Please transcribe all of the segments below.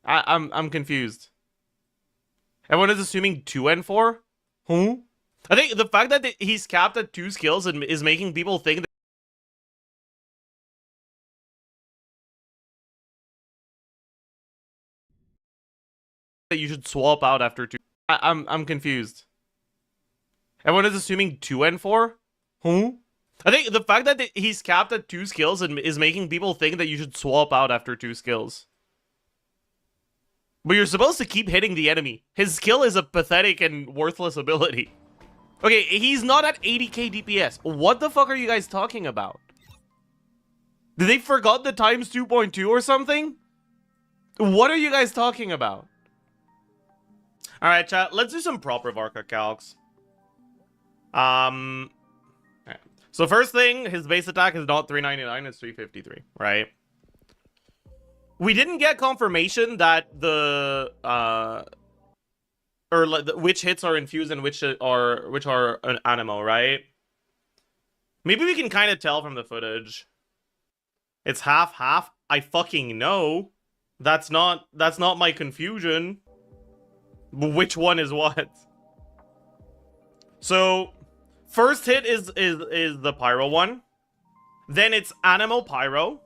I'm confused. Everyone is assuming 2 and 4? Huh? I think the fact that he's capped at 2 skills and is making people think that you should swap out after 2. I'm confused. Everyone is assuming 2 and 4? Huh? I think the fact that he's capped at 2 skills and is making people think that you should swap out after 2 skills. But you're supposed to keep hitting the enemy. His skill is a pathetic and worthless ability. Okay, he's not at 80k DPS. What the fuck are you guys talking about? Did they forgot the times 2.2 or something? What are you guys talking about? Alright, chat, let's do some proper Varka calcs. So first thing, his base attack is not 399, it's 353, right? We didn't get confirmation that the which hits are infused and which are an animo, right? Maybe we can kind of tell from the footage. It's half. I fucking know. That's not my confusion. But which one is what? So first hit is the pyro one. Then it's animo pyro.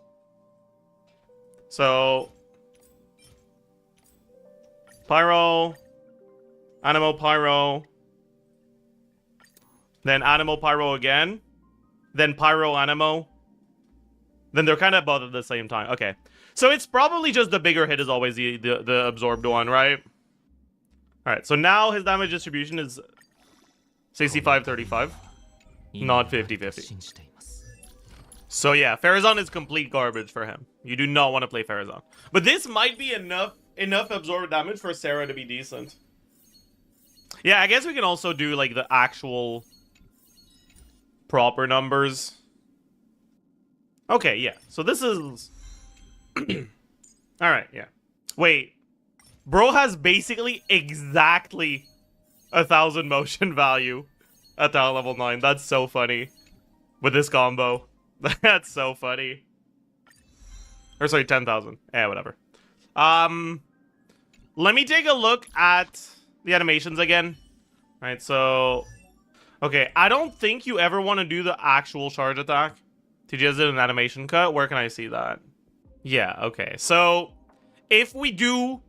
So pyro, animo pyro, then animo pyro again, then pyro animo. Then they're kind of both at the same time. Okay, so it's probably just the bigger hit is always the absorbed one, right? All right, so now his damage distribution is 65-35, not 50-50. So yeah, Farazan is complete garbage for him. You do not want to play Farazan. But this might be enough absorbed damage for Sarah to be decent. Yeah, I guess we can also do like the actual proper numbers. Okay, yeah. So this is alright, yeah. Wait. Bro has basically exactly 1,000 motion value at talent level 9. That's so funny. With this combo. That's so funny. Or sorry, 10,000. Yeah, whatever. Let me take a look at the animations again. Alright, so okay, I don't think you ever want to do the actual charge attack. TGS did an animation cut. Where can I see that? Yeah, okay. So if we do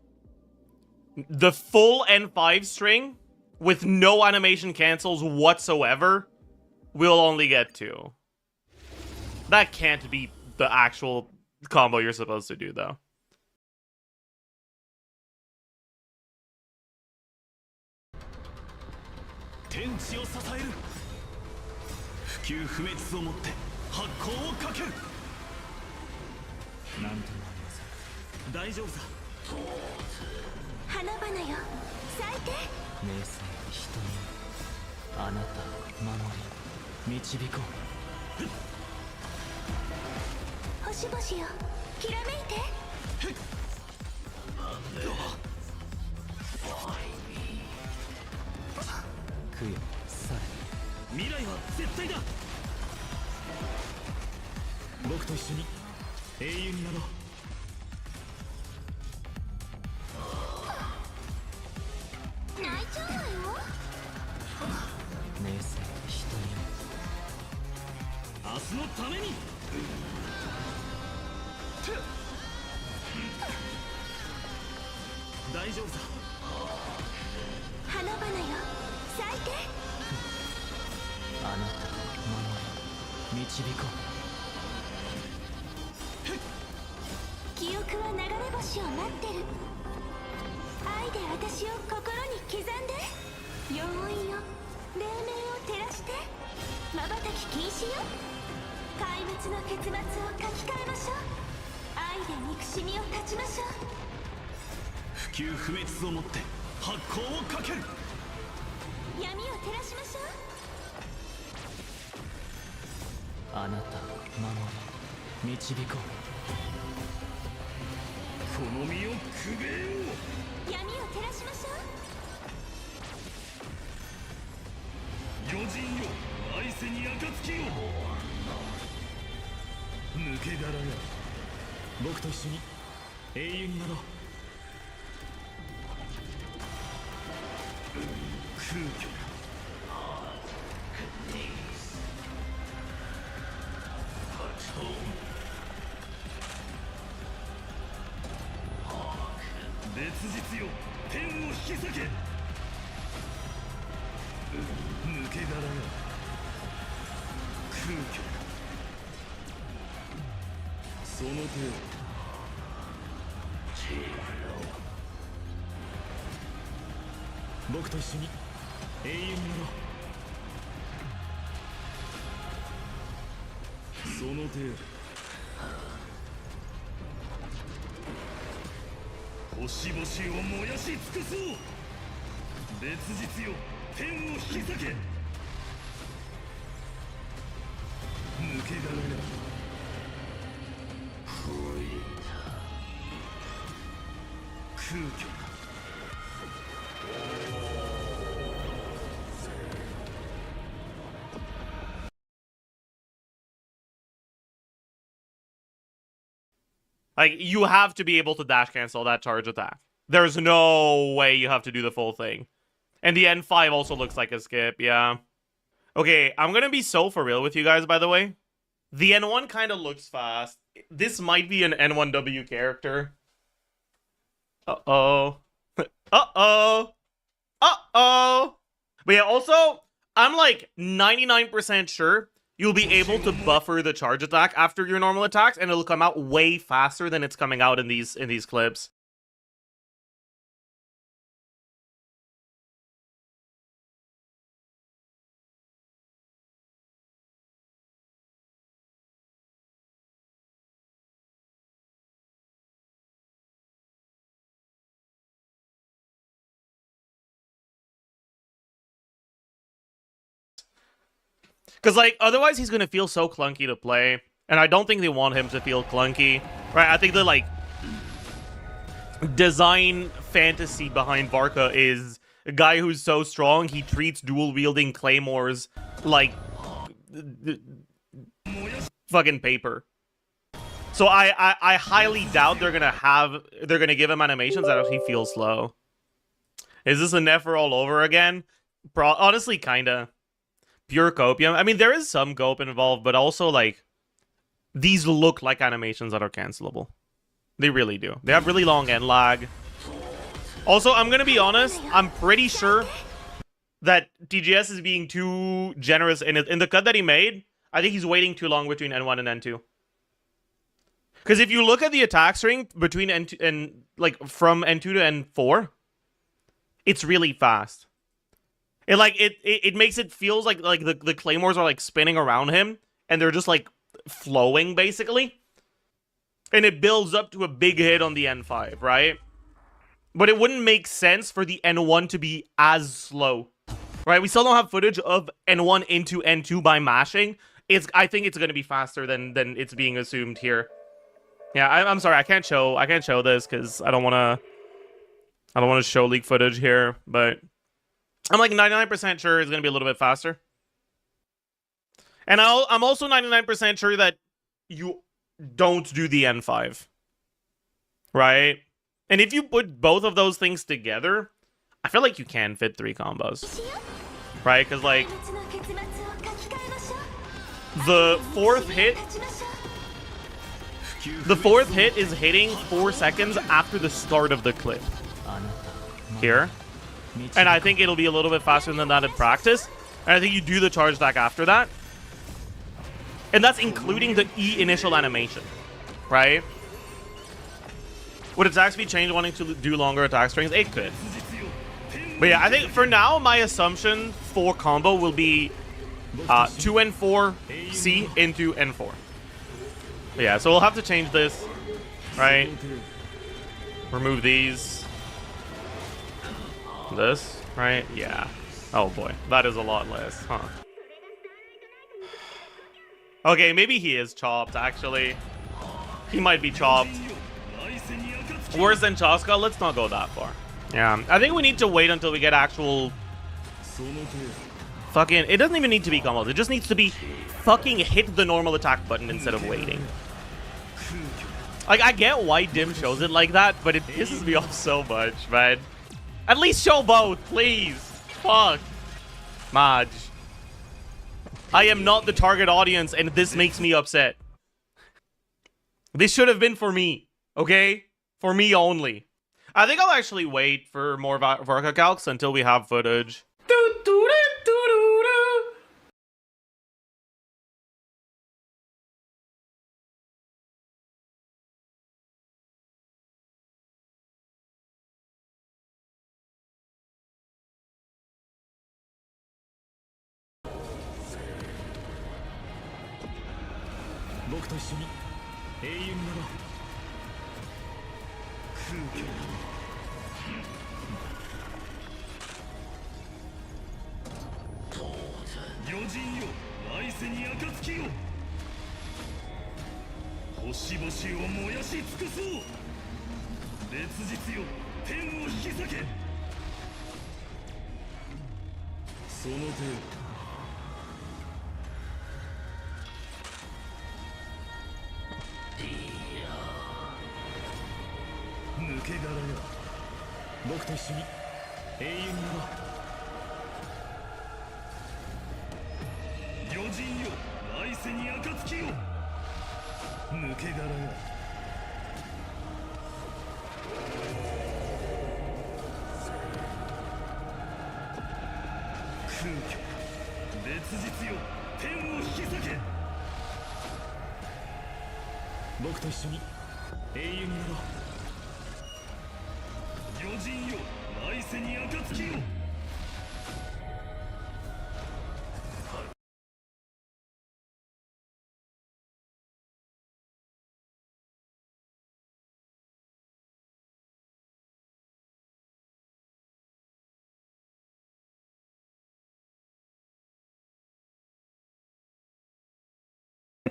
the full N5 string with no animation cancels whatsoever, we'll only get 2. That can't be the actual combo you're supposed to do, though. 僕と一緒に永遠にやろう。その程度。星々を燃やし尽くそう。別日よ、天を引き裂け。抜け殻よ。空虚。Like, you have to be able to dash cancel that charge attack. There's no way you have to do the full thing. And the N5 also looks like a skip, yeah. Okay, I'm gonna be so for real with you guys, by the way. The N1 kind of looks fast. This might be an N1W character. Uh-oh. Uh-oh. Uh-oh. But yeah, also, I'm like 99% sure you'll be able to buffer the charge attack after your normal attacks, and it'll come out way faster than it's coming out in these clips. Because, like, otherwise he's going to feel so clunky to play. And I don't think they want him to feel clunky. Right? I think the, like, design fantasy behind Varka is a guy who's so strong, he treats dual-wielding claymores like fucking paper. So I highly doubt they're gonna give him animations that actually feel slow. Is this a Nefer all over again? Honestly, kinda. Pure copium. I mean, there is some cope involved, but also, like, these look like animations that are cancelable. They really do. They have really long end lag. Also, I'm gonna be honest, I'm pretty sure that TGS is being too generous in the cut that he made. I think he's waiting too long between N1 and N2. Because if you look at the attack string between N2 and, like, from N2 to N4, it's really fast. It makes it feels like the claymores are like spinning around him and they're just like flowing basically. And it builds up to a big hit on the N5, right? But it wouldn't make sense for the N1 to be as slow. Right? We still don't have footage of N1 into N2 by mashing. I think it's gonna be faster than it's being assumed here. Yeah, I'm sorry, I can't show this because I don't wanna show leak footage here, but I'm like 99% sure it's going to be a little bit faster. And I'm also 99% sure that you don't do the N5. Right? And if you put both of those things together, I feel like you can fit 3 combos. Right? Because, like, the fourth hit is hitting 4 seconds after the start of the clip. Here. And I think it'll be a little bit faster than that in practice. And I think you do the charge attack after that. And that's including the E initial animation. Right? Would attack speed change wanting to do longer attack strings? It could. But yeah, I think for now, my assumption for combo will be 2 N4 C into N4. But yeah, so we'll have to change this. Right? Remove these. This, right? Yeah. Oh boy, that is a lot less, huh? Okay, maybe he is chopped, actually. He might be chopped. Worse than Chaska? Let's not go that far. Yeah, I think we need to wait until we get actual... Fucking... It doesn't even need to be combos. It just needs to be fucking hit the normal attack button instead of waiting. Like, I get why Dim shows it like that, but it pisses me off so much, man. At least show both, please. fuck? Maj. I am not the target audience, and this makes me upset. This should have been for me, okay? For me only. I think I'll actually wait for more Vorka calcs until we have footage.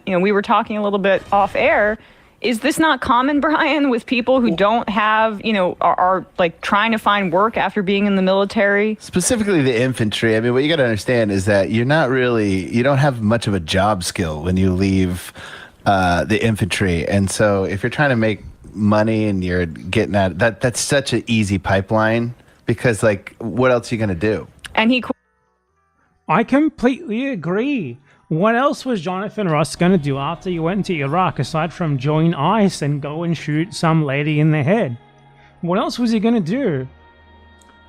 You know, we were talking a little bit off air. Is this not common, Brian, with people who don't have, you know, are like trying to find work after being in the military? Specifically the infantry. I mean, what you got to understand is that you don't have much of a job skill when you leave the infantry. And so if you're trying to make money and you're getting at that's such an easy pipeline because, like, what else are you going to do? And I completely agree. What else was Jonathan Ross going to do after he went to Iraq aside from join ICE and go and shoot some lady in the head? What else was he going to do?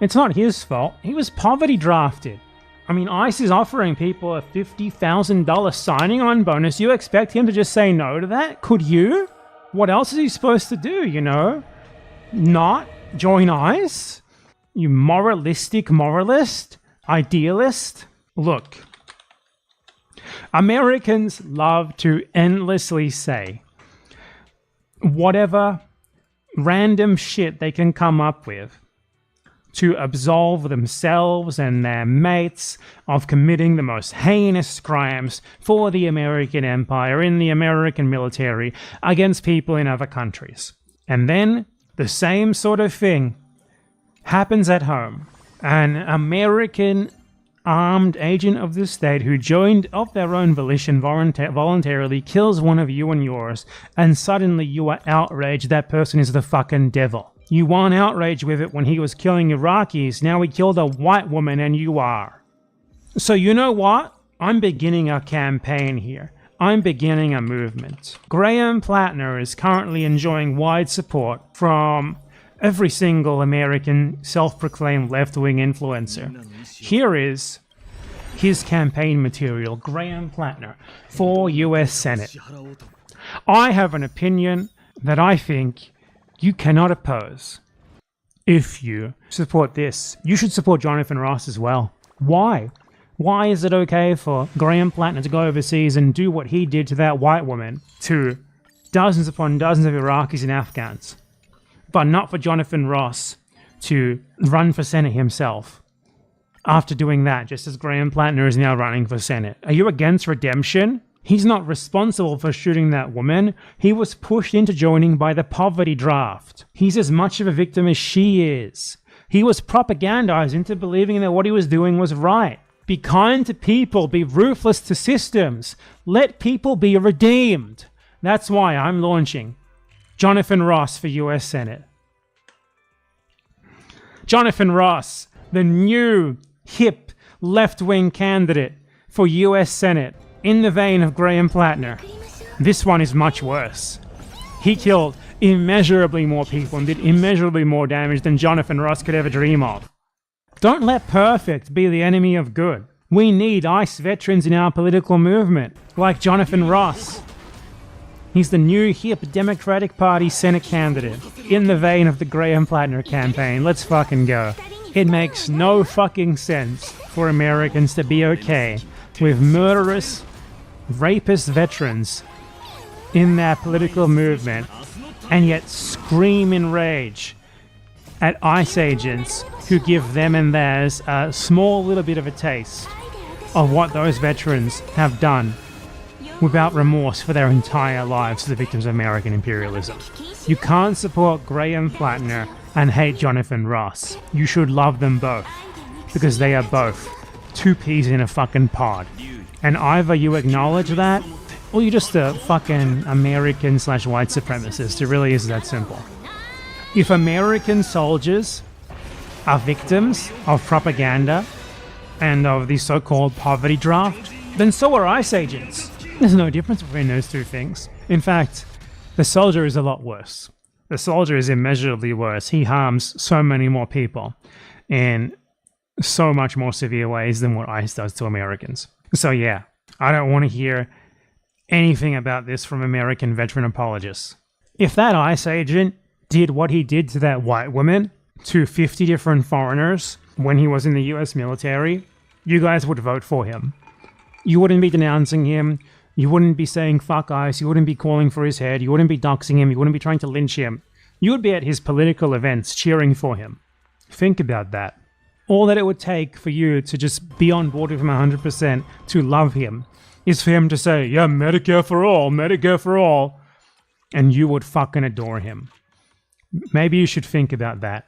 It's not his fault. He was poverty drafted. I mean, ICE is offering people a $50,000 signing on bonus. You expect him to just say no to that? Could you? What else is he supposed to do, you know? Not join ICE? You moralistic moralist? Idealist? Look. Americans love to endlessly say whatever random shit they can come up with to absolve themselves and their mates of committing the most heinous crimes for the American empire in the American military against people in other countries. And then the same sort of thing happens at home. An American armed agent of the state who joined of their own volition voluntarily kills one of you and yours, and suddenly you are outraged that person is the fucking devil. You weren't outraged with it when he was killing Iraqis, now he killed a white woman and you are. So you know what? I'm beginning a campaign here. I'm beginning a movement. Graham Plattner is currently enjoying wide support from every single American self-proclaimed left-wing influencer. Here is his campaign material, Graham Plattner, for US Senate. I have an opinion that I think you cannot oppose. If you support this, you should support Jonathan Ross as well. Why? Why is it okay for Graham Plattner to go overseas and do what he did to that white woman, to dozens upon dozens of Iraqis and Afghans, but not for Jonathan Ross to run for Senate himself after doing that, just as Graham Plattner is now running for Senate? Are you against redemption? He's not responsible for shooting that woman. He was pushed into joining by the poverty draft. He's as much of a victim as she is. He was propagandized into believing that what he was doing was right. Be kind to people, be ruthless to systems. Let people be redeemed. That's why I'm launching Jonathan Ross for US Senate. Jonathan Ross, the new hip, left-wing candidate for US Senate in the vein of Graham Plattner. This one is much worse. He killed immeasurably more people and did immeasurably more damage than Jonathan Ross could ever dream of. Don't let perfect be the enemy of good. We need ICE veterans in our political movement, like Jonathan Ross. He's the new hip Democratic Party Senate candidate, in the vein of the Graham Plattner campaign. Let's fucking go. It makes no fucking sense for Americans to be okay with murderous, rapist veterans in their political movement, and yet scream in rage at ICE agents who give them and theirs a small little bit of a taste of what those veterans have done without remorse for their entire lives to the victims of American imperialism. You can't support Graham Plattner and hate Jonathan Ross. You should love them both, because they are both two peas in a fucking pod. And either you acknowledge that, or you're just a fucking American/white supremacist. It really is that simple. If American soldiers are victims of propaganda and of the so-called poverty draft, then so are ICE agents. There's no difference between those two things. In fact, the soldier is a lot worse. The soldier is immeasurably worse. He harms so many more people in so much more severe ways than what ICE does to Americans. So yeah, I don't want to hear anything about this from American veteran apologists. If that ICE agent did what he did to that white woman, to 50 different foreigners when he was in the US military, you guys would vote for him. You wouldn't be denouncing him. You wouldn't be saying fuck ICE. You wouldn't be calling for his head. You wouldn't be doxing him. You wouldn't be trying to lynch him. You would be at his political events cheering for him. Think about that. All that it would take for you to just be on board with him 100%, to love him, is for him to say, yeah, Medicare for all, Medicare for all, and you would fucking adore him. Maybe you should think about that.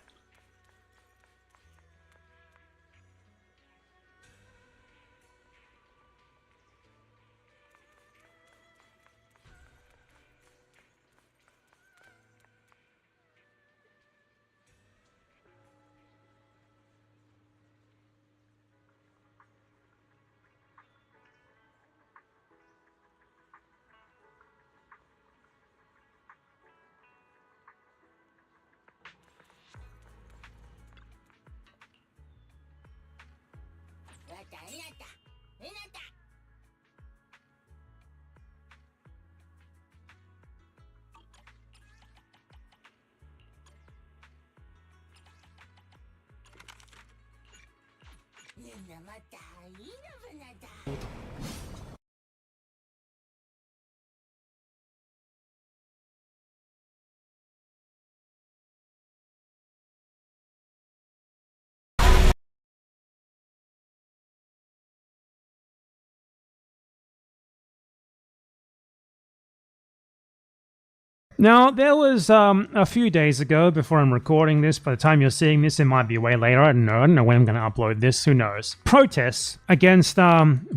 Now, there was a few days ago, before I'm recording this, by the time you're seeing this, it might be way later, I don't know when I'm going to upload this, who knows. Protests against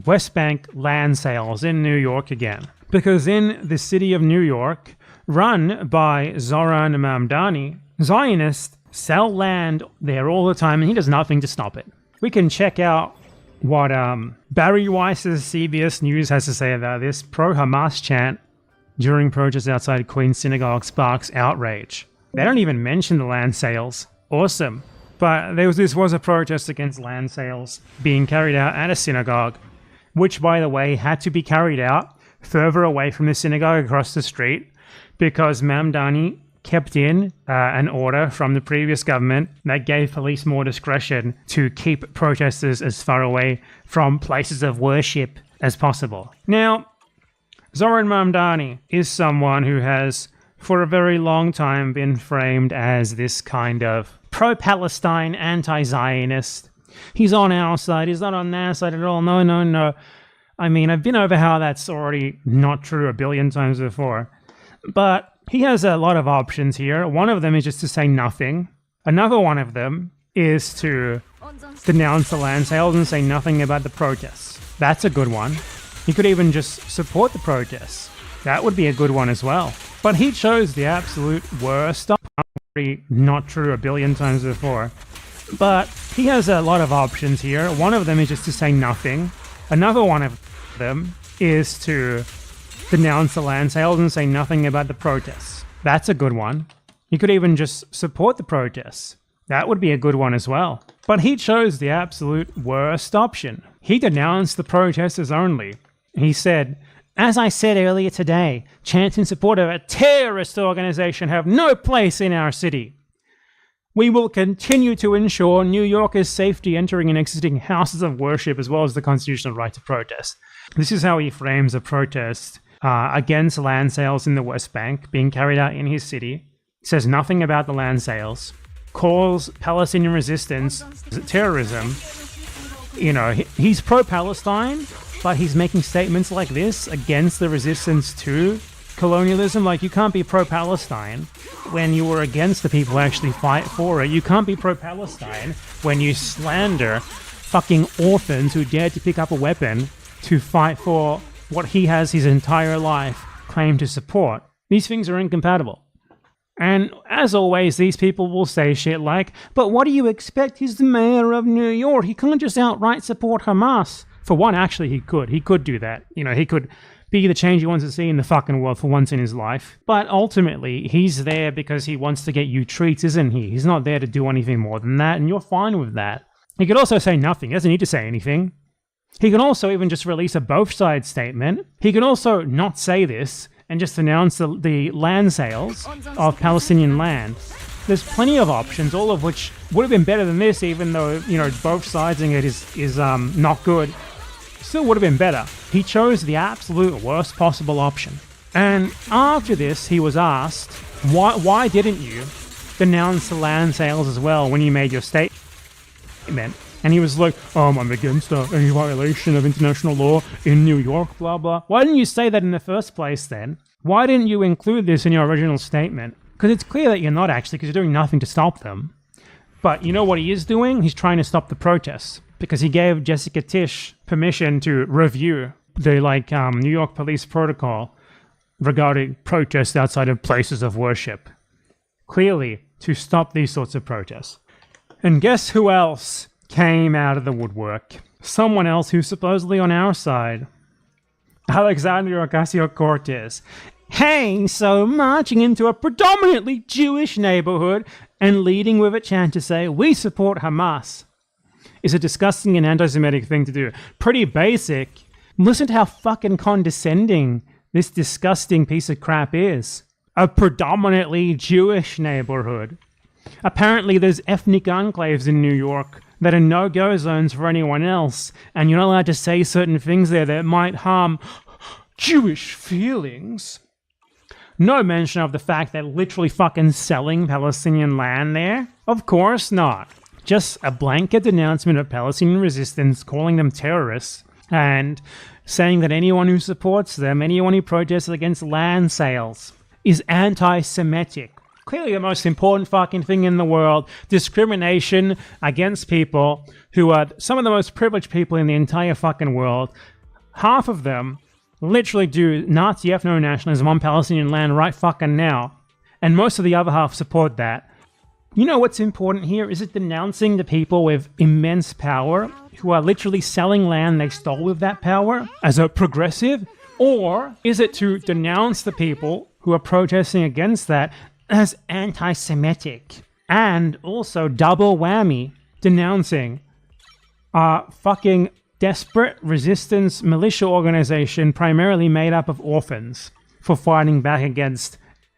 West Bank land sales in New York again. Because in the city of New York, run by Zoran Mamdani, Zionists sell land there all the time, and he does nothing to stop it. We can check out what Barry Weiss's CBS News has to say about this pro-Hamas chant during protests outside Queen's Synagogue sparks outrage. They don't even mention the land sales. Awesome. But this was a protest against land sales being carried out at a synagogue, which, by the way, had to be carried out further away from the synagogue across the street because Mamdani kept in an order from the previous government that gave police more discretion to keep protesters as far away from places of worship as possible. Now, Zoran Mamdani is someone who has, for a very long time, been framed as this kind of pro-Palestine, anti-Zionist. He's on our side, he's not on their side at all. No, no, no. I mean, I've been over how that's already not true a billion times before. But he has a lot of options here. One of them is just to say nothing. Another one of them is to denounce the land sales and say nothing about the protests. That's a good one. He could even just support the protests. That would be a good one as well. But he chose the absolute worst, not true a billion times before. But he has a lot of options here. One of them is just to say nothing. Another one of them is to denounce the land sales and say nothing about the protests. That's a good one. He could even just support the protests. That would be a good one as well. But he chose the absolute worst option. He denounced the protesters only. He said, "As I said earlier today, chants in support of a terrorist organization have no place in our city. We will continue to ensure New Yorkers' safety entering and exiting houses of worship as well as the constitutional right to protest." This is how he frames a protest against land sales in the West Bank being carried out in his city. He says nothing about the land sales, calls Palestinian resistance terrorism. You know, he's pro-Palestine, but he's making statements like this against the resistance to colonialism. Like, you can't be pro-Palestine when you were against the people who actually fight for it. You can't be pro-Palestine when you slander fucking orphans who dared to pick up a weapon to fight for what he has his entire life claimed to support. These things are incompatible. And as always, these people will say shit like, "But what do you expect? He's the mayor of New York. He can't just outright support Hamas." For one, actually, he could. He could do that. You know, he could be the change he wants to see in the fucking world for once in his life. But ultimately, he's there because he wants to get you treats, isn't he? He's not there to do anything more than that, and you're fine with that. He could also say nothing. He doesn't need to say anything. He can also even just release a both sides statement. He can also not say this and just announce the land sales of Palestinian land. There's plenty of options, all of which would have been better than this, even though, you know, both siding it is not good. Still would have been better. He chose the absolute worst possible option. And after this, he was asked, why didn't you denounce the land sales as well when you made your statement? And he was like, I'm against any violation of international law in New York, blah, blah. Why didn't you say that in the first place then? Why didn't you include this in your original statement? Because it's clear that you're not actually, because you're doing nothing to stop them. But you know what he is doing? He's trying to stop the protests. Because he gave Jessica Tisch permission to review the New York police protocol regarding protests outside of places of worship. Clearly, to stop these sorts of protests. And guess who else came out of the woodwork? Someone else who's supposedly on our side. Alexandria Ocasio-Cortez. Hey, so marching into a predominantly Jewish neighborhood and leading with a chant to say, "We support Hamas," is a disgusting and anti-Semitic thing to do. Pretty basic. Listen to how fucking condescending this disgusting piece of crap is. A predominantly Jewish neighborhood. Apparently there's ethnic enclaves in New York that are no-go zones for anyone else, and you're not allowed to say certain things there that might harm Jewish feelings. No mention of the fact that literally fucking selling Palestinian land there? Of course not. Just a blanket denouncement of Palestinian resistance, calling them terrorists, and saying that anyone who supports them, anyone who protests against land sales, is anti-Semitic. Clearly the most important fucking thing in the world. Discrimination against people who are some of the most privileged people in the entire fucking world. Half of them literally do Nazi ethno-nationalism on Palestinian land right fucking now. And most of the other half support that. You know what's important here? Is it denouncing the people with immense power who are literally selling land they stole with that power as a progressive? Or is it to denounce the people who are protesting against that as anti-Semitic? And also double whammy, denouncing a fucking desperate resistance militia organization primarily made up of orphans for fighting back against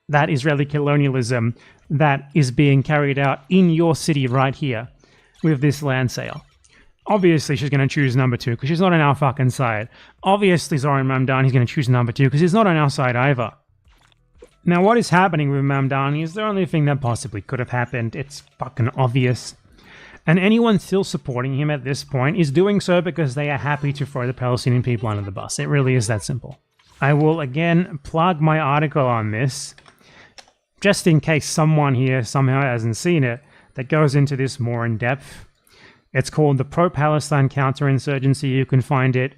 that Israeli colonialism that is being carried out in your city right here with this land sale. Obviously, she's going to choose number 2 because she's not on our fucking side. Obviously, Zoran Mamdani is going to choose number 2 because he's not on our side either. Now, what is happening with Mamdani is the only thing that possibly could have happened. It's fucking obvious. And anyone still supporting him at this point is doing so because they are happy to throw the Palestinian people under the bus. It really is that simple. I will again plug my article on this, just in case someone here somehow hasn't seen it, that goes into this more in depth. It's called The Pro-Palestine Counterinsurgency. You can find it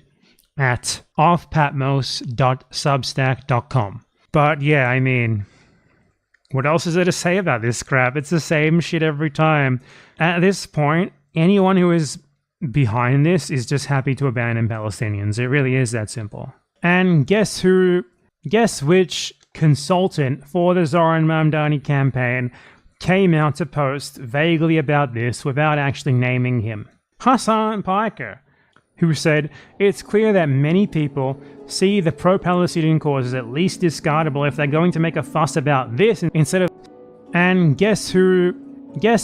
at offpatmos.substack.com. But yeah, I mean, What else is there to say about this crap? It's the same shit every time. At this point, anyone who is behind this is just happy to abandon Palestinians. It really is that simple. And guess which consultant for the Zoran Mamdani campaign came out to post vaguely about this without actually naming him? Hassan Piker, who said, it's clear that many people see the pro-Palestinian cause as at least discardable if they're going to make a fuss about this instead of... And guess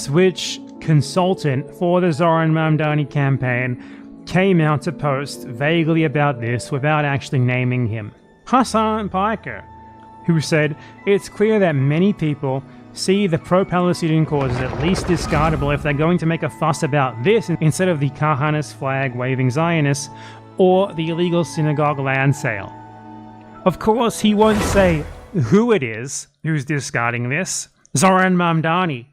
which consultant for the Zoran Mamdani campaign came out to post vaguely about this without actually naming him? Hassan Piker, who said, it's clear that many people see the pro-Palestinian cause as at least discardable if they're going to make a fuss about this instead of the Kahanist flag-waving Zionists or the illegal synagogue land sale. Of course, he won't say who it is who's discarding this. Zoran Mamdani,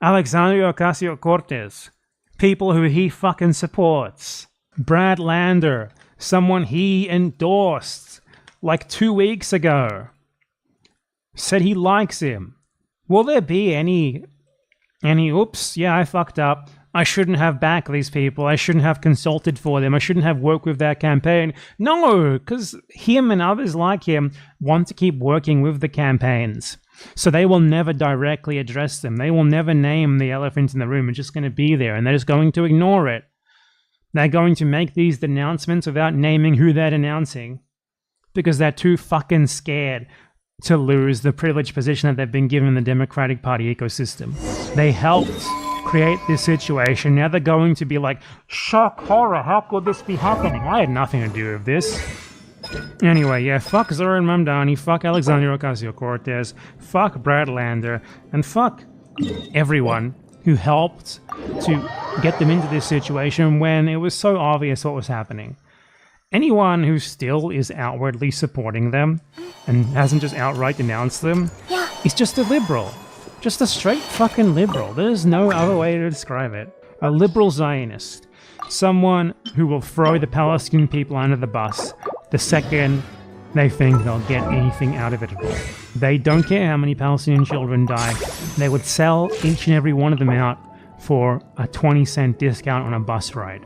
Alexandria Ocasio-Cortez, people who he fucking supports. Brad Lander, someone he endorsed like 2 weeks ago, said he likes him. Will there be any oops, yeah, I fucked up. I shouldn't have backed these people. I shouldn't have consulted for them. I shouldn't have worked with their campaign. No, because him and others like him want to keep working with the campaigns. So they will never directly address them. They will never name the elephant in the room. It's just going to be there, and they're just going to ignore it. They're going to make these denouncements without naming who they're denouncing because they're too fucking scared to lose the privileged position that they've been given in the Democratic Party ecosystem. They helped create this situation. Now they're going to be like, shock, horror, how could this be happening? I had nothing to do with this. Anyway, yeah, fuck Zoran Mamdani, fuck Alexandria Ocasio-Cortez, fuck Brad Lander, and fuck everyone who helped to get them into this situation when it was so obvious what was happening. Anyone who still is outwardly supporting them and hasn't just outright denounced them is just a liberal. Just a straight fucking liberal. There's no other way to describe it. A liberal Zionist. Someone who will throw the Palestinian people under the bus the second they think they'll get anything out of it at all. They don't care how many Palestinian children die. They would sell each and every one of them out for a 20-cent discount on a bus ride.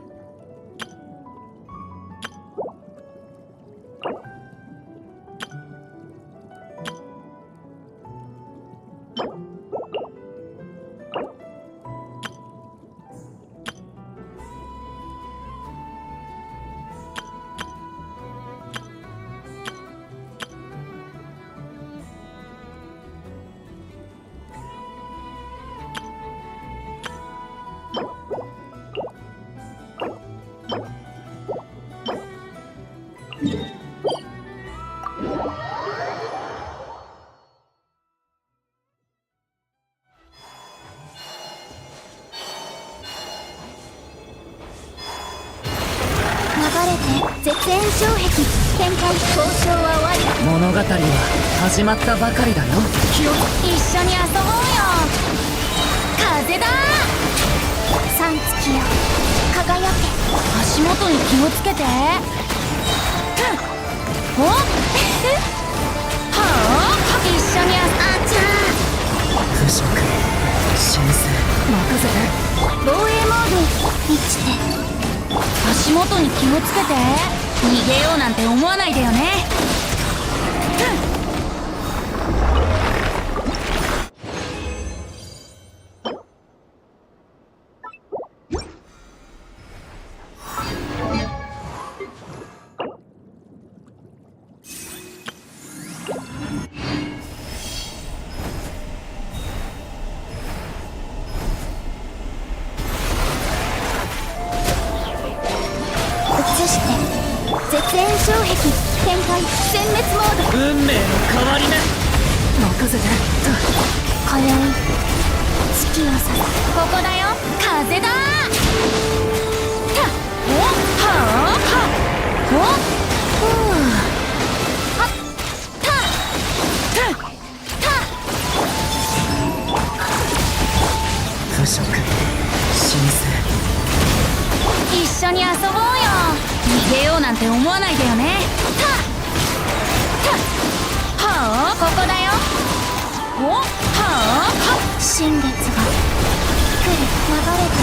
おはあ新月が来る流れて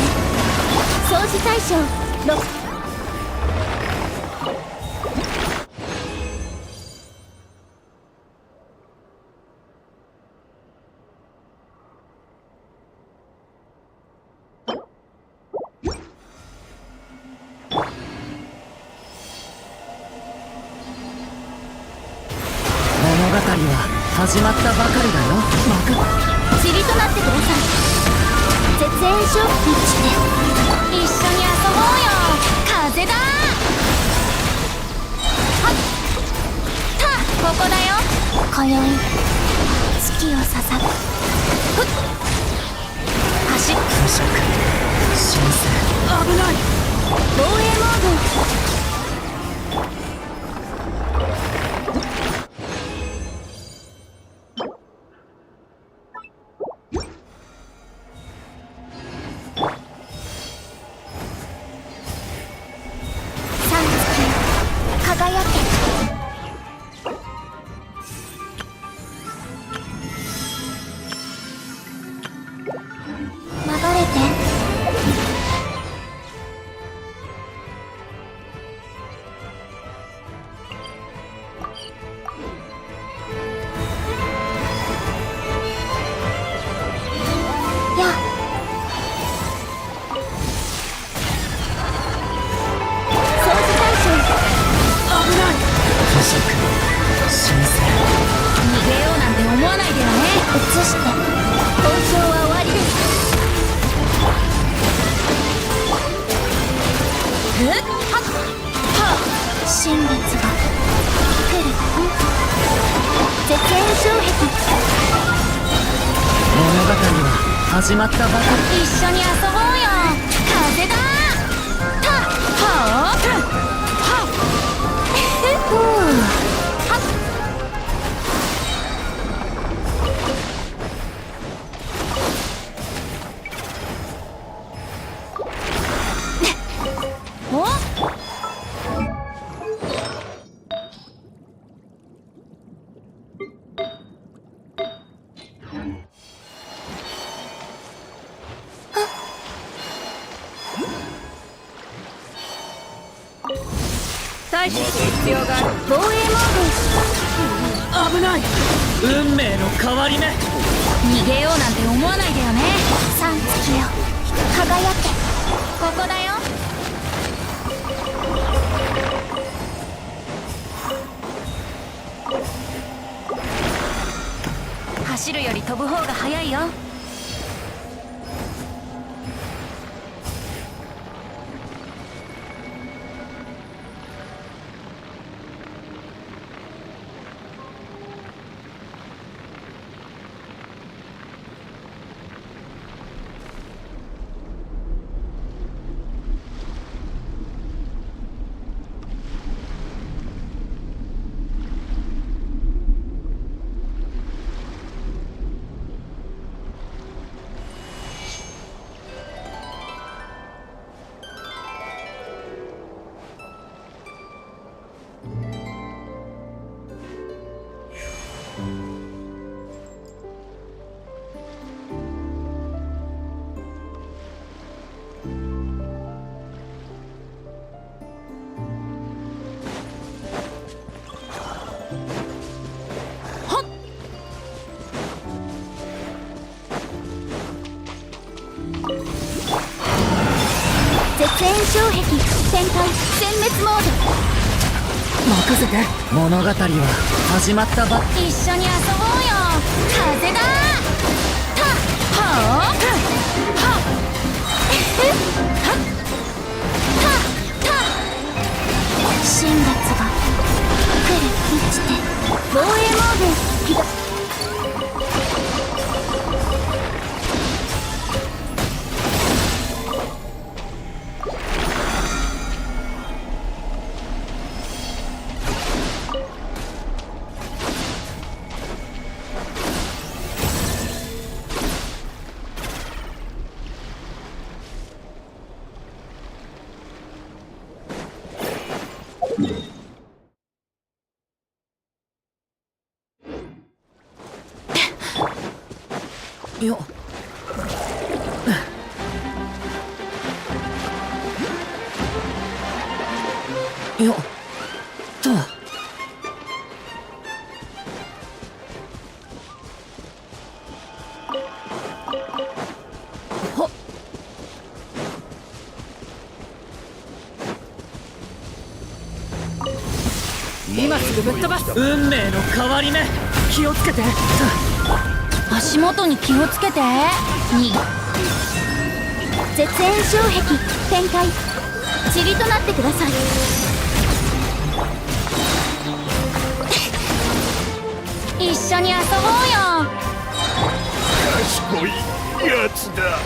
掃除対象6始まったばかりだよ。塵となってください。絶縁症にして一緒に遊ぼうよ。風だはったここだよ。今宵月を刺さるふっ走っ不食新鮮危ない防衛モード始まったばかり。一緒に遊ぼうよ。風だたはあはっお対処する必要がある。防衛モー危ない。運命の変わり目。ド逃げようなんて思わないでよね。さん月よ輝けここだよ。走るより飛ぶ方が早いよ。絶縁障壁展開全滅モード。任せて。物語は始まったばっ。一緒に遊ぼうよ。風だたはあはった新月が来る満ちて防衛モードよよっとほっ今すぐぶっ飛ばす運命の変わり目気をつけて足元に気をつけて。2絶縁障壁展開。塵となってください。一緒に遊ぼうよ。賢いやつだ。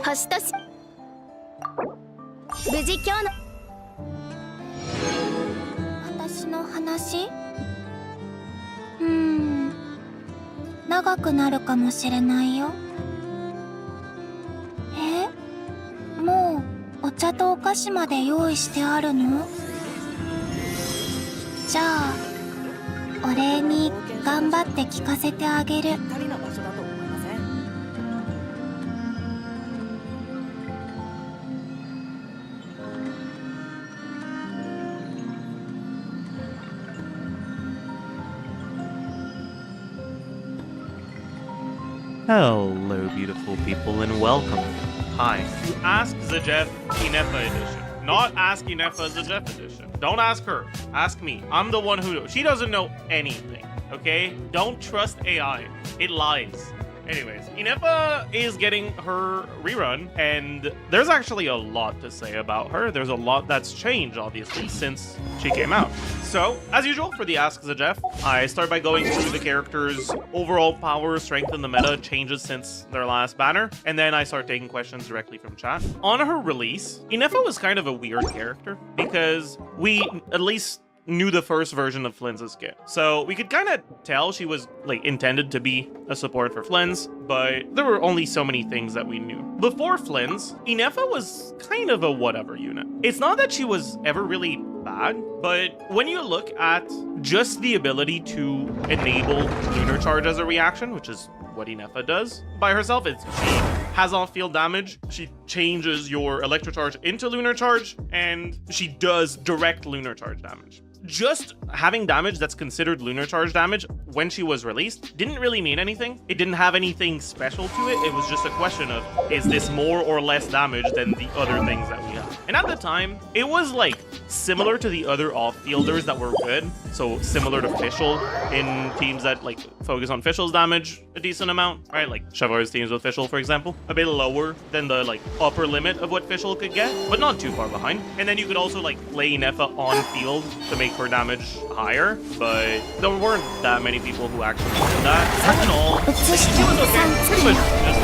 星とし無事今日の私の話長くなるかもしれないよ。もうお茶とお菓子まで用意してあるの？じゃあお礼に頑張って聞かせてあげる。Hello, beautiful people, and welcome. Hi. You ask Zajef Inefa edition. Not ask Inefa Zajef edition. Don't ask her. Ask me. I'm the one who knows. She doesn't know anything, okay? Don't trust AI. It lies. Anyways, Inefa is getting her rerun, and there's actually a lot to say about her. There's a lot that's changed, obviously, since she came out. So, as usual, for the Ask Zajef, I start by going through the characters' overall power, strength, and the meta changes since their last banner, and then I start taking questions directly from chat. On her release, Inefa was kind of a weird character, because we, at least, knew the first version of Flynn's kit. So we could kind of tell she was like intended to be a support for Flynn's, but there were only so many things that we knew. Before Flynn's, Inefa was kind of a whatever unit. It's not that she was ever really bad, but when you look at just the ability to enable Lunar Charge as a reaction, which is what Inefa does by herself, she has off-field damage, she changes your Electro Charge into Lunar Charge, and she does direct Lunar Charge damage. Just having damage that's considered Lunar Charge damage when she was released didn't really mean anything. It didn't have anything special to it. It was just a question of, is this more or less damage than the other things that we have? And at the time, it was like similar to the other off-fielders that were good. So similar to Fischl in teams that like focus on Fischl's damage a decent amount, right? Like Shavar's teams with Fischl, for example. A bit lower than the like upper limit of what Fischl could get, but not too far behind. And then you could also like lay Inefa on field to make her damage higher, but there weren't that many people who actually did that. All in all, she was okay. Pretty much just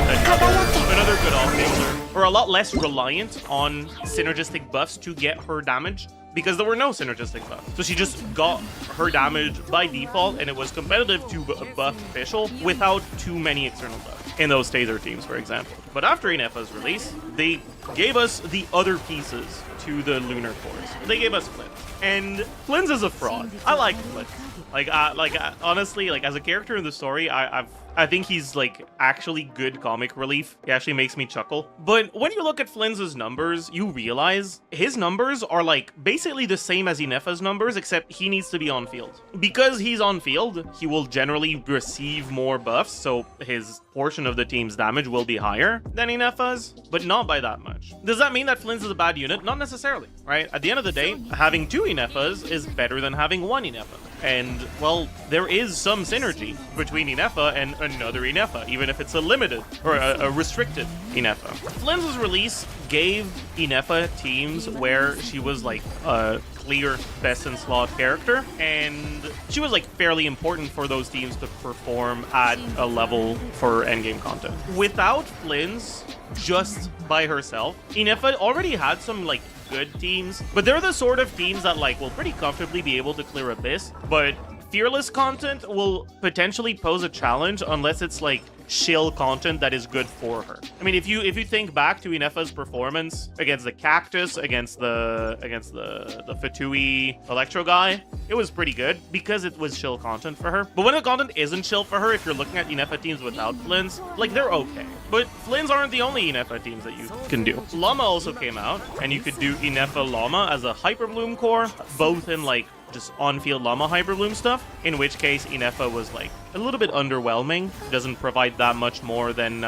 another good off-fielder. Or a lot less reliant on synergistic buffs to get her damage, because there were no synergistic buffs. So she just got her damage by default, and it was competitive to buff Fischl without too many external buffs in those Taser teams, for example. But after Inefa's release, they gave us the other pieces to the Lunar Force. They gave us Flynn. And Flynn's is a fraud. I like Flynn. Honestly, like as a character in the story, I think he's like actually good comic relief. He actually makes me chuckle. But when you look at Flynn's numbers, you realize his numbers are like basically the same as Inefa's numbers, except he needs to be on field. Because he's on field, he will generally receive more buffs, so his portion of the team's damage will be higher than Inefa's, but not by that much. damage. Does that mean that Flynn's is a bad unit? Not necessarily, right? At the end of the day, having 2 Ineffas is better than having 1 Ineffa. And, well, there is some synergy between Ineffa and another Ineffa, even if it's a limited or a restricted Ineffa. Flynn's release gave Ineffa teams where she was like a clear best in slot character, and she was like fairly important for those teams to perform at a level for endgame content. Without Flynn's just by herself, Ineffa already had some like good teams, but they're the sort of teams that like will pretty comfortably be able to clear Abyss, but fearless content will potentially pose a challenge unless it's like shill content that is good for her. I mean, if you think back to Ineffa's performance against the Cactus, against the Fatui Electro guy, it was pretty good because it was shill content for her. But when the content isn't shill for her, if you're looking at Ineffa teams without Flynn's, like they're okay. But Flynn's aren't the only Ineffa teams that you can do. Llama also came out, and you could do Ineffa Llama as a Hyper Bloom core, both in like just on-field Llama Hyperbloom stuff, in which case Ineffa was like a little bit underwhelming. Doesn't provide that much more than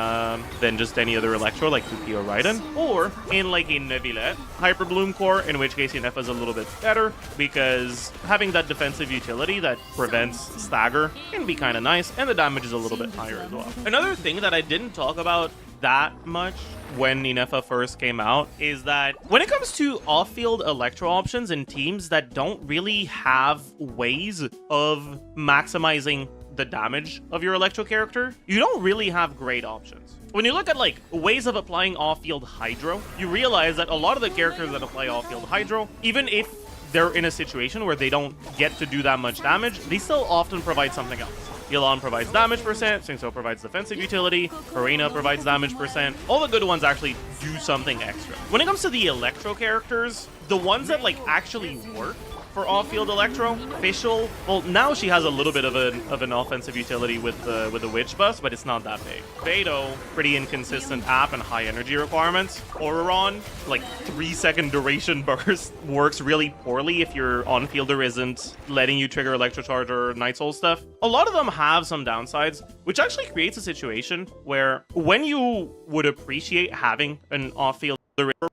just any other Electro like Tuki or Raiden. Or in like a Neuvillette Hyperbloom core, in which case Ineffa's a little bit better because having that defensive utility that prevents stagger can be kind of nice, and the damage is a little bit higher as well. Another thing that I didn't talk about that much when Ineffa first came out is that when it comes to off-field Electro options and teams that don't really have ways of maximizing the damage of your Electro character, you don't really have great options. When you look at like ways of applying off-field Hydro, you realize that a lot of the characters that apply off-field Hydro, even if they're in a situation where they don't get to do that much damage, they still often provide something else. Yelan provides damage percent, Singso provides defensive utility, Karina provides damage percent. All the good ones actually do something extra. When it comes to the Electro characters, the ones that like actually work for off-field Electro, Fischl, well, now she has a little bit of an offensive utility with the Witch Bust, but it's not that big. Beidou, pretty inconsistent app and high energy requirements. Auroron, like 3-second duration burst, works really poorly if your on-fielder isn't letting you trigger Electro Charge or Night Soul stuff. A lot of them have some downsides, which actually creates a situation where when you would appreciate having an off-field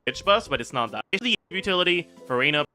Witch Bust, but it's not that. The utility, Farina.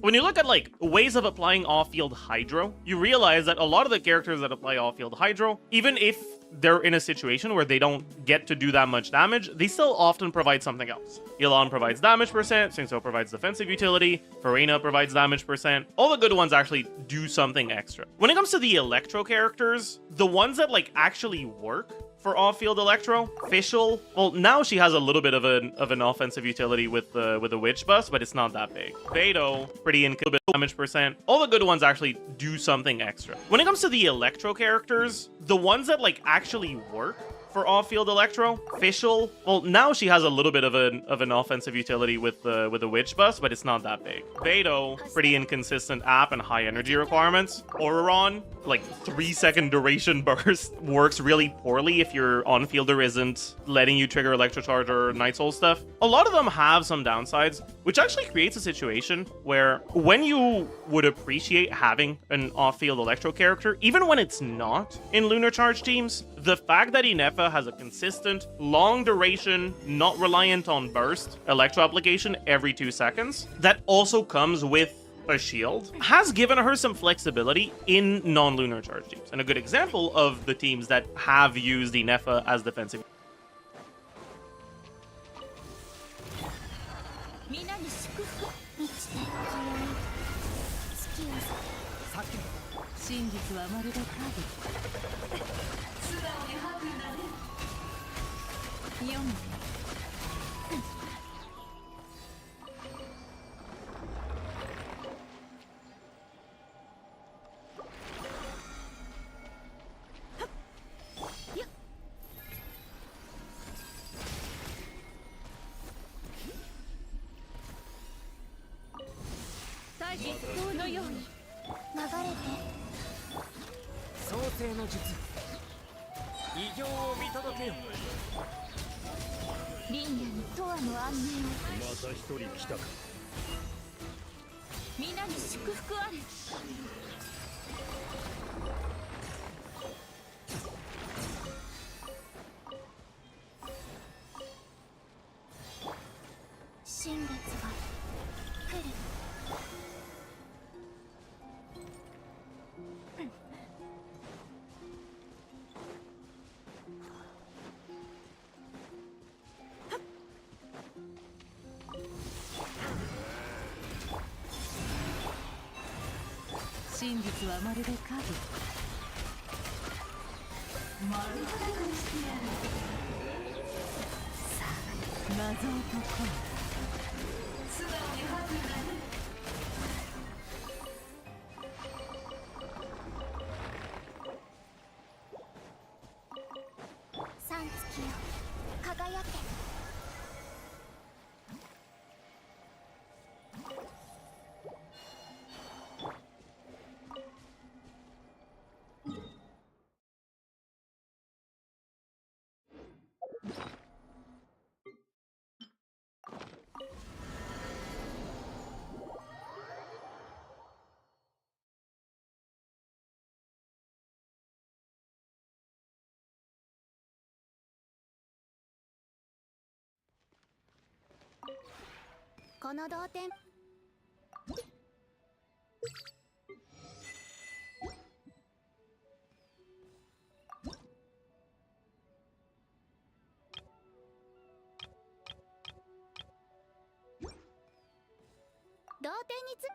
When you look at like ways of applying off-field Hydro, you realize that a lot of the characters that apply off-field Hydro, even if they're in a situation where they don't get to do that much damage, they still often provide something else. Yelan provides damage percent, Singso provides defensive utility, Farina provides damage percent. All the good ones actually do something extra. When it comes to the Electro characters, the ones that like actually work for off-field Electro, Fischl, well, now she has a little bit of an offensive utility with the Witch Bust, but it's not that big. Beidou, pretty inconsistent damage percent. All the good ones actually do something extra. When it comes to the Electro characters, the ones that like actually work for off-field Electro, Fischl, well, now she has a little bit of an offensive utility with the Witch Bust, but it's not that big. Beidou, pretty inconsistent app and high energy requirements. Auroron, like 3-second duration burst, works really poorly if your on-fielder isn't letting you trigger Electro Charge or Night Soul stuff. A lot of them have some downsides, which actually creates a situation where when you would appreciate having an off-field Electro character, even when it's not in Lunar Charge teams, the fact that Ineffa has a consistent, long duration, not reliant on burst Electro application every 2 seconds, that also comes with a shield, has given her some flexibility in non-Lunar Charge teams. And a good example of the teams that have used Ineffa as defensive. 「新月が来る。真実はまるで影。丸裸にしてやる。さあ、謎を解こう。素直にハグだね。三月よ、輝け。この同点。同点につ。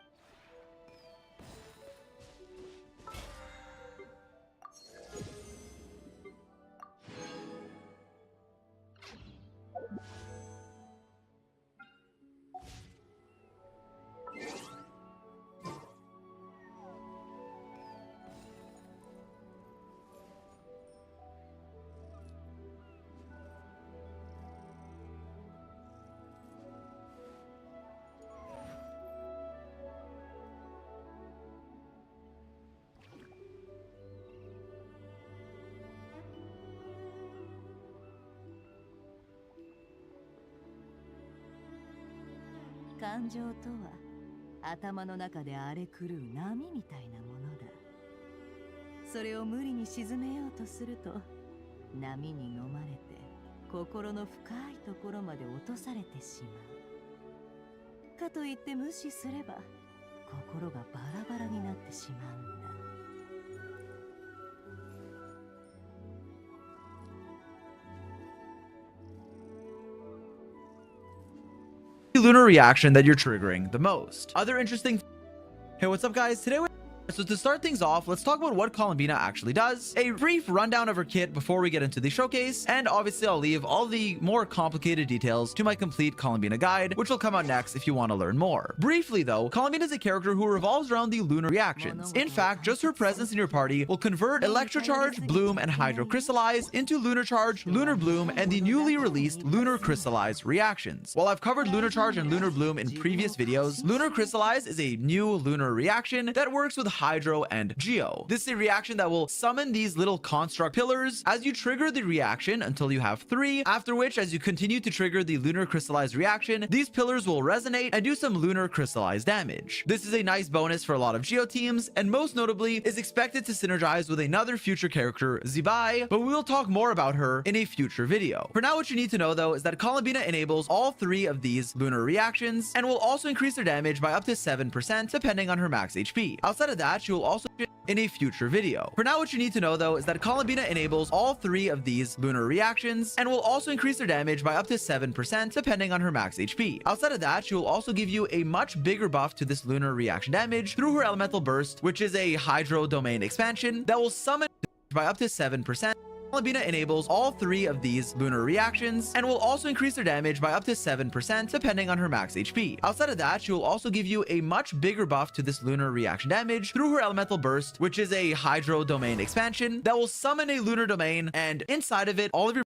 感情とは頭の中で荒れ狂う波みたいなものだ。それを無理に沈めようとすると波に飲まれて心の深いところまで落とされてしまう。かといって無視すれば心がバラバラになってしまうんだ。Lunar reaction that you're triggering the most. Other interesting. Hey, what's up, guys? Today so to start things off, let's talk about what Columbina actually does, a brief rundown of her kit before we get into the showcase, and obviously I'll leave all the more complicated details to my complete Columbina guide, which will come out next if you want to learn more. Briefly though, Columbina is a character who revolves around the lunar reactions. In fact, just her presence in your party will convert Electrocharge, Bloom, and Hydro Crystallize into Lunar Charge, Lunar Bloom, and the newly released Lunar Crystallize reactions. While I've covered Lunar Charge and Lunar Bloom in previous videos, Lunar Crystallize is a new lunar reaction that works with Hydro and Geo. This is a reaction that will summon these little construct pillars as you trigger the reaction until you have 3, after which as you continue to trigger the lunar crystallized reaction, these pillars will resonate and do some lunar crystallized damage. This is a nice bonus for a lot of Geo teams, and most notably is expected to synergize with another future character, Zibai, but we will talk more about her in a future video. For now, what you need to know though is that Columbina enables all 3 of these lunar reactions and will also increase their damage by up to 7% depending on her max HP. Outside of that, she will also in a future video. For now, what you need to know though is that Columbina enables all 3 of these lunar reactions and will also increase their damage by up to 7% depending on her max HP. Outside of that, she will also give you a much bigger buff to this lunar reaction damage through her elemental burst, which is a hydro domain expansion that will summon by up to 7%. Columbina enables all 3 of these lunar reactions and will also increase their damage by up to 7% depending on her max HP. Outside of that, she will also give you a much bigger buff to this lunar reaction damage through her elemental burst, which is a hydro domain expansion that will summon a lunar domain, and inside of it, all of your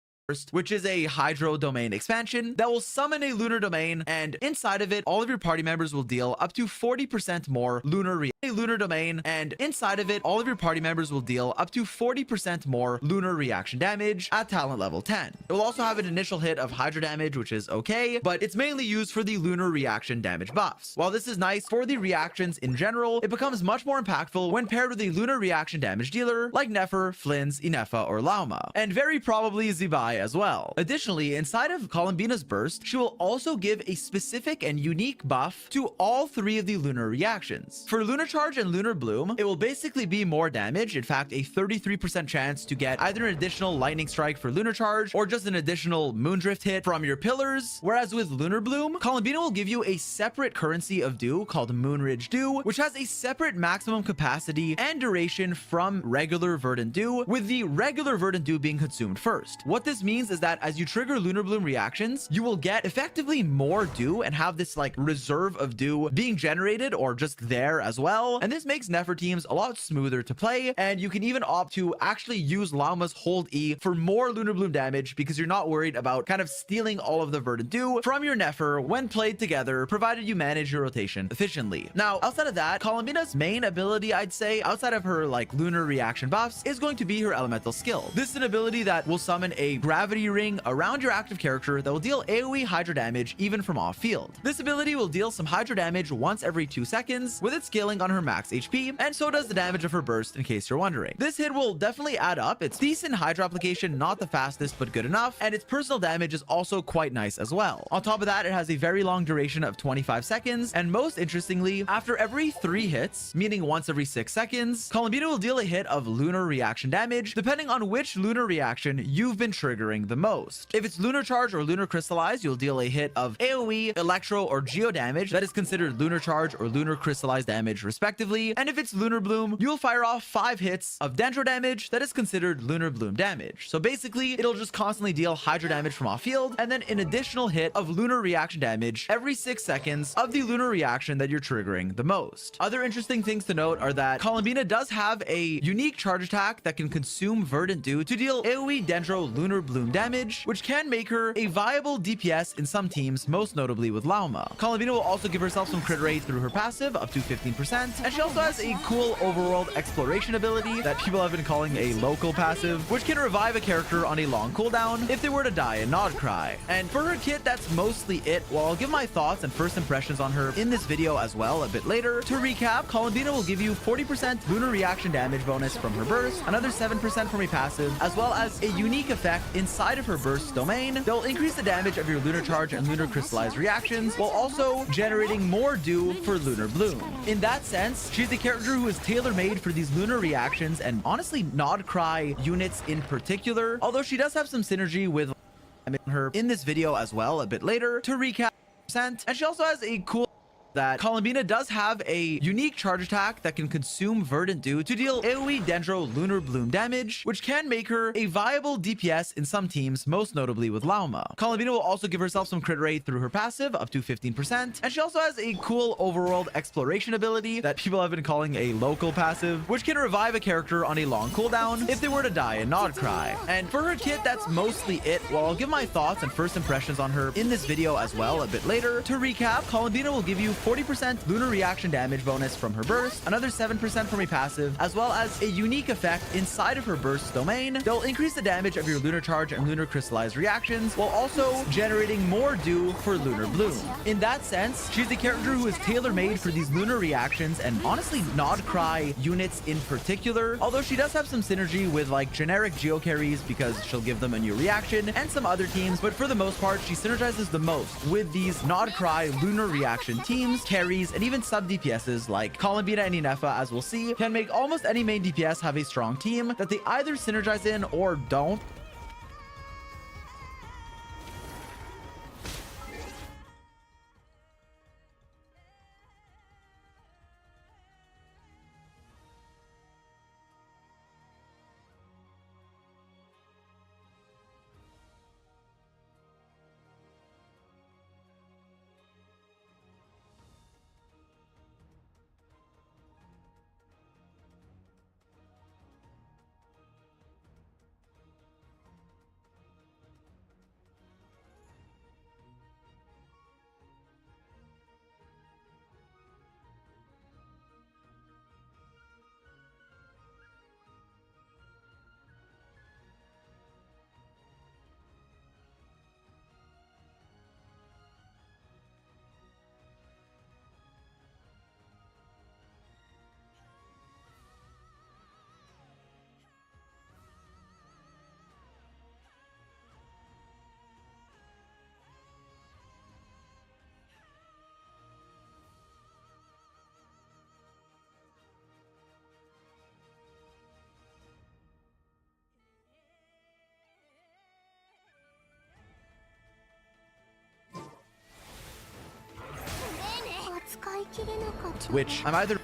which is a hydro domain expansion that will summon a lunar domain, and inside of it all of your party members will deal up to 40% more lunar domain, and inside of it all of your party members will deal up to 40% more lunar reaction damage at talent level 10. It will also have an initial hit of hydro damage, which is okay, but it's mainly used for the lunar reaction damage buffs. While this is nice for the reactions in general, it becomes much more impactful when paired with a lunar reaction damage dealer like Nefer, Flins, Inefa, or Lauma, and very probably Zibai high as well. Additionally, inside of Columbina's burst, she will also give a specific and unique buff to all 3 of the lunar reactions. For Lunar Charge and Lunar Bloom, it will basically be more damage. In fact, a 33% chance to get either an additional Lightning Strike for Lunar Charge or just an additional Moondrift hit from your pillars. Whereas with Lunar Bloom, Columbina will give you a separate currency of dew called Moonridge Dew, which has a separate maximum capacity and duration from regular Verdant Dew, with the regular Verdant Dew being consumed first. What this means is that as you trigger Lunar Bloom reactions, you will get effectively more dew and have this like reserve of dew being generated or just there as well. And this makes Nefer teams a lot smoother to play, and you can even opt to actually use Llama's Hold E for more Lunar Bloom damage because you're not worried about kind of stealing all of the Verdant Dew from your Nefer when played together, provided you manage your rotation efficiently. Now, outside of that, Columbina's main ability, I'd say, outside of her like lunar reaction buffs, is going to be her elemental skill. This is an ability that will summon a gravity ring around your active character that will deal AoE Hydra damage even from off field. This ability will deal some Hydra damage once every 2 seconds, with it scaling on her max HP, and so does the damage of her burst, in case you're wondering. This hit will definitely add up. It's decent Hydra application, not the fastest, but good enough, and its personal damage is also quite nice as well. On top of that, it has a very long duration of 25 seconds, and most interestingly, after every 3 hits, meaning once every 6 seconds, Columbina will deal a hit of lunar reaction damage, depending on which lunar reaction you've been triggering the most. If it's Lunar Charge or Lunar Crystallize, you'll deal a hit of AoE, Electro, or Geo damage that is considered Lunar Charge or Lunar Crystallize damage respectively, and if it's Lunar Bloom, you'll fire off 5 hits of Dendro damage that is considered Lunar Bloom damage. So basically, it'll just constantly deal Hydra damage from off field, and then an additional hit of lunar reaction damage every 6 seconds of the lunar reaction that you're triggering the most. Other interesting things to note are that Columbina does have a unique charge attack that can consume Verdant Dew to deal AoE Dendro Lunar Bloom damage, which can make her a viable DPS in some teams, most notably with Lauma. Columbina will also give herself some crit rate through her passive up to 15%, and she also has a cool overworld exploration ability that people have been calling a local passive, which can revive a character on a long cooldown if they were to die in Nod Cry. And for her kit, that's mostly it. Well, I'll give my thoughts and first impressions on her in this video as well a bit later. To recap, Columbina will give you 40% lunar reaction damage bonus from her burst, another 7% from a passive, as well as a unique effect inside of her burst domain that will increase the damage of your Lunar Charge and Lunar Crystallize reactions, while also generating more dew for Lunar Bloom. In that sense, she's a character who is tailor-made for these lunar reactions and honestly Nod Cry units in particular, although she does have some synergy with her in this video as well a bit later. To recap, and she also has a cool that Columbina does have a unique charge attack that can consume Verdant Dew to deal AoE Dendro Lunar Bloom damage, which can make her a viable DPS in some teams, most notably with Lauma. Columbina will also give herself some crit rate through her passive up to 15%, and she also has a cool overworld exploration ability that people have been calling a local passive, which can revive a character on a long cooldown if they were to die in Nod Cry. And for her kit, that's mostly it. Well, I'll give my thoughts and first impressions on her in this video as well a bit later. To recap, Columbina will give you 40% lunar reaction damage bonus from her burst, another 7% from a passive, as well as a unique effect inside of her burst domain that will increase the damage of your Lunar Charge and Lunar Crystallize reactions, while also generating more dew for Lunar Bloom. In that sense, she's a character who is tailor-made for these lunar reactions and honestly Nod Cry units in particular, although she does have some synergy with like generic Geo carries because she'll give them a new reaction and some other teams, but for the most part, she synergizes the most with these Nod Cry lunar reaction teams, carries, and even sub DPSs like Columbina and Inefa, as we'll see, can make almost any main DPS have a strong team that they either synergize in or don't. which I'm either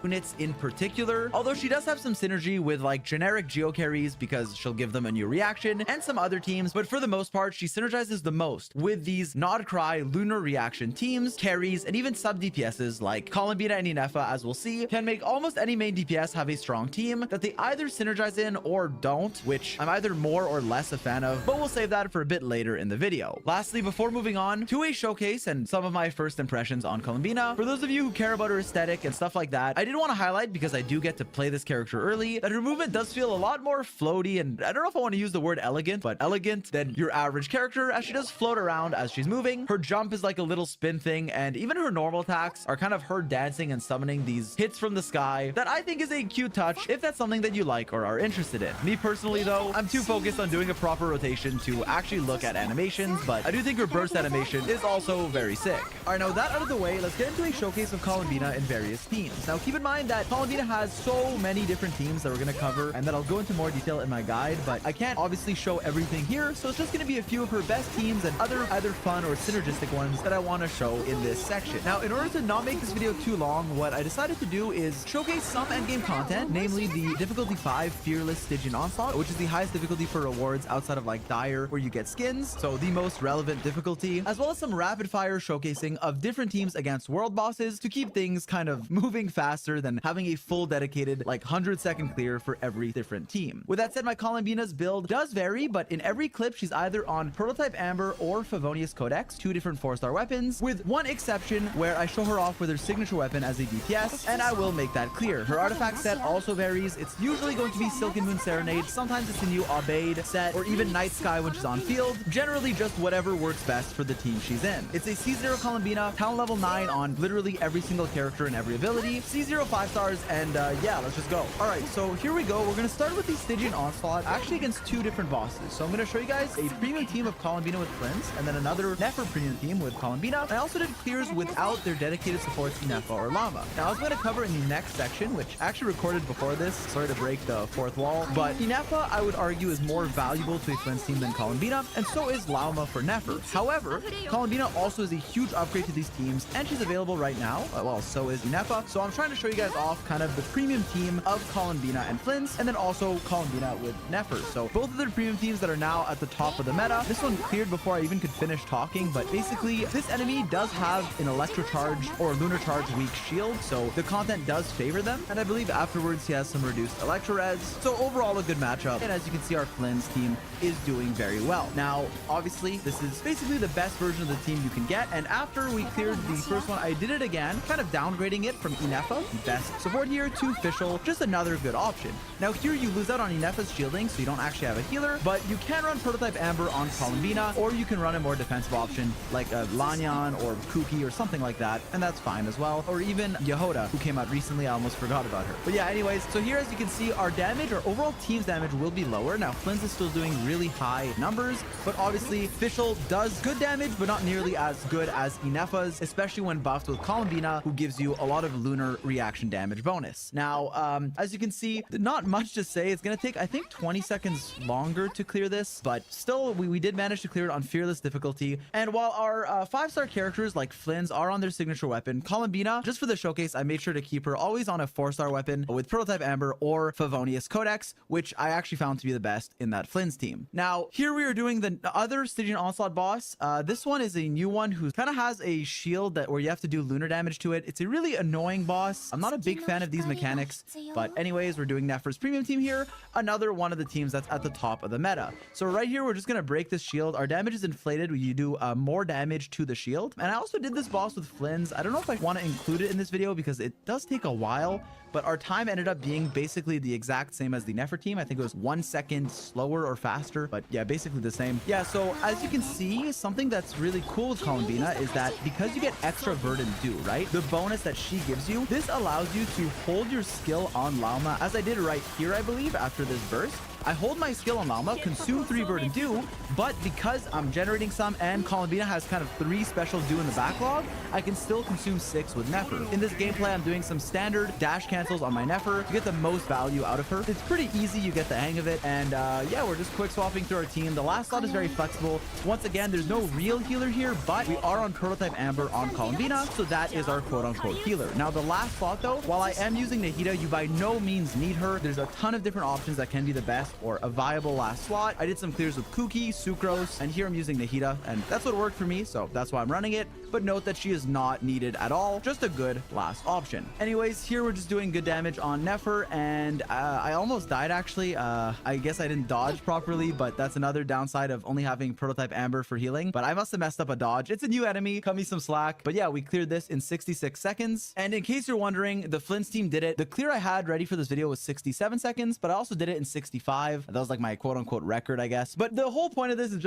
units in particular, although she does have some synergy with like generic geo carries because she'll give them a new reaction and some other teams, but for the most part she synergizes the most with these Nod Cry lunar reaction teams, carries, and even sub DPSs like Columbina and Inefa, as we'll see, can make almost any main DPS have a strong team that they either synergize in or don't, which I'm either more or less a fan of, but we'll save that for a bit later in the video. Lastly, before moving on to a showcase and some of my first impressions on Columbina, for those of you who care about her aesthetic and stuff like that, I did want to highlight, because I do get to play this character early, that her movement does feel a lot more floaty, and I don't know if I want to use the word elegant, but elegant than your average character, as she does float around as she's moving. Her jump is like a little spin thing, and even her normal attacks are kind of her dancing and summoning these hits from the sky that I think is a cute touch if that's something that you like or are interested in. Me personally though, I'm too focused on doing a proper rotation to actually look at animations, but I do think her burst animation is also very sick. Alright, now that out of the way, let's get into a showcase of Columbina in various themes. Now keep in mind that Columbina has so many different teams that we're going to cover and that I'll go into more detail in my guide, but I can't obviously show everything here, so it's just going to be a few of her best teams and other either fun or synergistic ones that I want to show in this section. Now, in order to not make this video too long, what I decided to do is showcase some endgame content, namely the difficulty 5 Fearless Stygian Onslaught, which is the highest difficulty for rewards outside of like Dire, where you get skins, so the most relevant difficulty, as well as some rapid fire showcasing of different teams against world bosses to keep things kind of moving faster than having a full dedicated like 100-second clear for every different team. With that said, my Columbina's build does vary, but in every clip she's either on Prototype Amber or Favonius Codex, two different 4-star weapons, with one exception where I show her off with her signature weapon as a DPS, and I will make that clear. Her artifact set also varies. It's usually going to be Silken Moon Serenade, sometimes it's a new Aubade set, or even Night Sky when she's on field, generally just whatever works best for the team she's in. It's a C0 Columbina, talent level 9 on literally every single character and every ability, C0 5-stars, and yeah, let's just go. All right, so here we go. We're going to start with the Stygian Onslaught, actually against two different bosses. So I'm going to show you guys a premium team of Columbina with Flins, and then another Nefer premium team with Columbina. I also did clears without their dedicated supports Inefa or Llama. Now, I was going to cover in the next section, which I actually recorded before this. Sorry to break the fourth wall, but Inefa, I would argue, is more valuable to a Flins team than Columbina, and so is Llama for Nefer. However, Columbina also is a huge upgrade to these teams, and she's available right now. Well, so is Inefa. So I'm trying to show you guys off kind of the premium team of Columbina and Flins, and then also Columbina with Nefer. So both of their premium teams that are now at the top of the meta. This one cleared before I even could finish talking, but basically this enemy does have an Electro Charge or Lunar Charge weak shield, so the content does favor them, and I believe afterwards he has some reduced Electro Res. So overall a good matchup, and as you can see, our Flins team is doing very well. Now, obviously, this is basically the best version of the team you can get, and after we cleared the first one, I did it again, kind of downgrading it from Inefa, the best support here, to Fischl, just another good option. Now here you lose out on Inefa's shielding, so you don't actually have a healer, but you can run Prototype Amber on Columbina, or you can run a more defensive option like a Lanyan or Kuki or something like that, and that's fine as well. Or even Yehoda, who came out recently, I almost forgot about her. But yeah, anyways, so here as you can see, our damage, our overall team's damage will be lower. Now Flins is still doing really high numbers, but obviously Fischl does good damage, but not nearly as good as Inefa's, especially when buffed with Columbina, who gives you a lot of lunar reaction damage bonus. Now, as you can see, not much to say. It's gonna take, I think, 20 seconds longer to clear this, but still, we did manage to clear it on Fearless difficulty. And while our 5-star characters like Flins are on their signature weapon, Columbina, just for the showcase, I made sure to keep her always on a 4-star weapon with Prototype Amber or Favonius Codex, which I actually found to be the best in that Flins team. Now, here we are doing the other Stygian Onslaught boss. This one is a new one who kind of has a shield that where you have to do lunar damage to it. It's a really annoying boss. I'm not a big fan of these mechanics, but anyways, we're doing Nefer's premium team here, another one of the teams that's at the top of the meta. So right here, we're just gonna break this shield. Our damage is inflated. You do more damage to the shield. And I also did this boss with Flins. I don't know if I want to include it in this video because it does take a while, but our time ended up being basically the exact same as the Nefer team. I think it was 1 second slower or faster, but yeah, basically the same. Yeah, so as you can see, something that's really cool with Columbina is that because you get extra Verdant Dew, right? The bonus that she gives you, this allows you to hold your skill on Llama, as I did right here, I believe, after this burst. I hold my skill on Llama, consume 3 Verdant Dew, but because I'm generating some and Columbina has kind of 3 special Dew in the backlog, I can still consume 6 with Nefer. In this gameplay, I'm doing some standard dash cancels on my Nefer to get the most value out of her. It's pretty easy, you get the hang of it, and yeah, we're just quick swapping through our team. The last slot is very flexible. Once again, there's no real healer here, but we are on Prototype Amber on Columbina, so that is our quote-unquote healer. Now, the last slot, though, while I am using Nahida, you by no means need her. There's a ton of different options that can be the best or a viable last slot. I did some clears with Kuki, Sucrose, and here I'm using Nahida, and that's what worked for me, so that's why I'm running it. But note that she is not needed at all, just a good last option. Anyways, here we're just doing good damage on Nefer, and I almost died actually. I guess I didn't dodge properly, but that's another downside of only having Prototype Amber for healing. But I must have messed up a dodge. It's a new enemy, cut me some slack. But yeah, we cleared this in 66 seconds. And in case you're wondering, the Flint's team did it. The clear I had ready for this video was 67 seconds, but I also did it in 65. That was like my quote unquote record, I guess. But the whole point of this is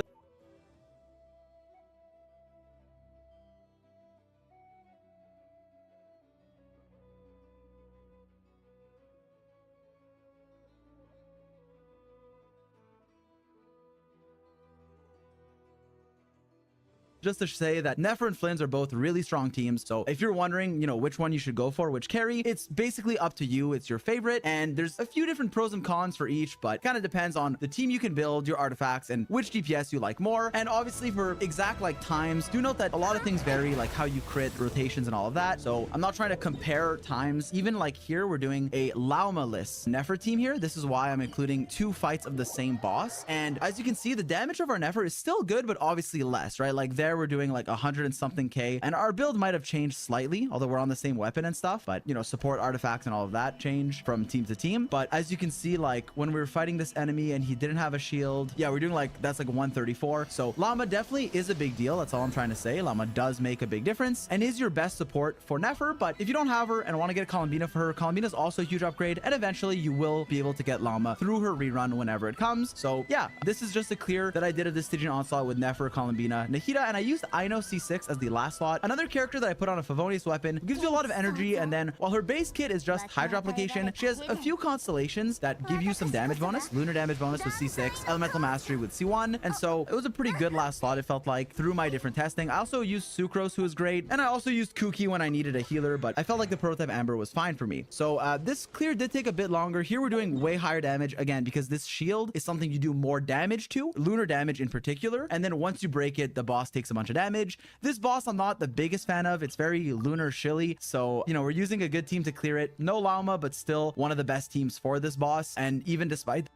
just to say that Nefer and Flynn's are both really strong teams. So if you're wondering, you know, which one you should go for, which carry, it's basically up to you. It's your favorite. And there's a few different pros and cons for each, but kind of depends on the team you can build, your artifacts, and which DPS you like more. And obviously for exact like times, do note that a lot of things vary, like how you crit, rotations, and all of that. So I'm not trying to compare times. Even like here, we're doing a Lauma-less Nefer team here. This is why I'm including 2 fights of the same boss. And as you can see, the damage of our Nefer is still good, but obviously less, right? Like there we're doing like 100 and something K, and our build might have changed slightly, although we're on the same weapon and stuff, but you know, support artifacts and all of that change from team to team. But as you can see, like when we were fighting this enemy and he didn't have a shield, yeah, we're doing like, that's like 134. So Llama definitely is a big deal. That's all I'm trying to say. Llama does make a big difference and is your best support for Nefer. But if you don't have her and want to get Columbina for her, Columbina is also a huge upgrade, and eventually you will be able to get Llama through her rerun whenever it comes. So yeah, this is just a clear that I did of this Stygian Onslaught with Nefer, Columbina, Nahida, and I used Ino C6 as the last slot. Another character that I put on a Favonius weapon, gives you a lot of energy, and then while her base kit is just Hydra application, she has a few constellations that give you some damage bonus. Lunar damage bonus with C6, Elemental Mastery with C1, and so it was a pretty good last slot, it felt like, through my different testing. I also used Sucrose, who was great, and I also used Kuki when I needed a healer, but I felt like the Prototype Amber was fine for me. So this clear did take a bit longer. Here we're doing way higher damage, again, because this shield is something you do more damage to, lunar damage in particular, and then once you break it, the boss takes a bunch of damage. This boss I'm not the biggest fan of. It's very lunar shilly, so you know, we're using a good team to clear it. No Llama, but still one of the best teams for this boss, and even despite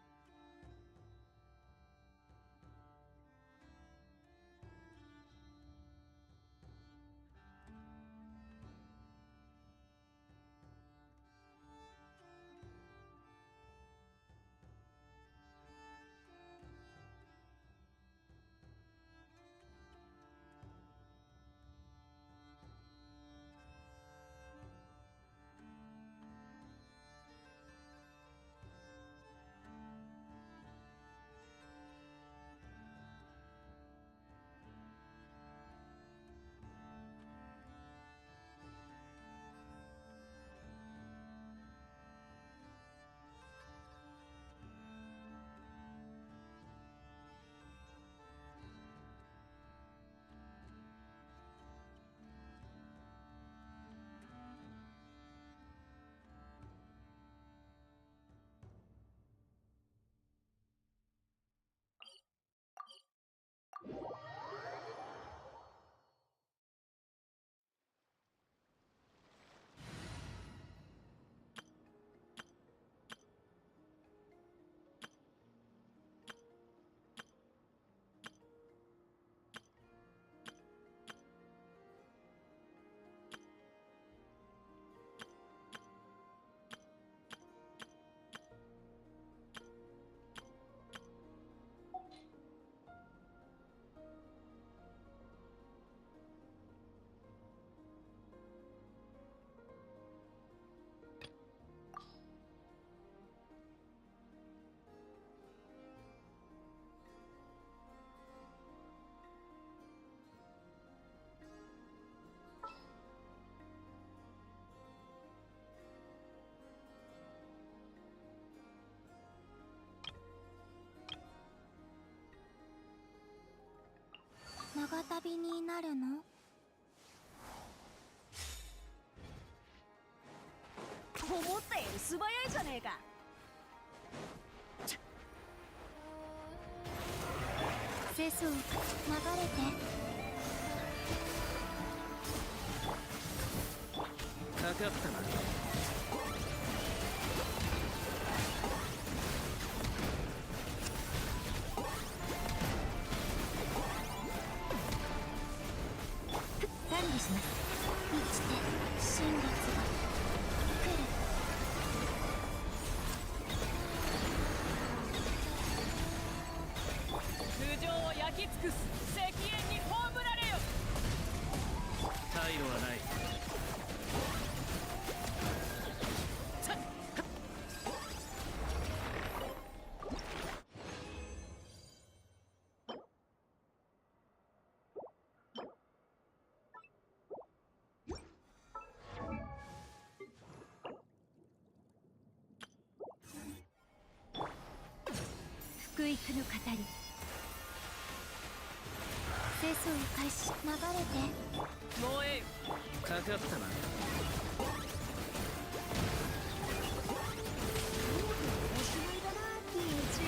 なるの？思ったより素早いじゃねえか。清掃流れて。かかったな。管理します。満ちて新月が来る。頭上を焼き尽くす石煙に葬られよ。退路はない。福育の語り。清掃開始。流れて。燃えよ。かかったな。おしまいだな、ピンチ。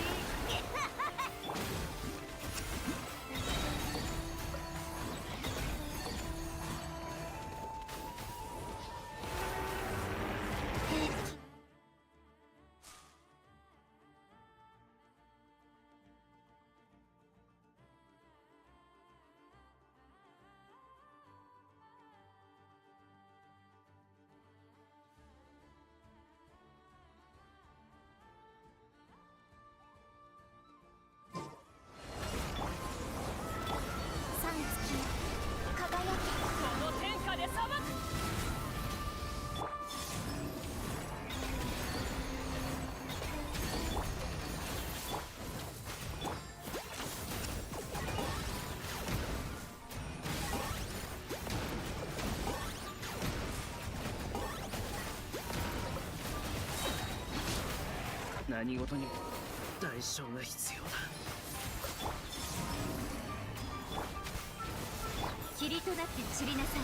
何事にも代償が必要だ。霧となって散りなさい。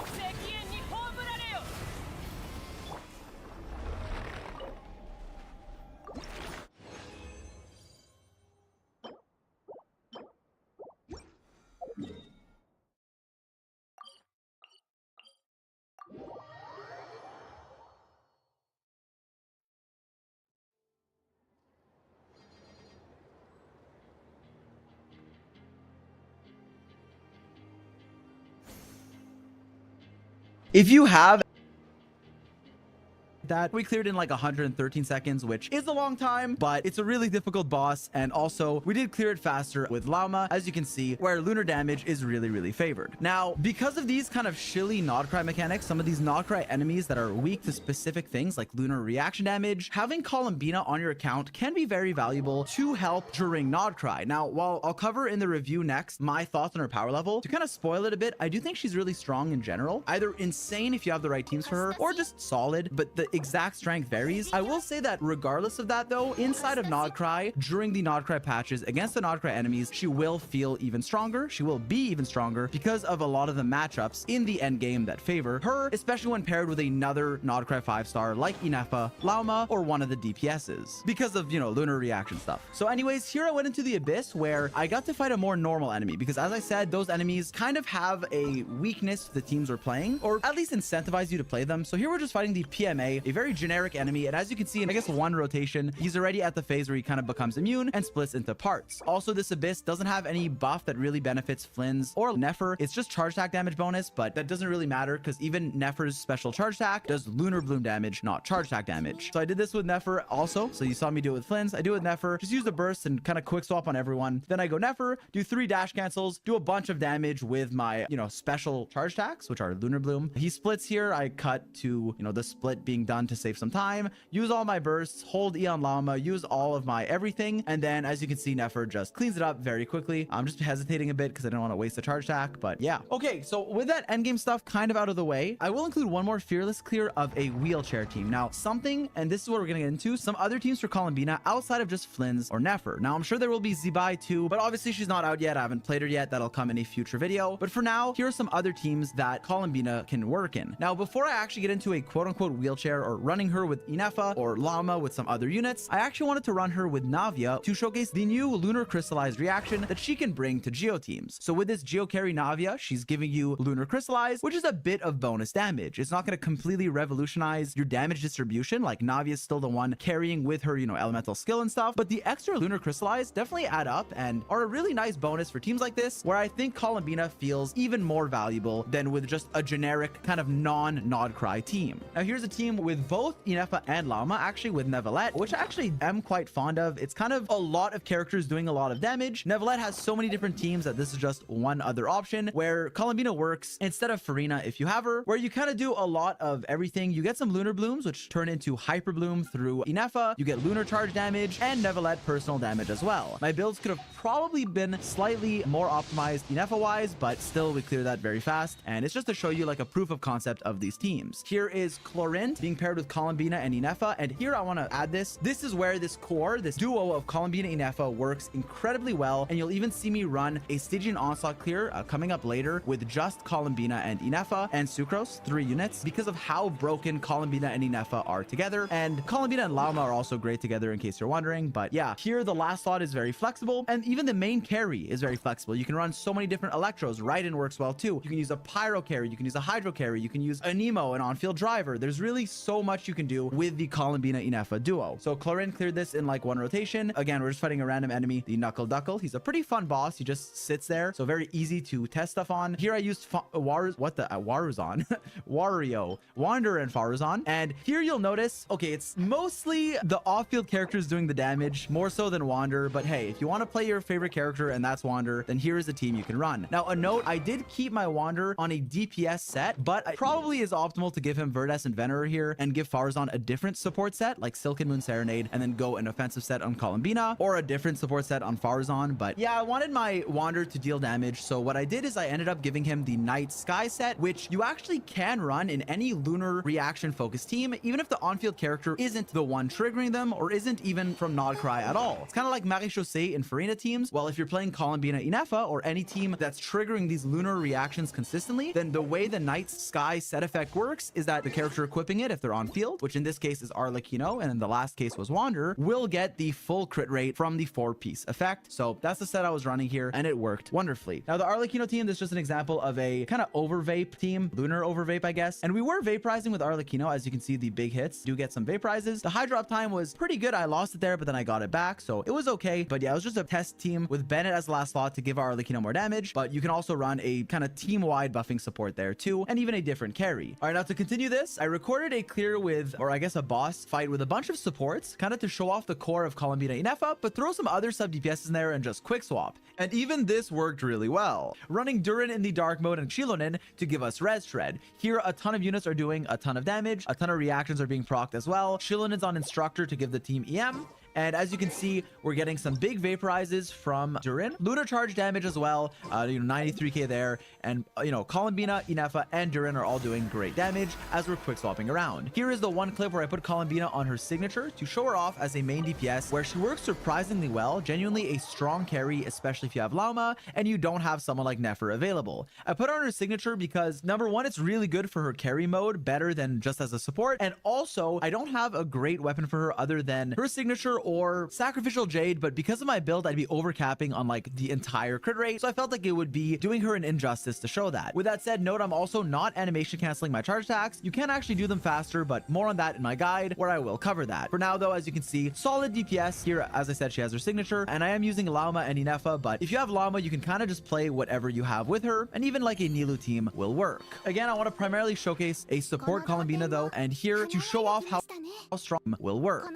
石煙に葬られよ。If you have that, we cleared in like 113 seconds, which is a long time, but it's a really difficult boss. And also we did clear it faster with Lauma, as you can see, where lunar damage is really favored. Now, because of these kind of shilly Nodcry mechanics, some of these Nodcry enemies that are weak to specific things like lunar reaction damage, having Columbina on your account can be very valuable to help during Nodcry. Now, while I'll cover in the review next my thoughts on her power level, to kind of spoil it a bit, I do think she's really strong in general, either insane if you have the right teams for her, or just solid, but the exact strength varies. I will say that regardless of that though, inside of Nodcry, during the Nodcry patches against the Nodcry enemies, she will feel even stronger. She will be even stronger because of a lot of the matchups in the end game that favor her, especially when paired with another Nodcry 5-star like Inefa, Lauma, or one of the DPSs because of, you know, lunar reaction stuff. So anyways, here I went into the Abyss where I got to fight a more normal enemy because, as I said, those enemies kind of have a weakness to the teams we're playing, or at least incentivize you to play them. So here we're just fighting the PMA, a very generic enemy, and as you can see in, I guess, one rotation, he's already at the phase where he kind of becomes immune and splits into parts. Also, this Abyss doesn't have any buff that really benefits Flynn's or Nefer. It's just charge attack damage bonus, but that doesn't really matter because even Nefer's special charge attack does lunar bloom damage, not charge attack damage. So I did this with Nefer also. So you saw me do it with Flynn's. I do it with Nefer. Just use the burst and kind of quick swap on everyone. Then I go Nefer, do 3 dash cancels, do a bunch of damage with my, you know, special charge attacks, which are lunar bloom. He splits here. I cut to, you know, the split being done done to save some time, use all my bursts, hold Eon Llama, use all of my everything, and then as you can see, Nefer just cleans it up very quickly. I'm just hesitating a bit because I don't want to waste the charge attack, but yeah. Okay, so with that endgame stuff kind of out of the way, I will include one more fearless clear of a wheelchair team. Now, something, and this is what we're going to get into, some other teams for Columbina outside of just Flynn's or Nefer. Now, I'm sure there will be Zibai too, but obviously she's not out yet. I haven't played her yet. That'll come in a future video. But for now, here are some other teams that Columbina can work in. Now, before I actually get into a quote-unquote wheelchair or running her with Inefa or Llama with some other units, I actually wanted to run her with Navia to showcase the new lunar crystallized reaction that she can bring to Geo teams. So with this Geo carry Navia, she's giving you lunar crystallized, which is a bit of bonus damage. It's not going to completely revolutionize your damage distribution, like Navia is still the one carrying with her, you know, elemental skill and stuff, but the extra lunar crystallized definitely add up and are a really nice bonus for teams like this, where I think Columbina feels even more valuable than with just a generic kind of non-Nodcry team. Now here's a team with both Inefa and Llama, actually with Nevalette, which I actually am quite fond of. It's kind of a lot of characters doing a lot of damage. Nevalette has so many different teams that this is just one other option where Columbina works instead of Farina if you have her, where you kind of do a lot of everything. You get some lunar blooms, which turn into hyper bloom through Inefa. You get lunar charge damage and Nevalette personal damage as well. My builds could have probably been slightly more optimized Inefa wise, but still we clear that very fast. And it's just to show you like a proof of concept of these teams. Here is Chlorint being paired with Columbina and Inefa. And here I want to add this. This is where this core, this duo of Columbina and Inefa works incredibly well. And you'll even see me run a Stygian Onslaught clear coming up later with just Columbina and Inefa and Sucrose, 3 units, because of how broken Columbina and Inefa are together. And Columbina and Llama are also great together in case you're wondering. But yeah, here the last slot is very flexible. And even the main carry is very flexible. You can run so many different electros. Raiden works well too. You can use a Pyro carry. You can use a Hydro carry. You can use a Nemo, an on-field driver. There's really so much you can do with the Columbina Inefa duo. So Chlorine cleared this in like 1 rotation. Again, we're just fighting a random enemy, the Knuckle Duckle. He's a pretty fun boss. He just sits there. So very easy to test stuff on. Here I used Waruzon. Wario, Wanderer and Faruzon. And here you'll notice, okay, it's mostly the off-field characters doing the damage, more so than Wanderer. But hey, if you want to play your favorite character and that's Wanderer, then here is a team you can run. Now, a note, I did keep my Wanderer on a DPS set, but it probably is optimal to give him Verdes and Venerer here and give Faruzon a different support set, like Silken Moon Serenade, and then go an offensive set on Columbina, or a different support set on Faruzon. But yeah, I wanted my Wanderer to deal damage, so what I did is I ended up giving him the Night Sky set, which you actually can run in any lunar reaction focused team, even if the on-field character isn't the one triggering them or isn't even from Nodcry at all. It's kind of like Marie-Chaussée in Farina teams. Well, if you're playing Columbina Inefa or any team that's triggering these lunar reactions consistently, then the way the Night Sky set effect works is that the character equipping it, if they're on field, which in this case is Arlecchino, and in the last case was Wanderer, will get the full crit rate from the 4-piece effect. So that's the set I was running here, and it worked wonderfully. Now, the Arlecchino team, this is just an example of a kind of over-vape team, lunar over-vape, I guess. And we were vaporizing with Arlecchino. As you can see, the big hits do get some vaporizes. The hydro uptime was pretty good. I lost it there, but then I got it back, so it was okay. But yeah, it was just a test team with Bennett as the last slot to give Arlecchino more damage, but you can also run a kind of team-wide buffing support there too, and even a different carry. All right, now to continue this, I recorded a clear with, or I guess a boss fight with a bunch of supports, kind of to show off the core of Columbina Inefa, but throw some other sub DPSs in there and just quick swap. And even this worked really well. Running Durin in the dark mode and Xilonin to give us Res Shred. Here, a ton of units are doing a ton of damage, a ton of reactions are being procced as well. Xilonin's on Instructor to give the team EM. And as you can see, we're getting some big vaporizes from Durin. Lunar charge damage as well, 93k there. And, Columbina, Inefa, and Durin are all doing great damage as we're quick swapping around. Here is the one clip where I put Columbina on her signature to show her off as a main DPS, where she works surprisingly well, genuinely a strong carry, especially if you have Llama and you don't have someone like Nefer available. I put her on her signature because, number one, it's really good for her carry mode, better than just as a support. And also, I don't have a great weapon for her other than her signature or Sacrificial Jade, but because of my build, I'd be overcapping on like the entire crit rate, so I felt like it would be doing her an injustice to show that. With that said, note I'm also not animation canceling my charge attacks. You can actually do them faster, but more on that in my guide, where I will cover that. For now though, as you can see, solid DPS here. As I said, she has her signature, and I am using Llama and Inefa, but if you have Llama, you can kind of just play whatever you have with her, and even like a Nilu team will work. Again, I want to primarily showcase a support Columbina though, and here to show off how strong will work.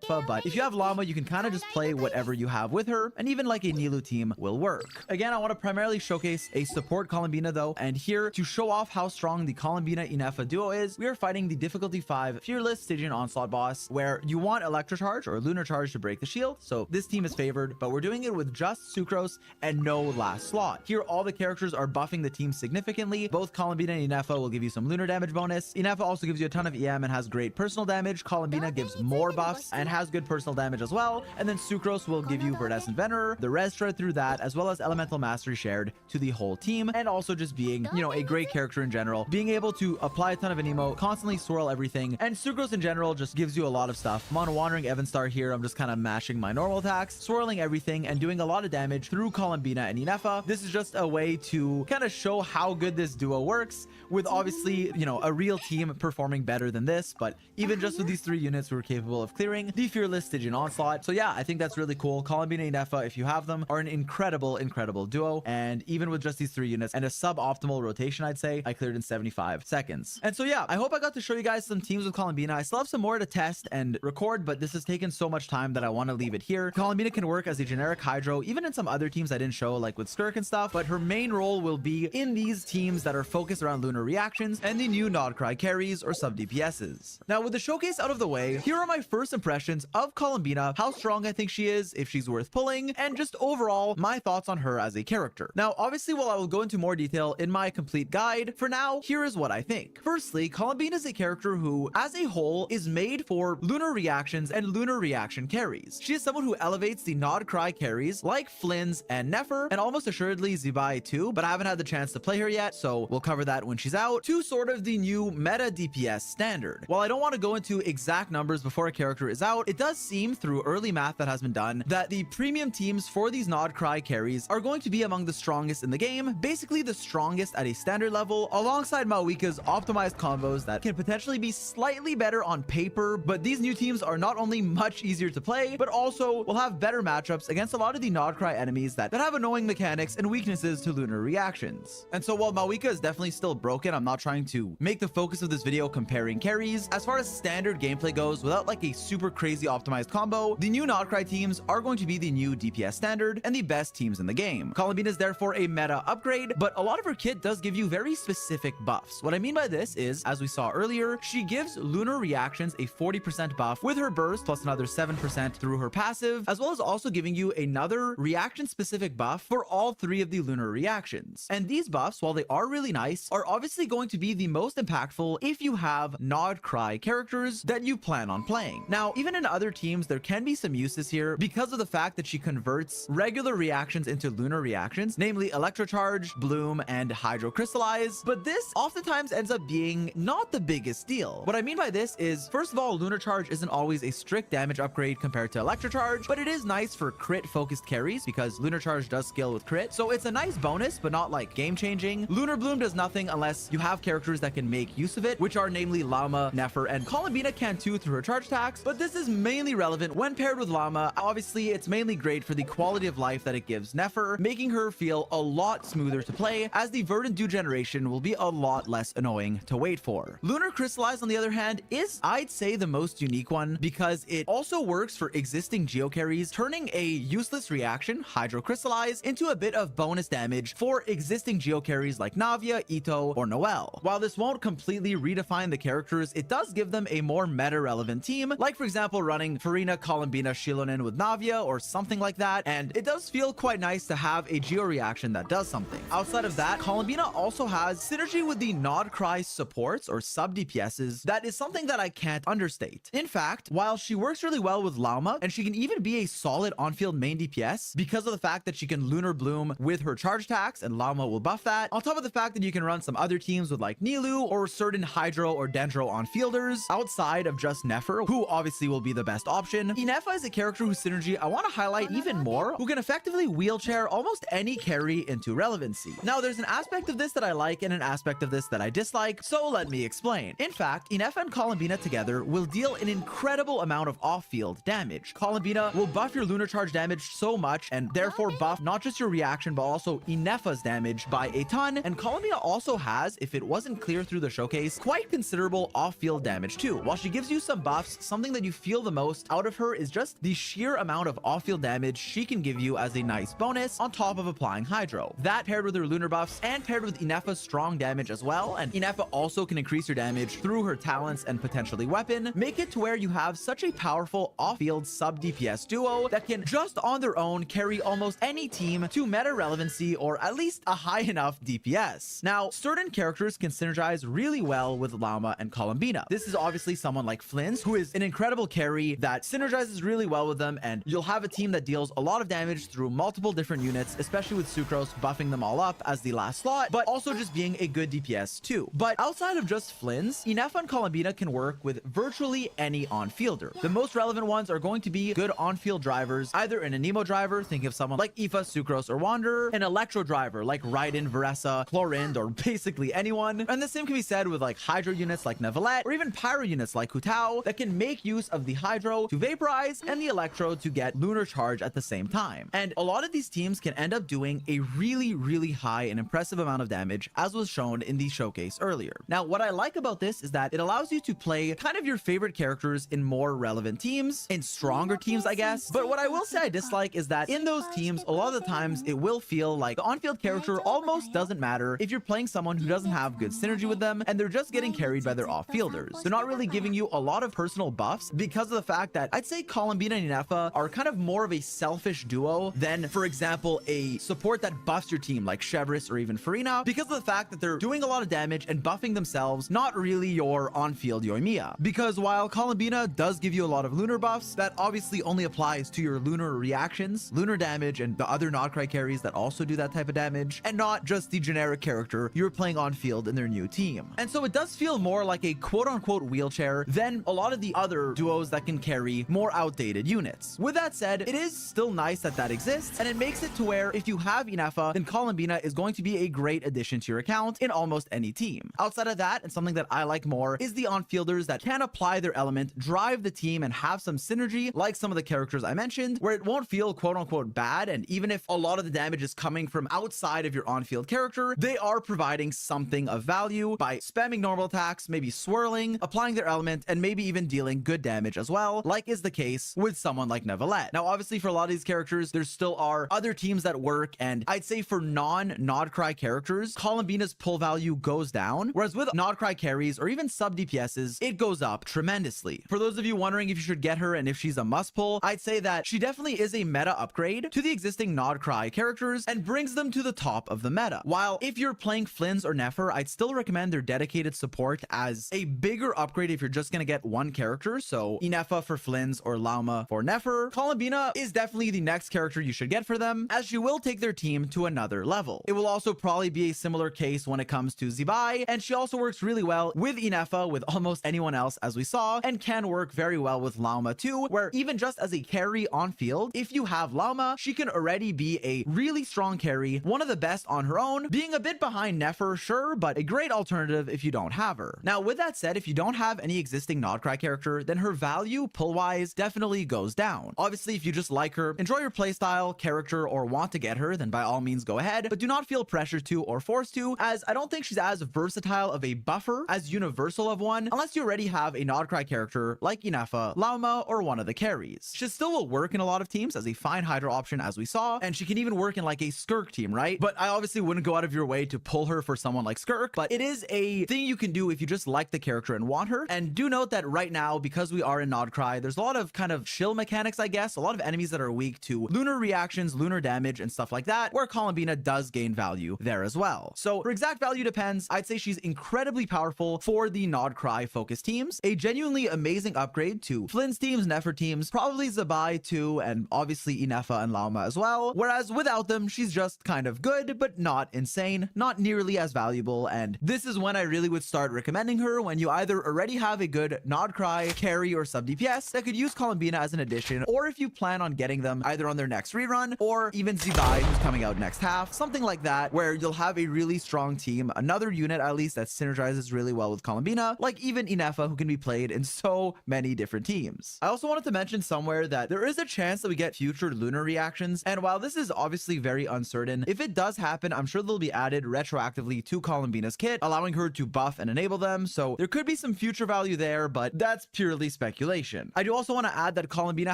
But if you have Llama, you can kind of just play whatever you have with her, and even like a Nilou team will work. Again, I want to primarily showcase a support Columbina though, and here to show off how strong the Columbina Inefa duo is, we are fighting the difficulty 5 Fearless Stygian Onslaught boss, where you want Electro Charge or Lunar Charge to break the shield, so this team is favored, but we're doing it with just Sucrose and no last slot. Here, all the characters are buffing the team significantly. Both Columbina and Inefa will give you some lunar damage bonus. Inefa also gives you a ton of EM and has great personal damage. Columbina gives more buffs and has good personal damage as well. And then Sucrose will give you Verdescent Venerer, the res shred through that, as well as Elemental Mastery shared to the whole team, and also just being, you know, a great character in general, being able to apply a ton of an emo, constantly swirl everything, and Sucrose in general just gives you a lot of stuff. I'm on Wandering Evanstar here. I'm just kind of mashing my normal attacks, swirling everything, and doing a lot of damage through Columbina and Inefa. This is just a way to kind of show how good this duo works, with obviously, you know, a real team performing better than this, but even just with these 3 units, we were capable of clearing the Fearless Stygian Onslaught. So yeah, I think that's really cool. Columbina and Inefa, if you have them, are an incredible duo, and even with just these 3 units and a suboptimal rotation, I'd say, I cleared in 75 seconds. And so yeah, I hope I got to show you guys some teams with Columbina. I still have some more to test and record, but this has taken so much time that I want to leave it here. Columbina can work as a generic Hydro, even in some other teams I didn't show, like with Skirk and stuff, but her main role will be in these teams that are focused around lunar reactions and the new Nodcry carries or sub DPSs. Now, with the showcase out of the way, here are my first impressions of Columbina, how strong I think she is, if she's worth pulling, and just overall my thoughts on her as a character. Now, obviously, while I will go into more detail in my complete guide, for now, here is what I think. Firstly, Columbina is a character who, as a whole, is made for lunar reactions and lunar reaction carries. She is someone who elevates the Nodcry carries like Flynn's and Nefer, and almost assuredly Zibai too, but I haven't had the chance to play her yet, so we'll cover that when she's out, to sort of the new meta DPS standard. While I don't want to go into exact numbers before a character is out, it does seem through early math that has been done that the premium teams for these Nodcry carries are going to be among the strongest in the game, basically the strongest at a standard level, alongside Maoika's optimized combos that can potentially be slightly better on paper, but these new teams are not only much easier to play, but also will have better matchups against a lot of the Nodcry enemies that have annoying mechanics and weaknesses to lunar reactions. And so while Maoika is definitely still broken, I'm not trying to make the focus of this video comparing carries. As far as standard gameplay goes, without like a super crazy optimized combo, the new Nodcry teams are going to be the new DPS standard and the best teams in the game. Columbina is therefore a meta upgrade, but a lot of her kit does give you very specific buffs. What I mean by this is, as we saw earlier, she gives lunar reactions a 40% buff with her burst plus another 7% through her passive, as well as also giving you another reaction specific buff for all 3 of the lunar reactions. And these buffs, while they are really nice, are obviously going to be the most impactful if you have Nodcry characters that you plan on playing. Now, even in other teams, there can be some uses here because of the fact that she converts regular reactions into lunar reactions, namely Electrocharge, Bloom, and Hydro Crystallize, but this oftentimes ends up being not the biggest deal. What I mean by this is, first of all, Lunar Charge isn't always a strict damage upgrade compared to Electrocharge, but it is nice for crit-focused carries because Lunar Charge does scale with crit, so it's a nice bonus, but not like game-changing. Lunar Bloom does nothing unless you have characters that can make use of it, which are namely Llama, Nefer, and Columbina can too through her charge attacks, but this is mainly relevant when paired with Llama. Obviously, it's mainly great for the quality of life that it gives Nefer, making her feel a lot smoother to play, as the Verdant Dew generation will be a lot less annoying to wait for. Lunar Crystallize, on the other hand, is, I'd say, the most unique one because it also works for existing Geo carries, turning a useless reaction, Hydro Crystallize, into a bit of bonus damage for existing Geo carries like Navia, Ito, or Noelle. While this won't completely redefine the characters, it does give them a more meta-relevant team, like for example running Farina, Columbina, Shilonen with Navia or something like that, and it does feel quite nice to have a Geo reaction that does something. Outside of that, Columbina also has synergy with the Nodcry supports or sub DPSs that is something that I can't understate. In fact, while she works really well with Llama, and she can even be a solid on-field main DPS because of the fact that she can Lunar Bloom with her charge attacks and Llama will buff that, on top of the fact that you can run some other teams with like Nilou or certain Hydro or Dendro on-fielders outside of just Nefer, who obviously will be the best option. Inefa is a character whose synergy I want to highlight even more, who can effectively wheelchair almost any carry into relevancy. Now, there's an aspect of this that I like and an aspect of this that I dislike, so let me explain. In fact, Inefa and Columbina together will deal an incredible amount of off-field damage. Columbina will buff your Lunar Charge damage so much and therefore buff not just your reaction but also Inefa's damage by a ton, and Columbina also has, if it wasn't clear through the showcase, quite considerable off-field damage too. While she gives you some buffs, something that you feel the most out of of her is just the sheer amount of off-field damage she can give you as a nice bonus on top of applying Hydro. That paired with her lunar buffs and paired with Inefa's strong damage as well, and Inefa also can increase your damage through her talents and potentially weapon, make it to where you have such a powerful off-field sub-DPS duo that can just on their own carry almost any team to meta relevancy or at least a high enough DPS. Now, certain characters can synergize really well with Lauma and Columbina. This is obviously someone like Flynn's, who is an incredible carry that synergizes really well with them, and you'll have a team that deals a lot of damage through multiple different units, especially with Sucrose buffing them all up as the last slot, but also just being a good DPS too. But outside of just Flynn's, Inefa and Columbina can work with virtually any on-fielder. The most relevant ones are going to be good on-field drivers, either an Anemo driver, think of someone like Aoife, Sucrose, or Wanderer, an Electro driver like Raiden, Veressa, Chlorind, or basically anyone, and the same can be said with like Hydro units like Nevalette, or even Pyro units like Hu Tao that can make use of the Hydro to vaporize and the Electro to get lunar charge at the same time. And a lot of these teams can end up doing a really high and impressive amount of damage, as was shown in the showcase earlier. Now, what I like about this is that it allows you to play kind of your favorite characters in more relevant teams, in stronger teams, I guess. But what I will say I dislike is that in those teams, a lot of the times it will feel like the on-field character almost doesn't matter if you're playing someone who doesn't have good synergy with them and they're just getting carried by their off-fielders. They're not really giving you a lot of personal buffs because of the fact that I'd say Columbina and Inefa are kind of more of a selfish duo than, for example, a support that buffs your team like Chevris or even Farina, because of the fact that they're doing a lot of damage and buffing themselves, not really your on-field Yoimiya. Because while Columbina does give you a lot of lunar buffs, that obviously only applies to your lunar reactions, lunar damage, and the other Nodcry carries that also do that type of damage, and not just the generic character you're playing on field in their new team. And so it does feel more like a quote-unquote wheelchair than a lot of the other duos that can carry more outdated units. With that said, it is still nice that that exists, and it makes it to where if you have Inefa, then Columbina is going to be a great addition to your account in almost any team. Outside of that, and something that I like more, is the on-fielders that can apply their element, drive the team, and have some synergy, like some of the characters I mentioned, where it won't feel quote-unquote bad, and even if a lot of the damage is coming from outside of your on-field character, they are providing something of value by spamming normal attacks, maybe swirling, applying their element, and maybe even dealing good damage as well, like is the case with someone like Nevalette. Now, obviously, for a lot of these characters, there still are other teams that work, and I'd say for non-Nodcry characters, Columbina's pull value goes down, whereas with Nodcry carries or even sub DPSs, it goes up tremendously. For those of you wondering if you should get her and if she's a must pull, I'd say that she definitely is a meta upgrade to the existing Nodcry characters and brings them to the top of the meta. While if you're playing Flynn's or Nefer, I'd still recommend their dedicated support as a bigger upgrade if you're just gonna get one character. So Inefa for Flynn's or Lauma for Nefer. Columbina is definitely the next character you should get for them, as she will take their team to another level. It will also probably be a similar case when it comes to Zibai, and she also works really well with Inefa, with almost anyone else as we saw, and can work very well with Lauma too, where even just as a carry on field, if you have Lauma, she can already be a really strong carry, one of the best on her own, being a bit behind Nefer, sure, but a great alternative if you don't have her. Now, with that said, if you don't have any existing Nodcry character, then her value pull-wise definitely goes down. Obviously, if you just like her, enjoy her playstyle, character, or want to get her, then by all means go ahead, but do not feel pressured to or forced to, as I don't think she's as versatile of a buffer as universal of one, unless you already have a Nodcry character like Inefa, Lauma, or one of the carries. She still will work in a lot of teams as a fine Hydro option as we saw, and she can even work in like a Skirk team, right? But I obviously wouldn't go out of your way to pull her for someone like Skirk, but it is a thing you can do if you just like the character and want her. And do note that right now, because we are in Nodcry, there's a lot of kind of chill mechanics, I guess, a lot of enemies that are weak to lunar reactions, lunar damage, and stuff like that, where Columbina does gain value there as well. So her exact value depends. I'd say she's incredibly powerful for the Nodcry focus teams, a genuinely amazing upgrade to Flynn's teams, Nefer teams, probably Zabai too, and obviously Inefa and Lauma as well, whereas without them, she's just kind of good, but not insane, not nearly as valuable, and this is when I really would start recommending her, when you either already have a good Nodcry, carry, or sub DPS that could use Columbina as an addition, or if you plan on getting them either on their next rerun, or even Zibai, who's coming out next half, something like that, where you'll have a really strong team, another unit at least that synergizes really well with Columbina, like even Inefa, who can be played in so many different teams. I also wanted to mention somewhere that there is a chance that we get future lunar reactions, and while this is obviously very uncertain, if it does happen, I'm sure they'll be added retroactively to Columbina's kit, allowing her to buff and enable them, so there could be some future value there, but that's purely speculation. I do also want to add that Columbina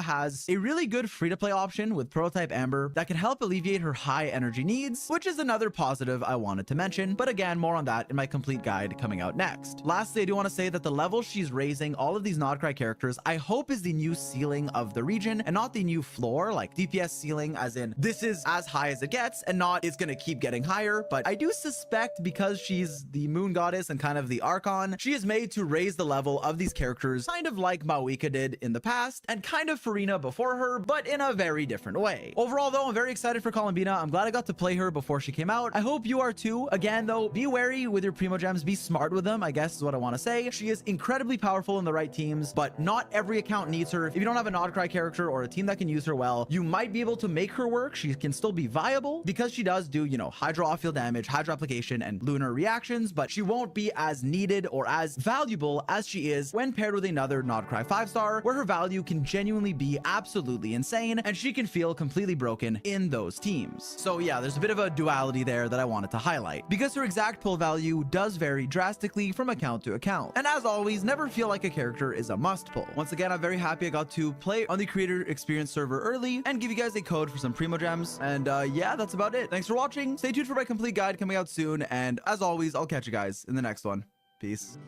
has a really good free-to-play option with Prototype Amber that can help alleviate her high energy needs, which is another positive I wanted to mention. But again, more on that in my complete guide coming out next. Lastly, I do want to say that the level she's raising all of these Nodcry characters, I hope is the new ceiling of the region and not the new floor, like DPS ceiling, as in this is as high as it gets and not it's going to keep getting higher. But I do suspect because she's the moon goddess and kind of the Archon, she is made to raise the level of these characters kind of like Maoika did in the past and kind of Farina before her, but in a very different way. Overall though, I'm very excited for Columbina. I'm glad I got to play her before she came out. I hope you are too. Again though, be wary with your Primo Gems, be smart with them, I guess is what I want to say. She is incredibly powerful in the right teams, but not every account needs her. If you don't have a Nodcry character or a team that can use her well, you might be able to make her work. She can still be viable because she does do, you know, Hydro off-field damage, Hydro application, and lunar reactions, but she won't be as needed or as valuable as she is when paired with another Nodcry 5-star, where her value can genuinely be absolutely insane and she can feel completely broken in those teams. So yeah, there's a bit of a duality there that I wanted to highlight because her exact pull value does vary drastically from account to account. And as always, never feel like a character is a must pull. Once again, I'm very happy I got to play on the creator experience server early and give you guys a code for some Primo Gems. And yeah, that's about it. Thanks for watching. Stay tuned for my complete guide coming out soon. And as always, I'll catch you guys in the next one. Peace.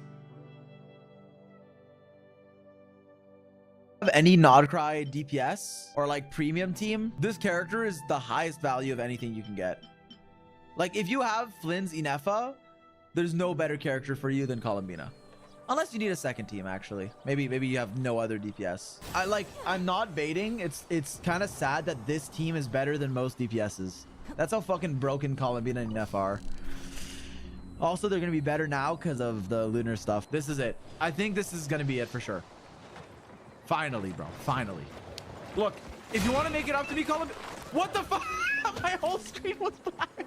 Have any Nodcry DPS or like premium team, this character is the highest value of anything you can get. Like if you have Flynn's Inefa, there's no better character for you than Columbina. Unless you need a second team, actually. Maybe you have no other DPS. I'm not baiting. It's kind of sad that this team is better than most DPSs. That's how fucking broken Columbina and Inef are. Also, they're gonna be better now because of the lunar stuff. This is it. I think this is gonna be it for sure. Finally, bro. Finally. Look, if you want to make it up to me, Columbina. What the fuck? My whole screen was black.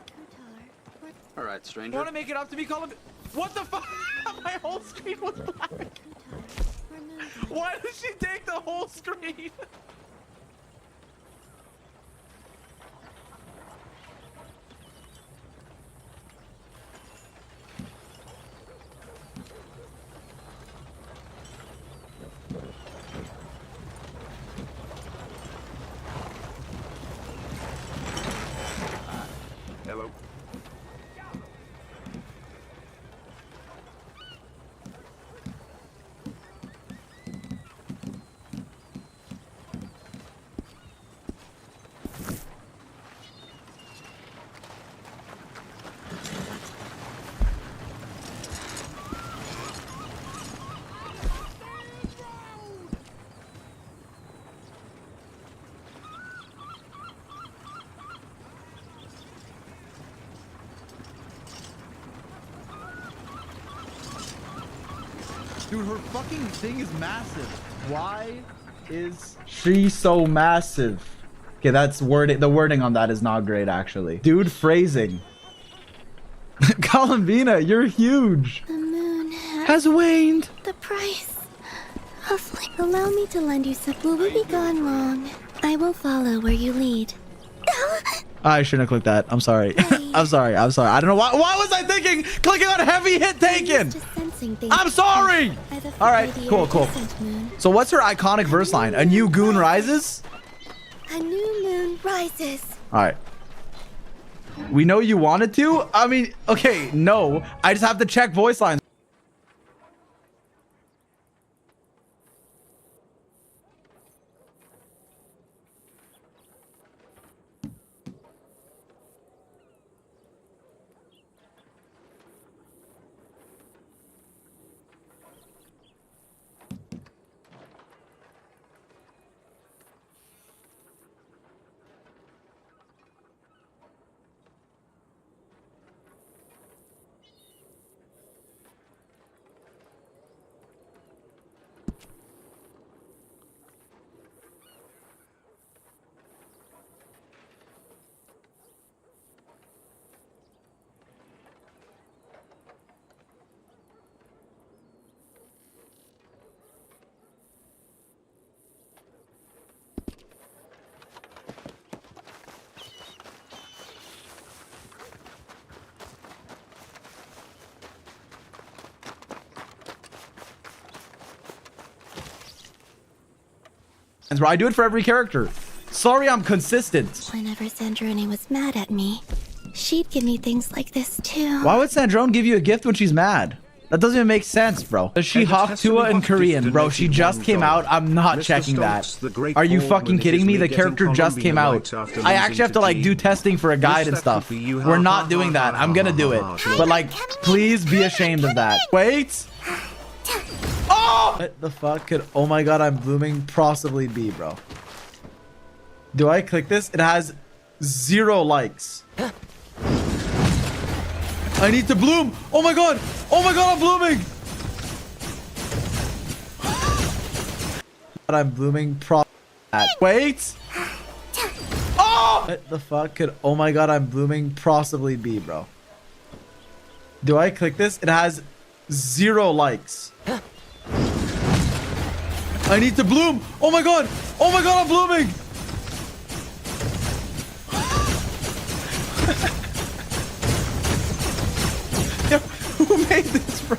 All right, stranger. You want to make it up to me, Columbina? What the fuck? My whole screen was black. Why did she take the whole screen? Hello. Dude, her fucking thing is massive. Why is she so massive? Okay, that's wording. The wording on that is not great, actually. Dude, phrasing. Columbina, you're huge. The moon Has waned. the price of life. Allow me to lend you some. Will we be gone long? I will follow where you lead. I shouldn't have clicked that. I'm sorry. I'm sorry. I'm sorry. I don't know why. Why was I thinking clicking on heavy hit taken? I'm sorry. All right. Cool. Cool. So what's her iconic verse line? A new goon rises? A new moon rises. All right. We know you wanted to. I mean, okay. No, I just have to check voice lines. bro. I do it for every character. Sorry, I'm consistent. Whenever Sandrone was mad at me, she'd give me things like this too. Why would Sandrone give you a gift when she's mad? That doesn't even make sense, bro. Does she hawk Tua in Korean? Bro, she just came out. I'm not checking that. Are you fucking kidding me? The character just came out. I actually have to like do testing for a guide and stuff. We're not doing that. I'm gonna do it. But like, please be ashamed of that. Wait. Oh! What the fuck could... Oh my god, I'm blooming possibly be, bro. Do I click this? It has 0 likes. I need to bloom. Oh my god. Oh my god, I'm blooming. I'm blooming Wait. Oh! What the fuck could... Oh my god, I'm blooming possibly be, bro. Do I click this? It has 0 likes. I need to bloom. Oh my god. Oh my god, I'm blooming. Yo, who made this, bro?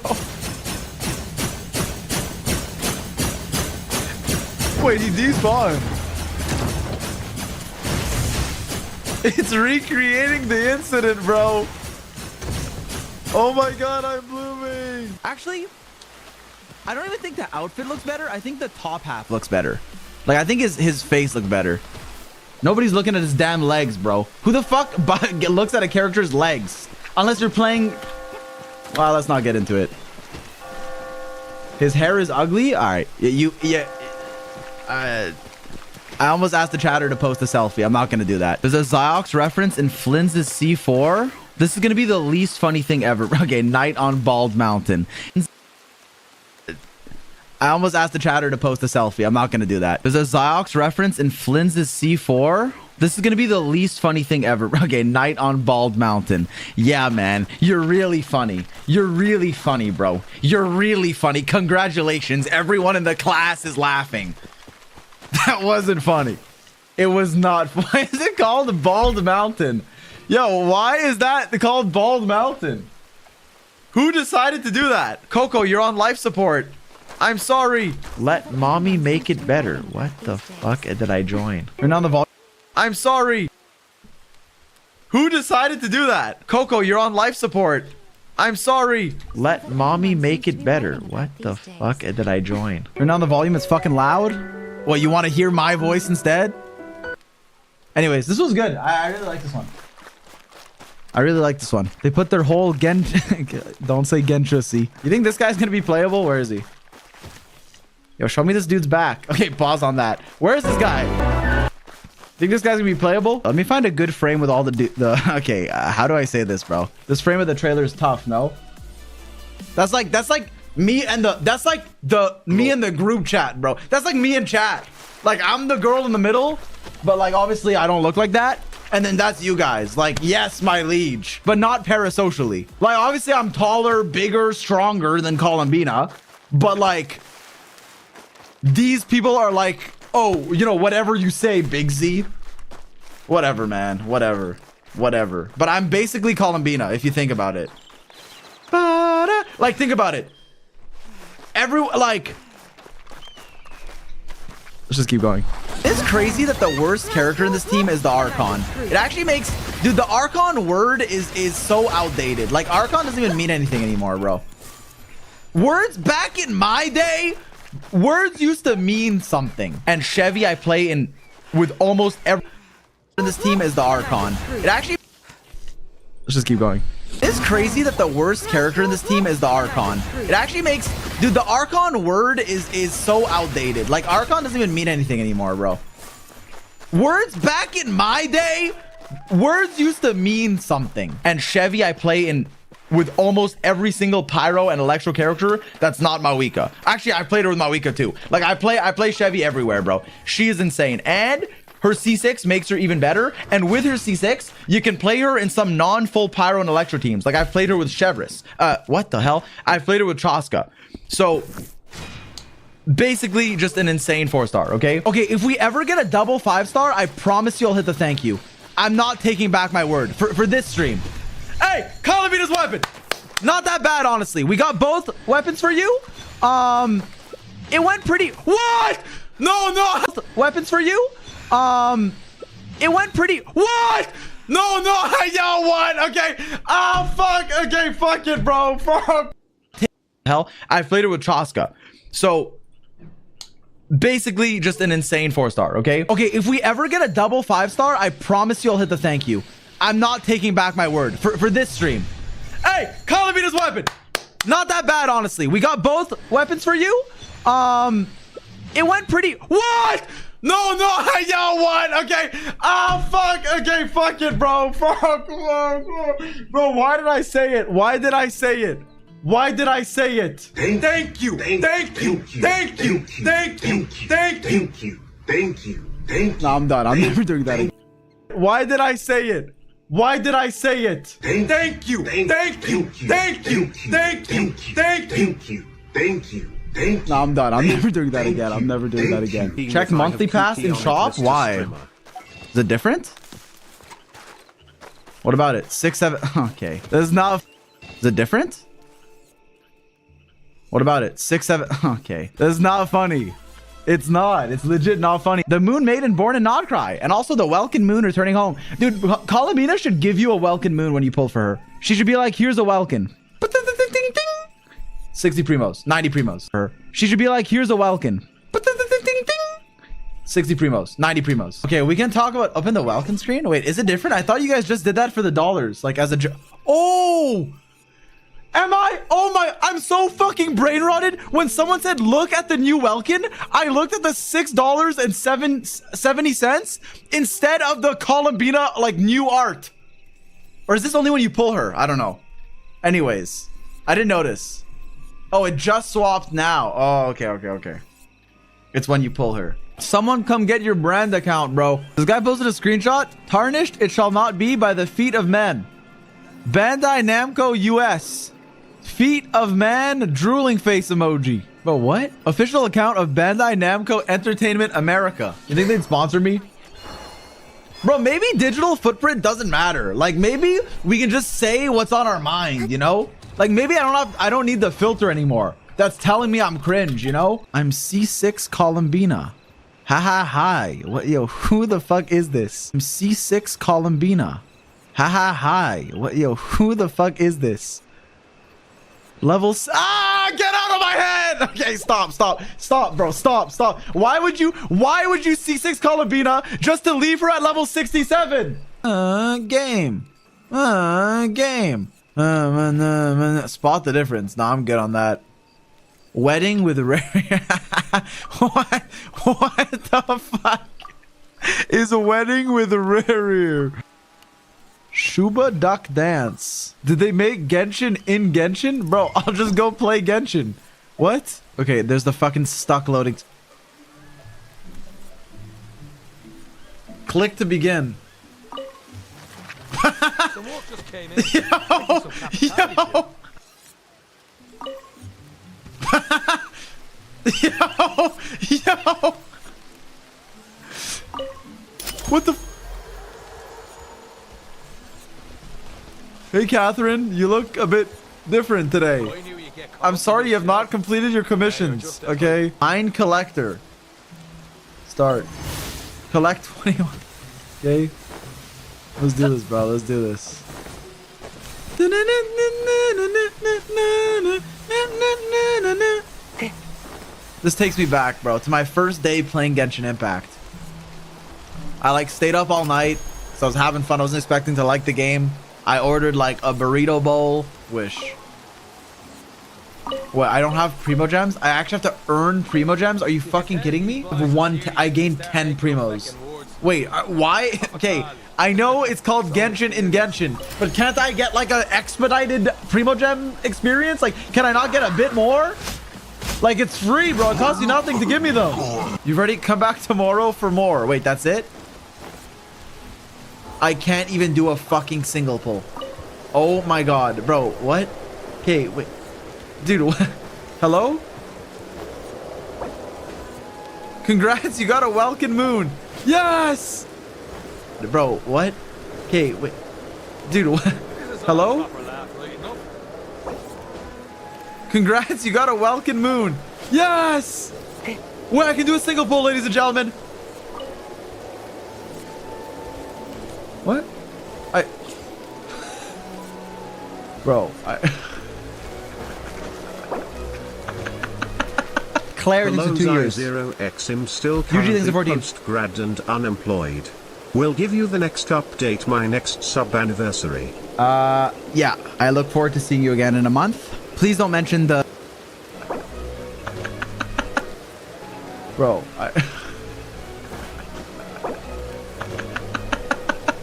Wait, he despawned. It's recreating the incident, bro. Oh my god, I'm blooming. Actually, I don't even think the outfit looks better. I think the top half looks better. Like, I think his face looks better. Nobody's looking at his damn legs, bro. Who the fuck looks at a character's legs? Unless you're playing... Well, let's not get into it. His hair is ugly? All right. I almost asked the chatter to post a selfie. I'm not going to do that. There's a Ziox reference in Flynn's C4. This is going to be the least funny thing ever. Okay, Night on Bald Mountain. I almost asked the chatter to post a selfie. I'm not going to do that. There's a Ziox reference in Flynn's C4. This is going to be the least funny thing ever. Okay, Night on Bald Mountain. Yeah, man. You're really funny. You're really funny, bro. You're really funny. Congratulations. Everyone in the class is laughing. That wasn't funny. It was not. Why is it called Bald Mountain? Yo, why is that called Bald Mountain? Who decided to do that? Coco, you're on life support. I'm sorry. Let mommy make it better. What the fuck did I join? Turn on the volume. I'm sorry. Who decided to do that? Coco, you're on life support. I'm sorry. Let mommy make it better. What the fuck did I join? Turn on the volume. It's fucking loud. What, you want to hear my voice instead? Anyways, this was good. I really like this one. I really like this one. They put their whole don't say Genchusi. You think this guy's gonna be playable? Where is he? Yo, show me this dude's back. Okay, pause on that. Where is this guy? Think this guy's gonna be playable? Let me find a good frame with all the okay, how do I say this, bro? This frame of the trailer is tough, no? That's like me and me and the group chat, bro. That's like me and chat. Like, I'm the girl in the middle, but like obviously I don't look like that. And then that's you guys. Like, yes, my liege, but not parasocially. Like, obviously I'm taller, bigger, stronger than Columbina, but like these people are like, oh, you know, whatever you say, Big Z. Whatever, man. Whatever. But I'm basically Columbina, if you think about it. Like, think about it. Let's just keep going. It's crazy that the worst character in this team is the Archon. It actually makes... Dude, the Archon word is so outdated. Like, Archon doesn't even mean anything anymore, bro. Words back in my day... Words used to mean something. And Chevy I play in with almost every in this team is the Archon. It actually... Let's just keep going. It's crazy that the worst character in this team is the Archon. It actually makes... Dude, the Archon word is so outdated. Like, Archon doesn't even mean anything anymore, bro. Words back in my day... Words used to mean something. And Chevy I play in... with almost every single pyro and electro character that's not Mawika. Actually, I played her with Mawika too. Like, I play Chevy everywhere, bro. She is insane. And her C6 makes her even better. And with her C6, you can play her in some non-full pyro and electro teams. Like, I've played her with Chevris. What the hell? I've played her with Chaska. So, basically, just an insane 4-star, okay? Okay, if we ever get a double 5-star, I promise you I'll hit the thank you. I'm not taking back my word for this stream. Hey, Columbina's weapon. Not that bad, honestly. We got both weapons for you. It went pretty... What? No. Weapons for you? It went pretty. What? No. Yo, what? Okay. Oh, fuck. Okay, fuck it, bro. Fuck. Hell, I played it with Chaska. So, basically, just an insane 4-star, okay? Okay, if we ever get a double 5-star, I promise you I'll hit the thank you. I'm not taking back my word for this stream. Hey, Columbina's weapon. Not that bad, honestly. We got both weapons for you. It went pretty. What? No. Yo, what? Okay. Oh, fuck. Okay, fuck it, bro. Fuck. Bro, why did I say it? Why did I say it? Thank you. No, I'm done. I'm never doing that again. Why did I say it? Thank you. No, I'm done. I'm never doing that again. Check monthly pass in shop. Why? Is it different? What about it? 6, 7. Okay. That's not. Is it different? What about it? 6, 7. Okay. That's not funny. It's not. It's legit not funny. The Moon Maiden born in Nodcry. And also the Welkin Moon returning home. Dude, Columbina should give you a Welkin Moon when you pull for her. She should be like, here's a Welkin. 60 primos. 90 primos. For her. She should be like, here's a Welkin. 60 primos. 90 primos. Okay, we can talk about open the Welkin screen. Wait, is it different? I thought you guys just did that for the dollars. Like as a... Oh! Am I? Oh my, I'm so fucking brain rotted. When someone said, look at the new Welkin, I looked at the $6.70 instead of the Columbina, like, new art. Or is this only when you pull her? I don't know. Anyways, I didn't notice. Oh, it just swapped now. Oh, okay. It's when you pull her. Someone come get your brand account, bro. This guy posted a screenshot. Tarnished, it shall not be by the feet of men. Bandai Namco US. Feet of man, drooling face emoji. But what? Official account of Bandai Namco Entertainment America. You think they'd sponsor me? Bro, maybe digital footprint doesn't matter. Like maybe we can just say what's on our mind, you know? Like maybe I don't need the filter anymore. That's telling me I'm cringe, you know? I'm C6 Columbina. Hi. What, yo, who the fuck is this? I'm C6 Columbina. Hi. What, yo, who the fuck is this? Levels. Get out of my head. Okay, stop, bro. Stop. Why would you C6 Columbina just to leave her at level 67? Game. Spot the difference. Nah, I'm good on that. Wedding with rare. What the fuck is a wedding with a rare? Shuba Duck Dance. Did they make Genshin in Genshin? Bro, I'll just go play Genshin. What? Okay, there's the fucking stuck loading. Click to begin. Yo. What the? Hey, Catherine, you look a bit different today. I'm sorry you have not completed your commissions, okay? Mine collector. Start. Collect 21. Okay? Let's do this, bro. Let's do this. This takes me back, bro, to my first day playing Genshin Impact. I, like, stayed up all night, so I was having fun. I wasn't expecting to like the game. I ordered like a burrito bowl. Wish. What? I don't have primo gems? I actually have to earn primo gems? Are you fucking kidding me? I gained 10 primos. Wait, why? Okay, I know it's called Genshin in Genshin, but can't I get like an expedited primo gem experience? Like, can I not get a bit more? Like, it's free, bro. It costs you nothing to give me them. You ready? Come back tomorrow for more. Wait, that's it? I can't even do a fucking single pull. Oh my god, bro, what? Okay, wait. Dude, what? Hello? Congrats, you got a Welkin Moon. Yes! Bro, what? Okay, wait. Dude, what? Hello? Congrats, you got a Welkin Moon. Yes! Wait, I can do a single pull, ladies and gentlemen. What? Bro, Claire thinks in 2 years. Zero-XM still UG thinks in currently 14. post-grad and unemployed. We'll give you the next update my next sub-anniversary. Yeah, I look forward to seeing you again in a month. Please don't mention the... Bro,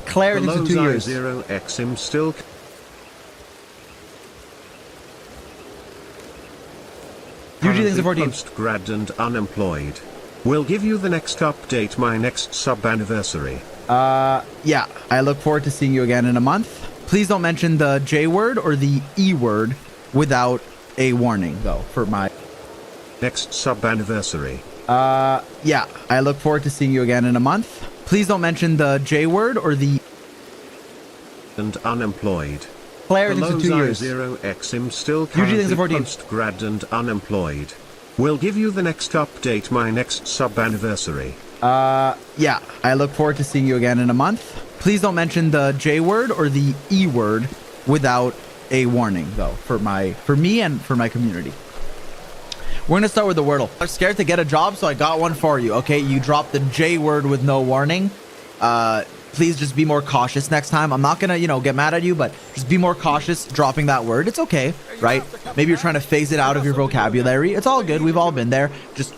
Claire thinks in 2 years. Zero-XM still... UG thinks in 14. Post-grad and unemployed. We'll give you the next update my next sub-anniversary. Yeah, I look forward to seeing you again in a month. Please don't mention the J word or the E word without a warning, though, for my... Next sub-anniversary. Yeah, I look forward to seeing you again in a month. Please don't mention the J word or the... And unemployed. Claire thinks in 2 years. Zero-XM still UG thinks in currently 14. post-grad and unemployed. We'll give you the next update my next sub-anniversary. Yeah, I look forward to seeing you again in a month. Please don't mention the J word or the E word without a warning, though, for me and for my community. We're gonna start with the Wordle. I'm scared to get a job, so I got one for you. Okay, you dropped the J word with no warning. Please just be more cautious next time. I'm not gonna, get mad at you, but just be more cautious dropping that word. It's okay, right? Maybe you're trying to phase it out of your vocabulary. It's all good. We've all been there. Just,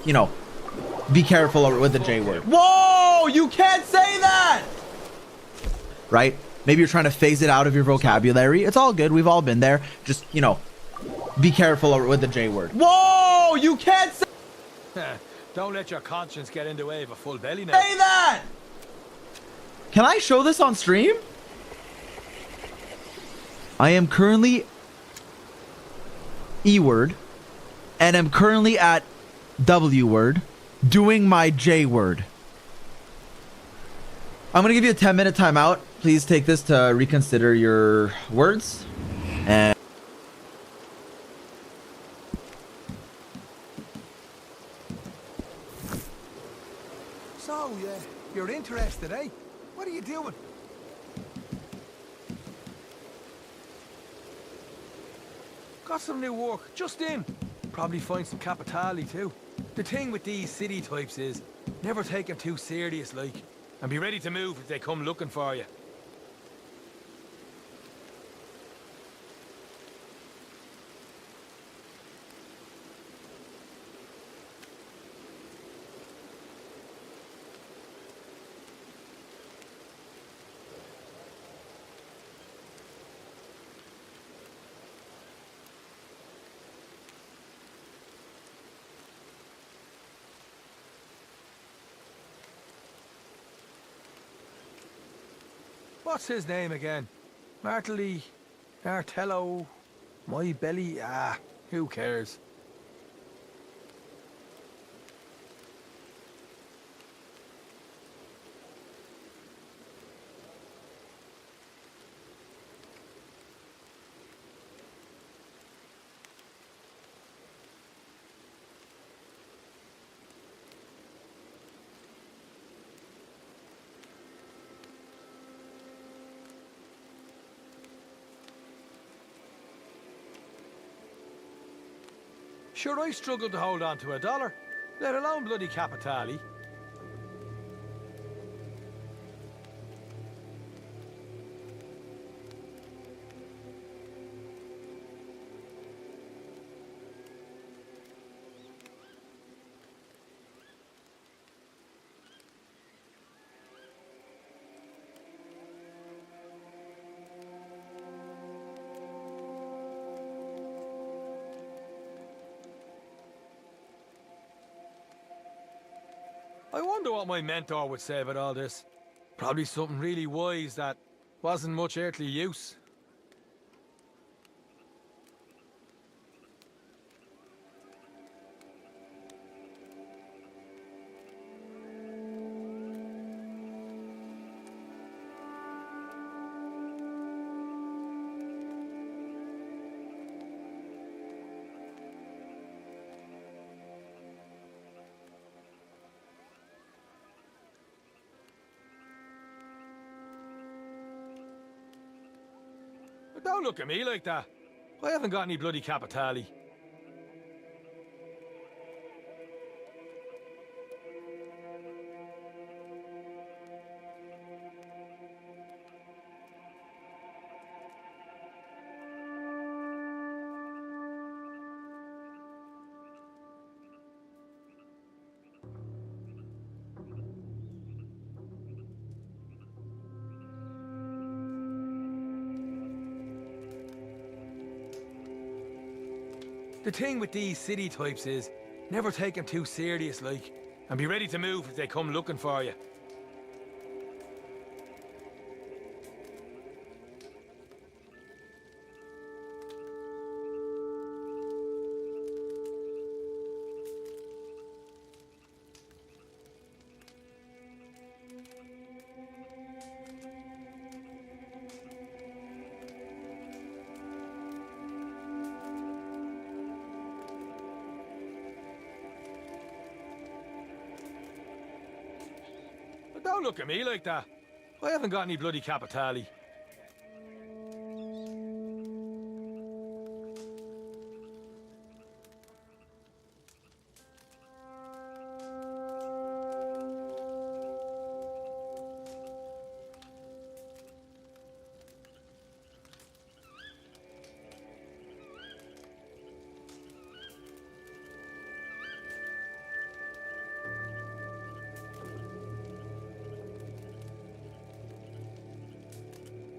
be careful with the J word. Whoa, you can't say that! Right? Maybe you're trying to phase it out of your vocabulary. It's all good. We've all been there. Just, be careful with the J word. Whoa, you can't say... Don't let your conscience get in the way of a full belly now. Say that! Can I show this on stream? I am currently E word and am currently at W word doing my J word. I'm gonna give you a 10-minute timeout. Please take this to reconsider your words. And so, you're interested, eh? What are you doing? Got some new work, just in. Probably find some capitali too. The thing with these city types is, never take them too serious, like. And be ready to move if they come looking for you. What's his name again? Martelly, Martello, my belly, who cares? Sure, I struggled to hold on to $1, let alone bloody capitali. I wonder what my mentor would say about all this. Probably something really wise that wasn't much earthly use. Don't look at me like that. I haven't got any bloody capitali. The thing with these city types is, never take them too serious, like, and be ready to move if they come looking for you. Don't look at me like that. I haven't got any bloody capitali.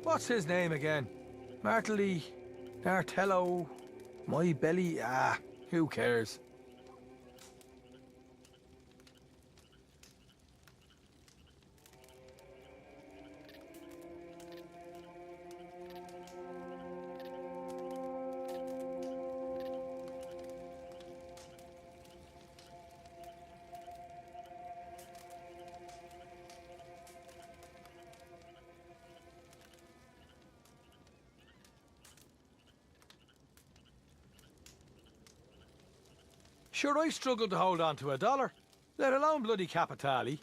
What's his name again? Martelly, Nartello, My Belly, who cares? Sure, I struggled to hold on to $1, let alone bloody capitali.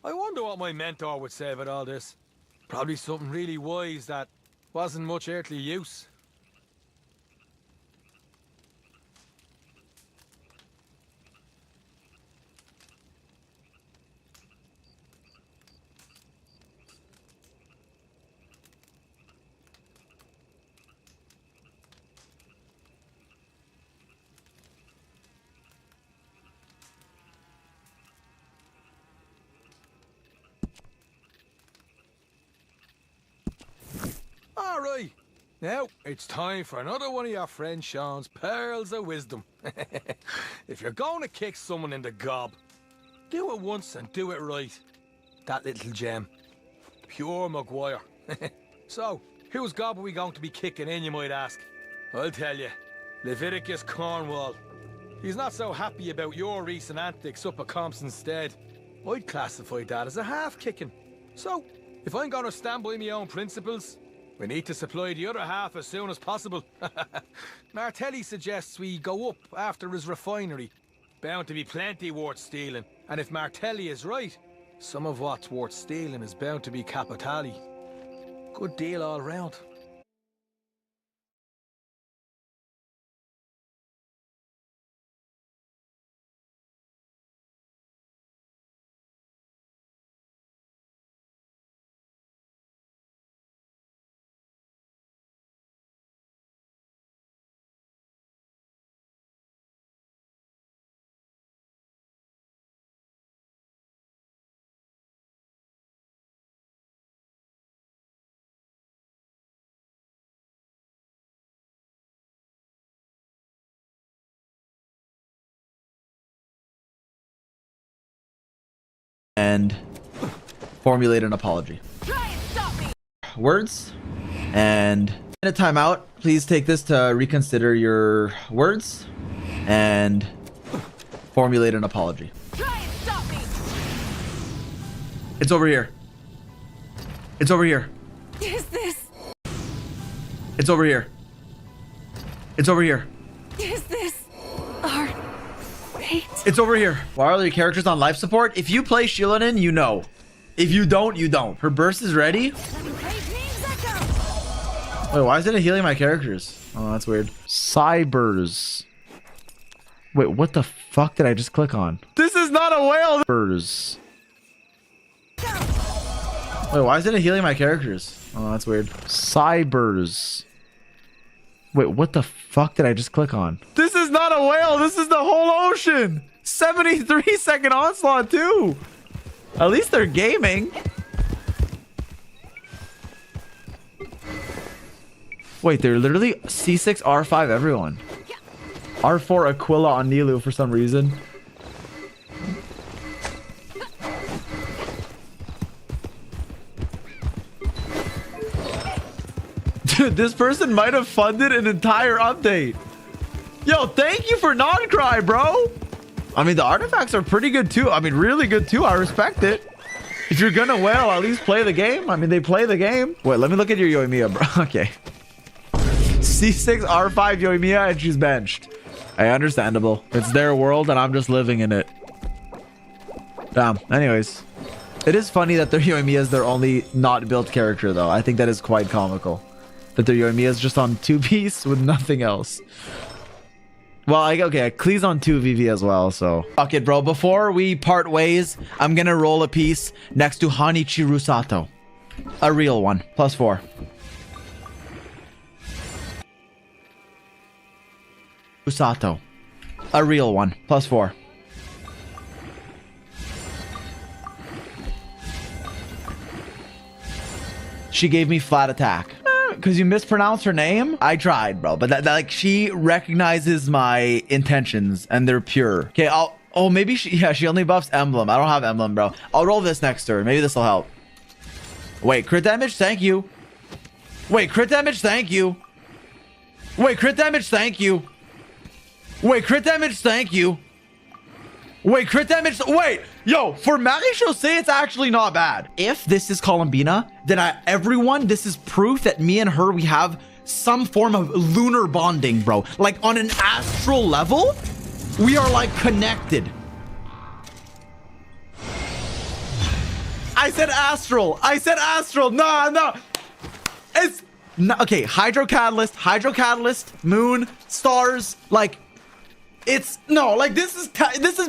I wonder what my mentor would say about all this. Probably something really wise that wasn't much earthly use. All right, now it's time for another one of your friend Sean's pearls of wisdom. If you're going to kick someone in the gob, do it once and do it right. That little gem. Pure Maguire. So, whose gob are we going to be kicking in, you might ask? I'll tell you, Leviticus Cornwall. He's not so happy about your recent antics up at Compson's stead. I'd classify that as a half-kicking. So, if I'm going to stand by my own principles, we need to supply the other half as soon as possible. Martelli suggests we go up after his refinery. Bound to be plenty worth stealing. And if Martelli is right, some of what's worth stealing is bound to be capitali. Good deal all round. And formulate an apology. Try and stop me. Words and In a timeout, please take this to reconsider your words and formulate an apology. Try and stop me. It's over here. It's over here. Is this? It's over here. It's over here. Is this? Our fate? It's over here. Why are your characters on life support? If you play Shilonin, you know. If you don't, you don't. Her burst is ready. Wait, why isn't it healing my characters? Oh, that's weird. Cybers. Wait, what the fuck did I just click on? This is not a whale. Cybers. Wait, why isn't it healing my characters? Oh, that's weird. Cybers. Wait, what the fuck did I just click on? This is not a whale. This is the whole ocean. 73-second onslaught too. At least they're gaming. Wait, they're literally C6 R5 everyone. R4 Aquila on Nilu for some reason. Dude, this person might have funded an entire update. Yo, thank you for non-cry, bro. I mean, the artifacts are pretty good too. I mean, really good too. I respect it. If you're gonna whale, at least play the game. I mean, they play the game. Wait, let me look at your Yoimiya, bro. Okay. C6 R5 Yoimiya and she's benched. Hey, understandable. It's their world and I'm just living in it. Damn. Anyways. It is funny that their Yoimiya is their only not built character though. I think that is quite comical. That their Yoimiya is just on 2-piece with nothing else. Well, okay, Klee's on 2 VV as well, so. Fuck it, bro. Before we part ways, I'm gonna roll a piece next to Hanichi Rusato. A real one. +4. Rusato. A real one. +4. She gave me flat attack. Because you mispronounced her name? I tried, bro. But that like, she recognizes my intentions and they're pure. Okay, oh, maybe she only buffs emblem. I don't have emblem, bro. I'll roll this next to her. Maybe this will help. Wait, crit damage? Thank you. Wait, crit damage? Thank you. Wait, crit damage? Thank you. Wait, crit damage? Thank you. Wait, crit damage? Wait, yo, for Marie-José, it's actually not bad. If this is Columbina, then everyone, this is proof that me and her, we have some form of lunar bonding, bro. Like on an astral level, we are like connected. I said astral. I said astral. No. It's no, okay. Hydro catalyst, moon, stars, like. It's no, like this is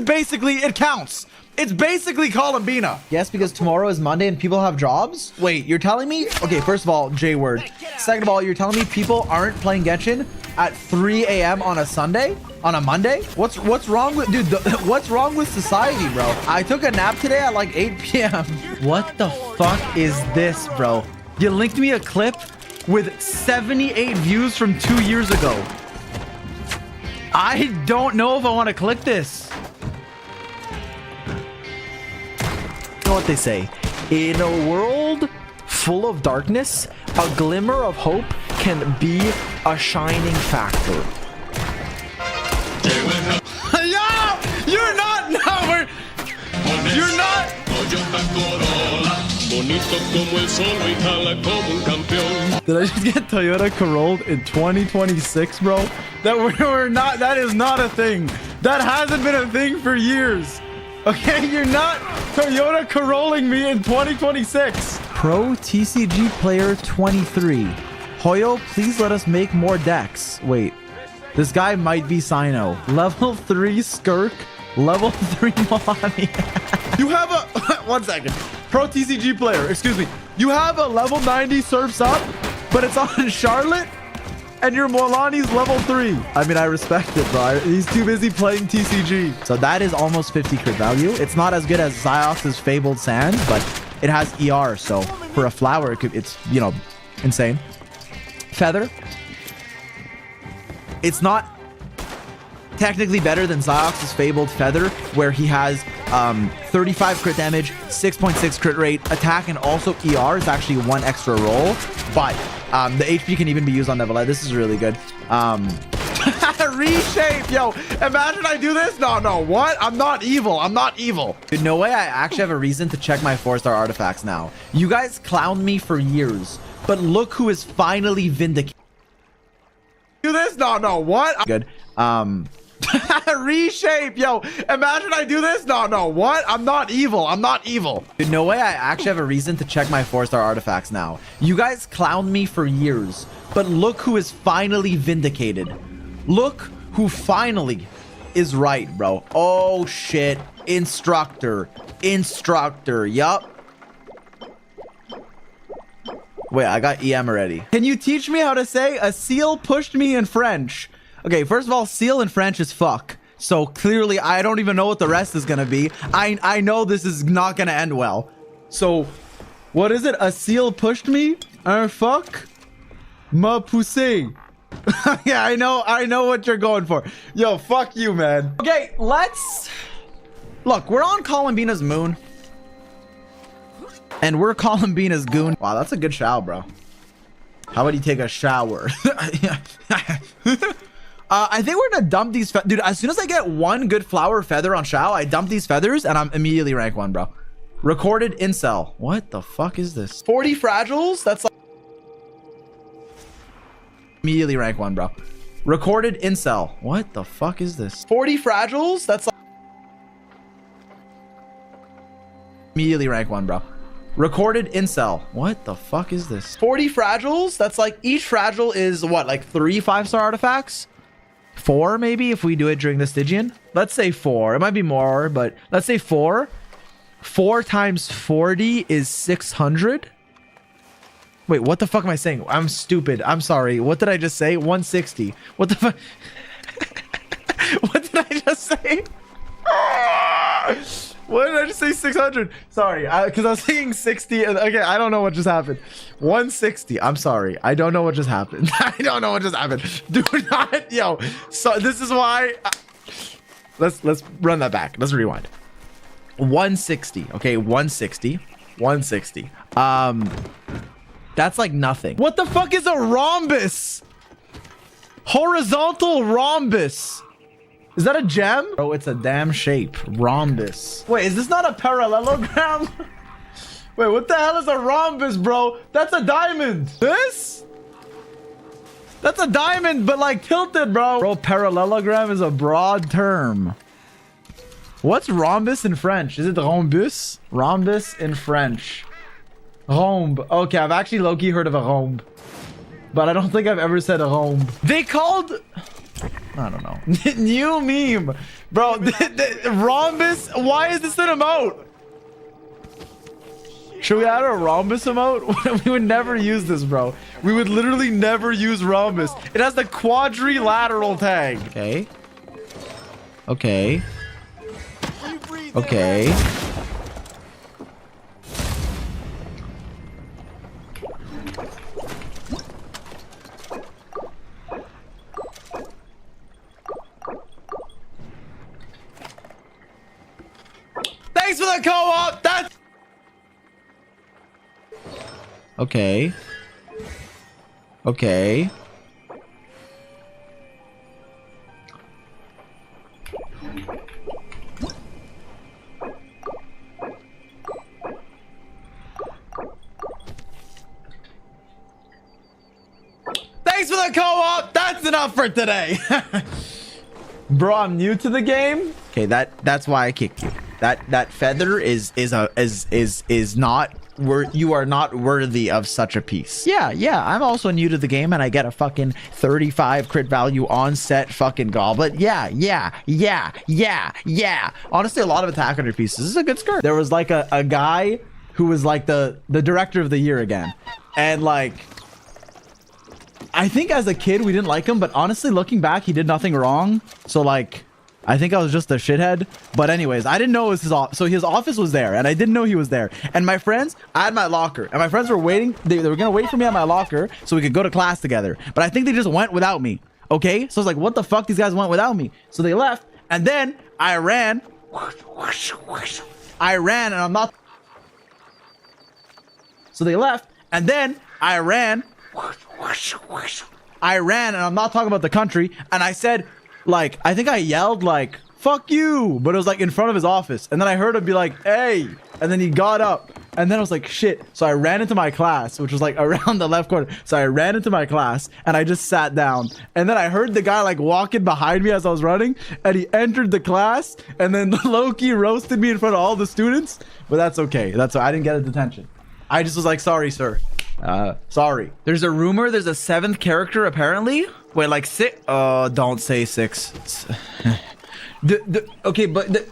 basically, it counts. It's basically Columbina. Yes, because tomorrow is Monday and people have jobs. Wait, you're telling me? Okay, first of all, J word. Second of all, you're telling me people aren't playing Genshin at 3 a.m. on a Sunday? On a Monday? What's wrong with, dude, what's wrong with society, bro? I took a nap today at like 8 p.m. What the fuck is this, bro? You linked me a clip with 78 views from 2 years ago. I don't know if I want to click this. You know what they say? In a world full of darkness, a glimmer of hope can be a shining factor. Yo! You're not! No, you're not! Did I just get Toyota Corolled in 2026, bro? That is not a thing. That hasn't been a thing for years. Okay, you're not Toyota Corolling me in 2026. Pro TCG player 23. Hoyo, please let us make more decks. Wait, this guy might be Sino. Level 3 Skirk, level 3 Milani. You have a... One second. Pro TCG player, excuse me. You have a level 90 Surfs Up, but it's on Charlotte, and your Milani's level 3. I mean, I respect it, bro. He's too busy playing TCG. So that is almost 50 crit value. It's not as good as Xiox's Fabled Sand, but it has ER, so for a flower, it's, you know, insane. Feather. It's not technically better than Xiox's Fabled Feather, where he has 35 crit damage, 6.6 crit rate, attack, and also ER is actually 1 extra roll. But The HP can even be used on Neville. This is really good. Reshape, yo. Imagine I do this. No, what? I'm not evil. I'm not evil. Dude, no way I actually have a reason to check my 4-star artifacts now. You guys clowned me for years, but look who is finally vindicated. Do this? No, what? Good. Reshape, yo. Imagine I do this. No, what? I'm not evil. I'm not evil. Dude, no way I actually have a reason to check my 4-star artifacts now. You guys clowned me for years, but look who is finally vindicated. Look who finally is right, bro. Oh shit. Instructor. Yup. Wait, I got EM already. Can you teach me how to say a seal pushed me in French? Okay, first of all, seal in French is fuck. So clearly I don't even know what the rest is gonna be. I know this is not gonna end well. So what is it? A seal pushed me? Un fuck? Ma poussé. Yeah, I know what you're going for. Yo, fuck you, man. Okay, let's look, we're on Columbina's moon. And we're Columbina's goon. Wow, that's a good shower, bro. How about you take a shower? I think we're gonna dump these dude. As soon as I get one good flower feather on Shao, I dump these feathers and I'm immediately rank 1, bro. Recorded incel. What the fuck is this? 40 fragiles? That's like immediately rank 1, bro. Recorded incel. What the fuck is this? 40 fragiles? That's like immediately rank 1, bro. Recorded incel. What the fuck is this? 40 fragiles? That's like each fragile is what, like 3 5-star artifacts? 4 maybe if we do it during the Stygian. Let's say 4. It might be more, but let's say 4. 4 times 40 is 600. Wait, what the fuck am I saying? I'm stupid. I'm sorry. What did I just say? 160. What the fuck? What did I just say? What did I just say? 600. Sorry, because I was thinking 60. Okay, I don't know what just happened. 160. I'm sorry. I don't know what just happened. I don't know what just happened. Do not, yo. So this is why. Let's run that back. Let's rewind. 160. Okay, 160. 160. That's like nothing. What the fuck is a rhombus? Horizontal rhombus. Is that a gem? Oh, it's a damn shape. Rhombus. Wait, is this not a parallelogram? Wait, what the hell is a rhombus, bro? That's a diamond. This? That's a diamond, but like tilted, bro. Bro, parallelogram is a broad term. What's rhombus in French? Is it rhombus? Rhombus in French. Rhombe. Okay, I've actually low-key heard of a rhombe. But I don't think I've ever said a rhombe. They called... I don't know. New meme. Bro, the rhombus... Why is this an emote? Should we add a rhombus emote? We would never use this, bro. We would literally never use rhombus. It has the quadrilateral tag. Okay. Okay. Okay. Thanks for the co-op. That's okay. Okay. Thanks for the co-op. That's enough for today. Bro, I'm new to the game. Okay, that's why I kicked you. That feather is not you are not worthy of such a piece. Yeah, I'm also new to the game and I get a fucking 35 crit value on set fucking goblet. Yeah. Honestly, a lot of attack on your pieces. This is a good skirt. There was like a guy who was like the director of the year again. And like, I think as a kid we didn't like him, but honestly looking back, he did nothing wrong. So like, I think I was just a shithead. But anyways, I didn't know it was his office. So his office was there and I didn't know he was there. And my friends, I had my locker and my friends were waiting. They were going to wait for me at my locker so we could go to class together. But I think they just went without me. Okay. So I was like, what the fuck? These guys went without me. So they left and then I ran and I'm not. So they left and then I ran I ran, and I'm not talking about the country, and I said, like, I think I yelled, like, fuck you, but it was like in front of his office. And then I heard him be like, hey, and then he got up, and then I was like, shit. So I ran into my class, which was like around the left corner. So I ran into my class, and I just sat down, and then I heard the guy like walking behind me as I was running, and he entered the class, and then low-key roasted me in front of all the students. But that's okay. I didn't get a detention. I just was like, sorry, sir. Sorry. There's a rumor there's a 7th character apparently. Wait, like 6? Don't say 6. Okay, but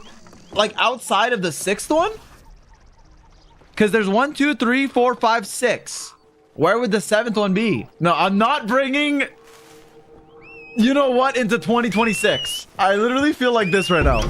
like outside of the 6th one? Because there's 1, 2, 3, 4, 5, 6. Where would the 7th one be? No, I'm not bringing, you know what, into 2026. I literally feel like this right now.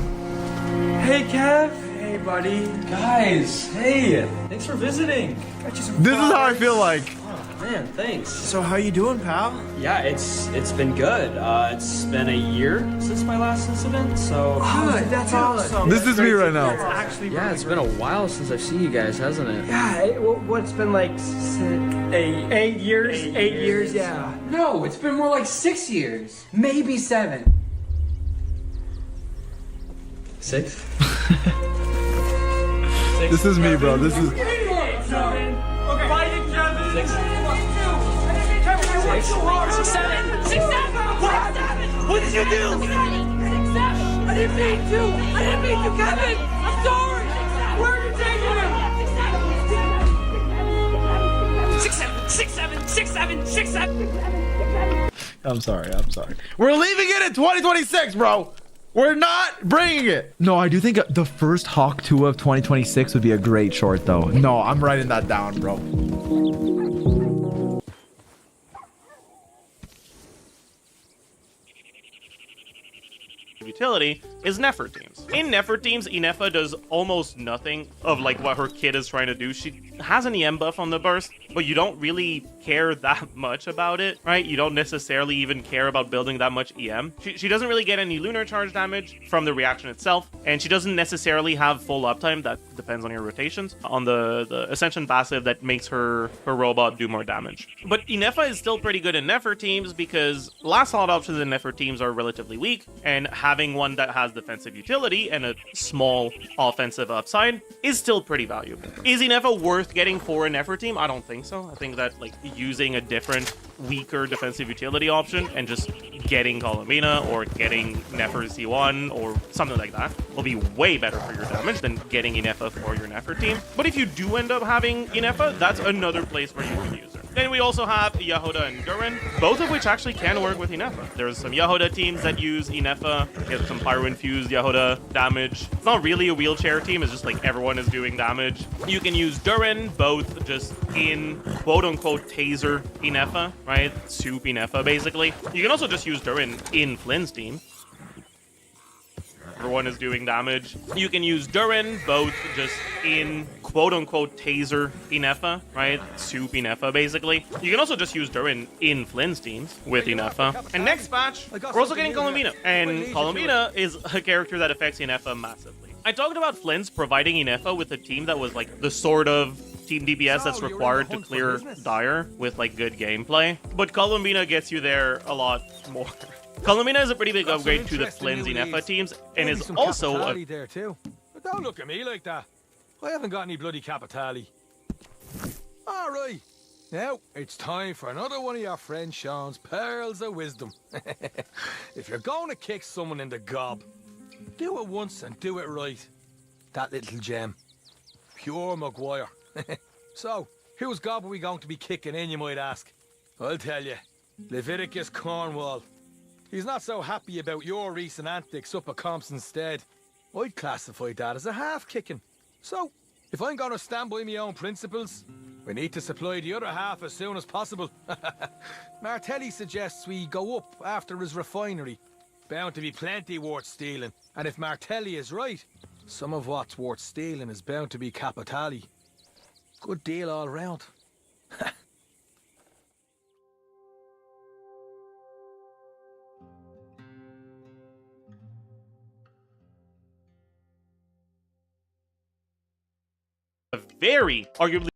Hey, Kev. Hey, buddy. Guys, hey. Thanks for visiting. Got you some This is how I feel like. Oh, man, thanks. So how you doing, pal? Yeah, it's been good. It's been a year since my last incident, so... Oh, that's awesome. This is me right now. It's actually yeah, it's been a while since I've seen you guys, hasn't it? Yeah, what's been like 8 years? 8 years, yeah. No, it's been more like 6 years. Maybe 7. 6? This is me, bro. This is... Okay. Fight it, Kevin. 6. 6, 7, 6, 7. What did you do? 6, 7. I didn't mean to. I didn't mean to, Kevin. I'm sorry. Where are you taking him? 6, 7, 6, 7, 6, 7, 6, 7. I'm sorry. We're leaving it in 2026, bro. We're not bringing it. No, I do think the first Hawk 2 of 2026 would be a great short, though. No, I'm writing that down, bro. Utility is Nefer teams. In Nefer teams, Inefa does almost nothing of like what her kid is trying to do. She has an EM buff on the burst, but you don't really care that much about it, right? You don't necessarily even care about building that much EM. She doesn't really get any lunar charge damage from the reaction itself, and she doesn't necessarily have full uptime. That depends on your rotations. On the Ascension passive that makes her robot do more damage. But Inefa is still pretty good in Nefer teams because last slot options in Nefer teams are relatively weak, and having one that has defensive utility and a small offensive upside is still pretty valuable. Is Inefa worth getting for a Nefer team? I don't think so. I think that like using a different, weaker defensive utility option and just getting Columbina or getting Nefer C1 or something like that will be way better for your damage than getting Inefa for your Nefer team. But if you do end up having Inefa, that's another place where you can use her. Then we also have Yahoda and Durin, both of which actually can work with Inefa. There's some Yahoda teams that use Inefa, get some Pyro-infused Yahoda damage. It's not really a wheelchair team, it's just like everyone is doing damage. You can use Durin, both just in quote-unquote taser Inefa, right? Soup Inefa, basically. You can also just use Durin in Flynn's team. Everyone is doing damage. You can use Durin, both just in quote-unquote taser Inefa, right? Soup Inefa, basically. You can also just use Durin in Flynn's teams with Inefa. And next patch, we're also getting Columbina. And Columbina is a character that affects Inefa massively. I talked about Flynn's providing Inefa with a team that was like the sort of team DPS that's required to clear Dire with like good gameplay. But Columbina gets you there a lot more. Columbina is a pretty big upgrade to the Flynn's Inefa teams, and is also a... there too. But don't look at me like that. I haven't got any bloody Capitali. All right. Now, it's time for another one of your friend Sean's pearls of wisdom. If you're going to kick someone in the gob, do it once and do it right. That little gem. Pure Maguire. So, whose gob are we going to be kicking in, you might ask? I'll tell you. Leviticus Cornwall. He's not so happy about your recent antics up at Compson's stead. I'd classify that as a half-kicking. So, if I'm going to stand by my own principles, we need to supply the other half as soon as possible. Martelli suggests we go up after his refinery. Bound to be plenty worth stealing. And if Martelli is right, some of what's worth stealing is bound to be Capitali. Good deal all round. very arguably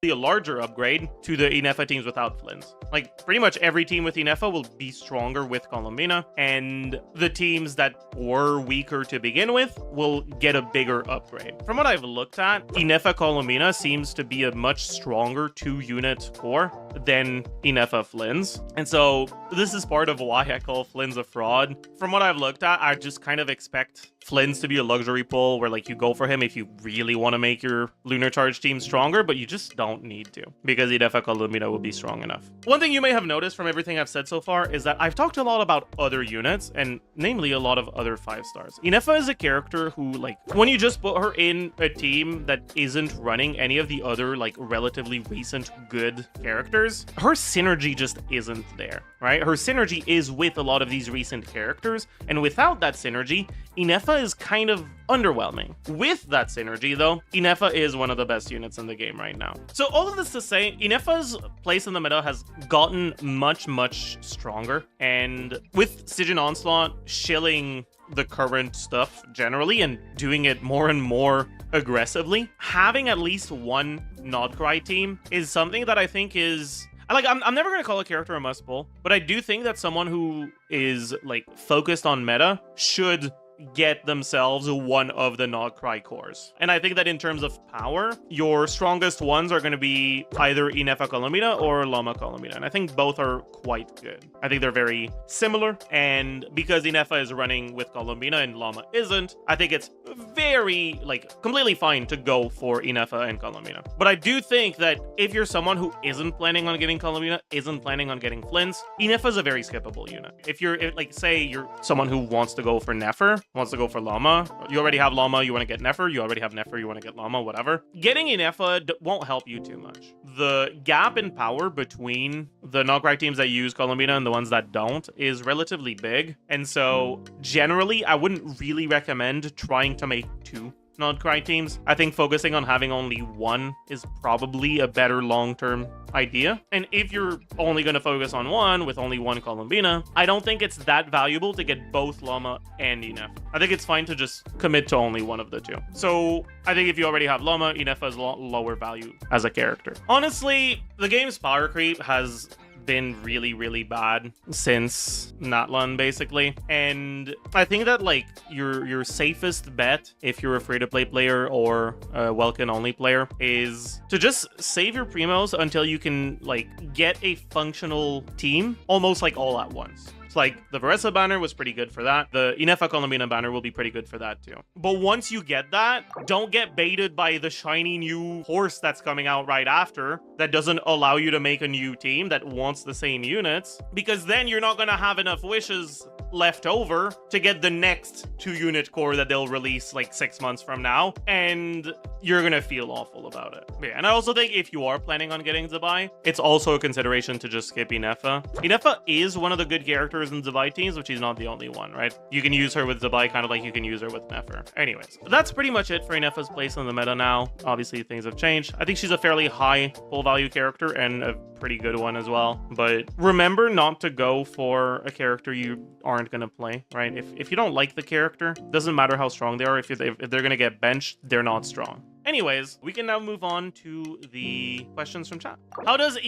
a larger upgrade to the Inefa teams without Flins. Like, pretty much every team with Inefa will be stronger with Colombina, and the teams that were weaker to begin with will get a bigger upgrade. From what I've looked at, Inefa Colombina seems to be a much stronger 2-unit core than Inefa Flins. And so this is part of why I call Flins a fraud. From what I've looked at, I just kind of expect Flins to be a luxury pull where like you go for him if you really want to make your Lunar Charge team stronger, but you just don't need to because Inefa Colombina will be strong enough. One thing you may have noticed from everything I've said so far is that I've talked a lot about other units, and namely a lot of other 5-stars. Inefa is a character who, like, when you just put her in a team that isn't running any of the other like relatively recent good characters, her synergy just isn't there, right? Her synergy is with a lot of these recent characters, and without that synergy, Inefa is kind of underwhelming. With that synergy, though, Inefa is one of the best units in the game right now. So all of this to say, Inefa's place in the meta has gotten much, much stronger, and with Sijin Onslaught shilling the current stuff generally and doing it more and more aggressively, having at least one Nodcry team is something that I think is... Like, I'm never going to call a character a must pull, but I do think that someone who is, like, focused on meta should get themselves one of the Nodcry cores. And I think that in terms of power, your strongest ones are going to be either Inefa Colombina or Lama Colombina. And I think both are quite good. I think they're very similar. And because Inefa is running with Colombina and Lama isn't, I think it's very, like, completely fine to go for Inefa and Colombina. But I do think that if you're someone who isn't planning on getting Colombina, isn't planning on getting Flins, Inefa is a very skippable unit. If you're, like, say you're someone who wants to go for Nefer, wants to go for Lama, you already have Lama, you want to get Nefer, you already have Nefer, you want to get Lama, whatever. Getting Inefa won't help you too much. The gap in power between the Nodcry teams that use Colombina and the ones that don't is relatively big. And so generally, I wouldn't really recommend trying to make 2 Nodcry teams. I think focusing on having only one is probably a better long-term idea. And if you're only going to focus on one with only one Colombina, I don't think it's that valuable to get both Lama and Inefa. I think it's fine to just commit to only one of the two. So I think if you already have Lama, Inefa is a lot lower value as a character. Honestly, the game's power creep has been really, really bad since Natlan, basically. And I think that, like, your safest bet if you're a free-to-play player or a Welkin-only player is to just save your primos until you can, like, get a functional team almost, like, all at once. Like, the Varesa banner was pretty good for that. The Inefa Colombina banner will be pretty good for that too. But once you get that, don't get baited by the shiny new horse that's coming out right after that doesn't allow you to make a new team that wants the same units, because then you're not going to have enough wishes left over to get the next 2-unit core that they'll release like 6 months from now, and you're gonna feel awful about it. Yeah, and I also think if you are planning on getting Zabai, it's also a consideration to just skip Inefa. Inefa is one of the good characters in Zabai teams, but she's not the only one, right? You can use her with Zabai kind of like you can use her with Nefer. Anyways, that's pretty much it for Inefa's place in the meta now. Obviously, things have changed. I think she's a fairly high full value character and a pretty good one as well. But remember not to go for a character you aren't going to play, right? If you don't like the character, doesn't matter how strong they are. If they're going to get benched, they're not strong. Anyways, we can now move on to the questions from chat. How does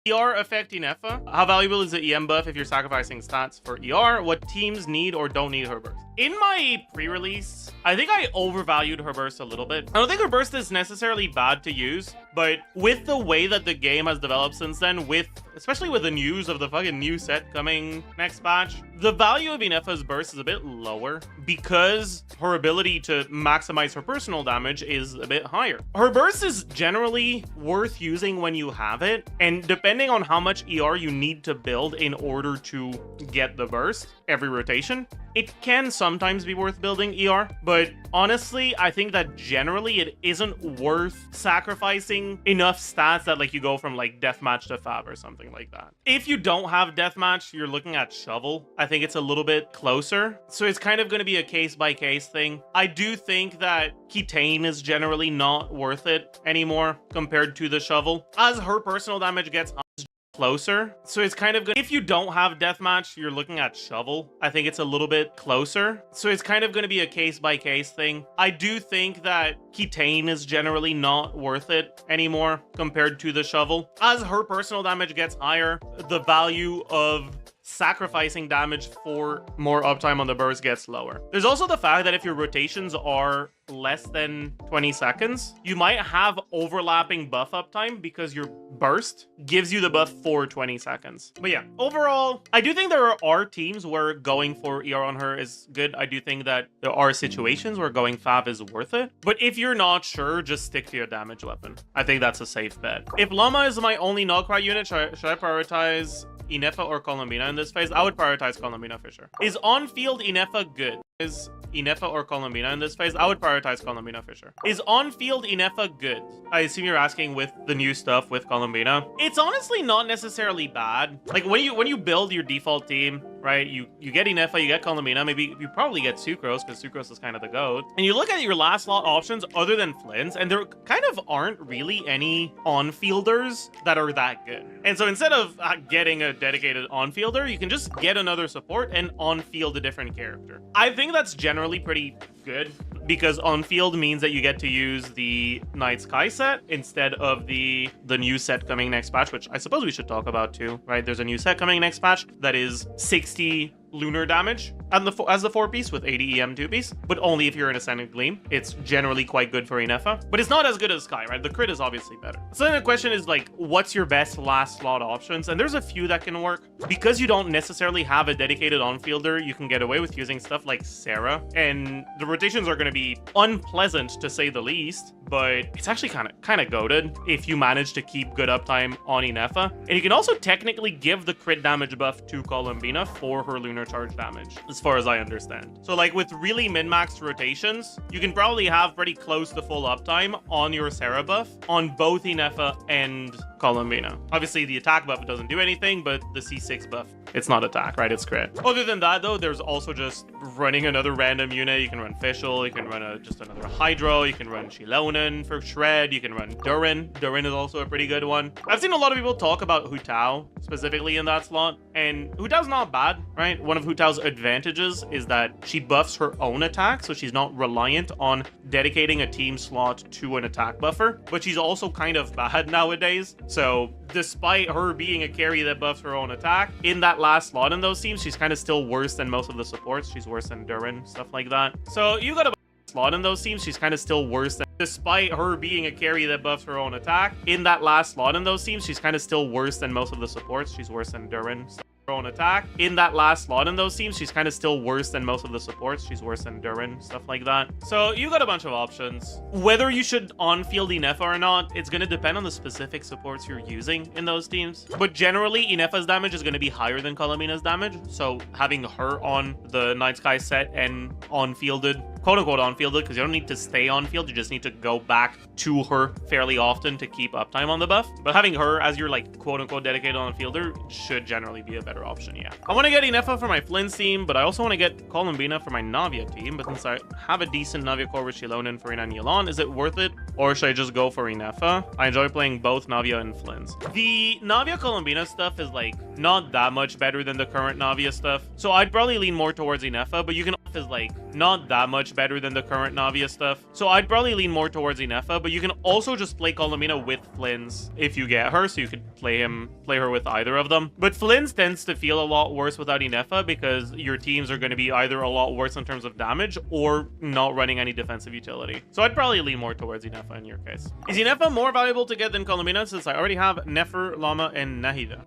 ER affect Inefa? How valuable is the EM buff if you're sacrificing stats for ER? What teams need or don't need her burst? In my pre-release, I think I overvalued her burst a little bit. I don't think her burst is necessarily bad to use, but with the way that the game has developed since then, especially with the news of the fucking new set coming next patch, the value of Inefa's burst is a bit lower because her ability to maximize her personal damage is a bit higher. Her burst is generally worth using when you have it, and depending on how much ER you need to build in order to get the burst every rotation, it can sometimes be worth building ER, but honestly, I think that generally it isn't worth sacrificing enough stats that like you go from like deathmatch to fab or something like that. If you don't have deathmatch, you're looking at shovel. I think it's a little bit closer, so it's kind of going to be a case-by-case thing. I do think that Kitane is generally not worth it anymore compared to the shovel. As her personal damage gets closer. So it's kind of good. If you don't have deathmatch, you're looking at shovel. I think it's a little bit closer. So it's kind of going to be a case by case thing. I do think that Kitane is generally not worth it anymore compared to the shovel. As her personal damage gets higher, the value of sacrificing damage for more uptime on the burst gets lower. There's also the fact that if your rotations are less than 20 seconds, you might have overlapping buff uptime because your burst gives you the buff for 20 seconds. But yeah, overall, I do think there are teams where going for ER on her is good. I do think that there are situations where going Fav is worth it. But if you're not sure, just stick to your damage weapon. I think that's a safe bet. If Llama is my only nullcry unit, should I prioritize Inefa or Colombina in this phase? I would prioritize Colombina for sure. Is on-field Inefa good? Is Inefa or Colombina in this phase? I would prioritize Colombina for sure. Is on-field Inefa good? I assume you're asking with the new stuff with Colombina. It's honestly not necessarily bad. Like when you build your default team, right? You get Inefa, you get Colombina, maybe you probably get Sucrose because Sucrose is kind of the GOAT. And you look at your last slot options other than Flynn's, and there kind of aren't really any on-fielders that are that good. And so instead of getting a dedicated on-fielder, you can just get another support and on-field a different character. I think that's generally pretty good because on-field means that you get to use the Night Sky set instead of the new set coming next patch, which I suppose we should talk about too, right? There's a new set coming next patch that is 60 lunar damage and as the 4-piece with 80 EM 2-piece, but only if you're in Ascendant Gleam. It's generally quite good for Inefa, but it's not as good as Sky, right? The crit is obviously better. So then the question is like, what's your best last slot options? And there's a few that can work. Because you don't necessarily have a dedicated on-fielder, you can get away with using stuff like Sarah, and the rotations are going to be unpleasant to say the least, but it's actually kind of goated if you manage to keep good uptime on Inefa. And you can also technically give the crit damage buff to Colombina for her lunar charge damage, as far as I understand. So like with really min-maxed rotations, you can probably have pretty close to full uptime on your Sarah buff on both Inefa and Colombina. Obviously the attack buff doesn't do anything, but the C6 buff, it's not attack, right? It's crit. Other than that though, there's also just running another random unit. You can run Fischl, you can run just another Hydro, you can run Shilonen for Shred, you can run Durin. Durin is also a pretty good one. I've seen a lot of people talk about Hu Tao specifically in that slot, and Hu Tao's not bad, right? One of Hu Tao's advantages is that she buffs her own attack, so she's not reliant on dedicating a team slot to an attack buffer, but she's also kind of bad nowadays. So despite her being a carry that buffs her own attack, in that last slot in those teams, she's kind of still worse than most of the supports. She's worse than Durin, stuff like that. So you got a slot in those teams, she's kind of still worse than, despite her being a carry that buffs her own attack, in that last slot in those teams, she's kind of still worse than most of the supports. She's worse than Durin. Her own attack in that last slot in those teams, she's kind of still worse than most of the supports. She's worse than Durin, stuff like that. So you got a bunch of options. Whether you should on-field Inefa or not, it's going to depend on the specific supports you're using in those teams. But generally, Inefa's damage is going to be higher than Colombina's damage, so having her on the Night Sky set and on-fielded, quote-unquote on-fielded, because you don't need to stay on-field, you just need to go back to her fairly often to keep uptime on the buff. But having her as your like quote-unquote dedicated on-fielder should generally be a better option, yeah. I want to get Inefa for my Flynn's team, but I also want to get Colombina for my Navia team, but since I have a decent Navia core with Shilonen, Farina, and Yelan, is it worth it? Or should I just go for Inefa? I enjoy playing both Navia and Flynn's. The Navia Colombina stuff is like not that much better than the current Navia stuff, so I'd probably lean more towards Inefa, but you can is like not that much better than the current Navia stuff, so I'd probably lean more towards Inefa, but you can also just play Colombina with Flynn's if you get her, so you could play her with either of them. But Flynn's tends to feel a lot worse without Inefa because your teams are going to be either a lot worse in terms of damage or not running any defensive utility. So I'd probably lean more towards Inefa in your case. Is Inefa more valuable to get than Colombina since I already have Nefer, Llama, and Nahida?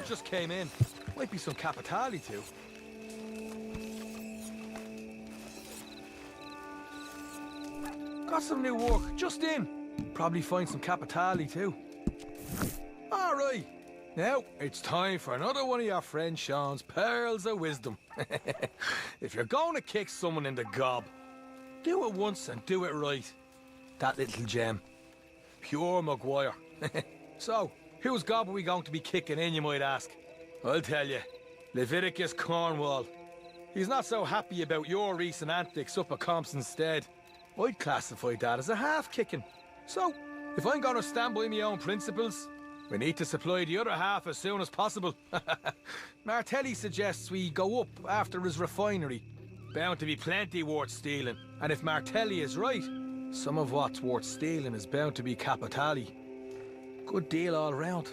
just came in. Might be some capitali too. Got some new work, just in. Probably find some capitali too. Alright, now it's time for another one of your friend Sean's pearls of wisdom. If you're going to kick someone in the gob, do it once and do it right. That little gem. Pure Maguire. So, whose gob are we going to be kicking in, you might ask? I'll tell you, Leviticus Cornwall. He's not so happy about your recent antics up at Compson's stead. I'd classify that as a half-kicking. So, if I'm going to stand by my own principles, we need to supply the other half as soon as possible. Martelli suggests we go up after his refinery. Bound to be plenty worth stealing. And if Martelli is right, some of what's worth stealing is bound to be capitali. Good deal all round.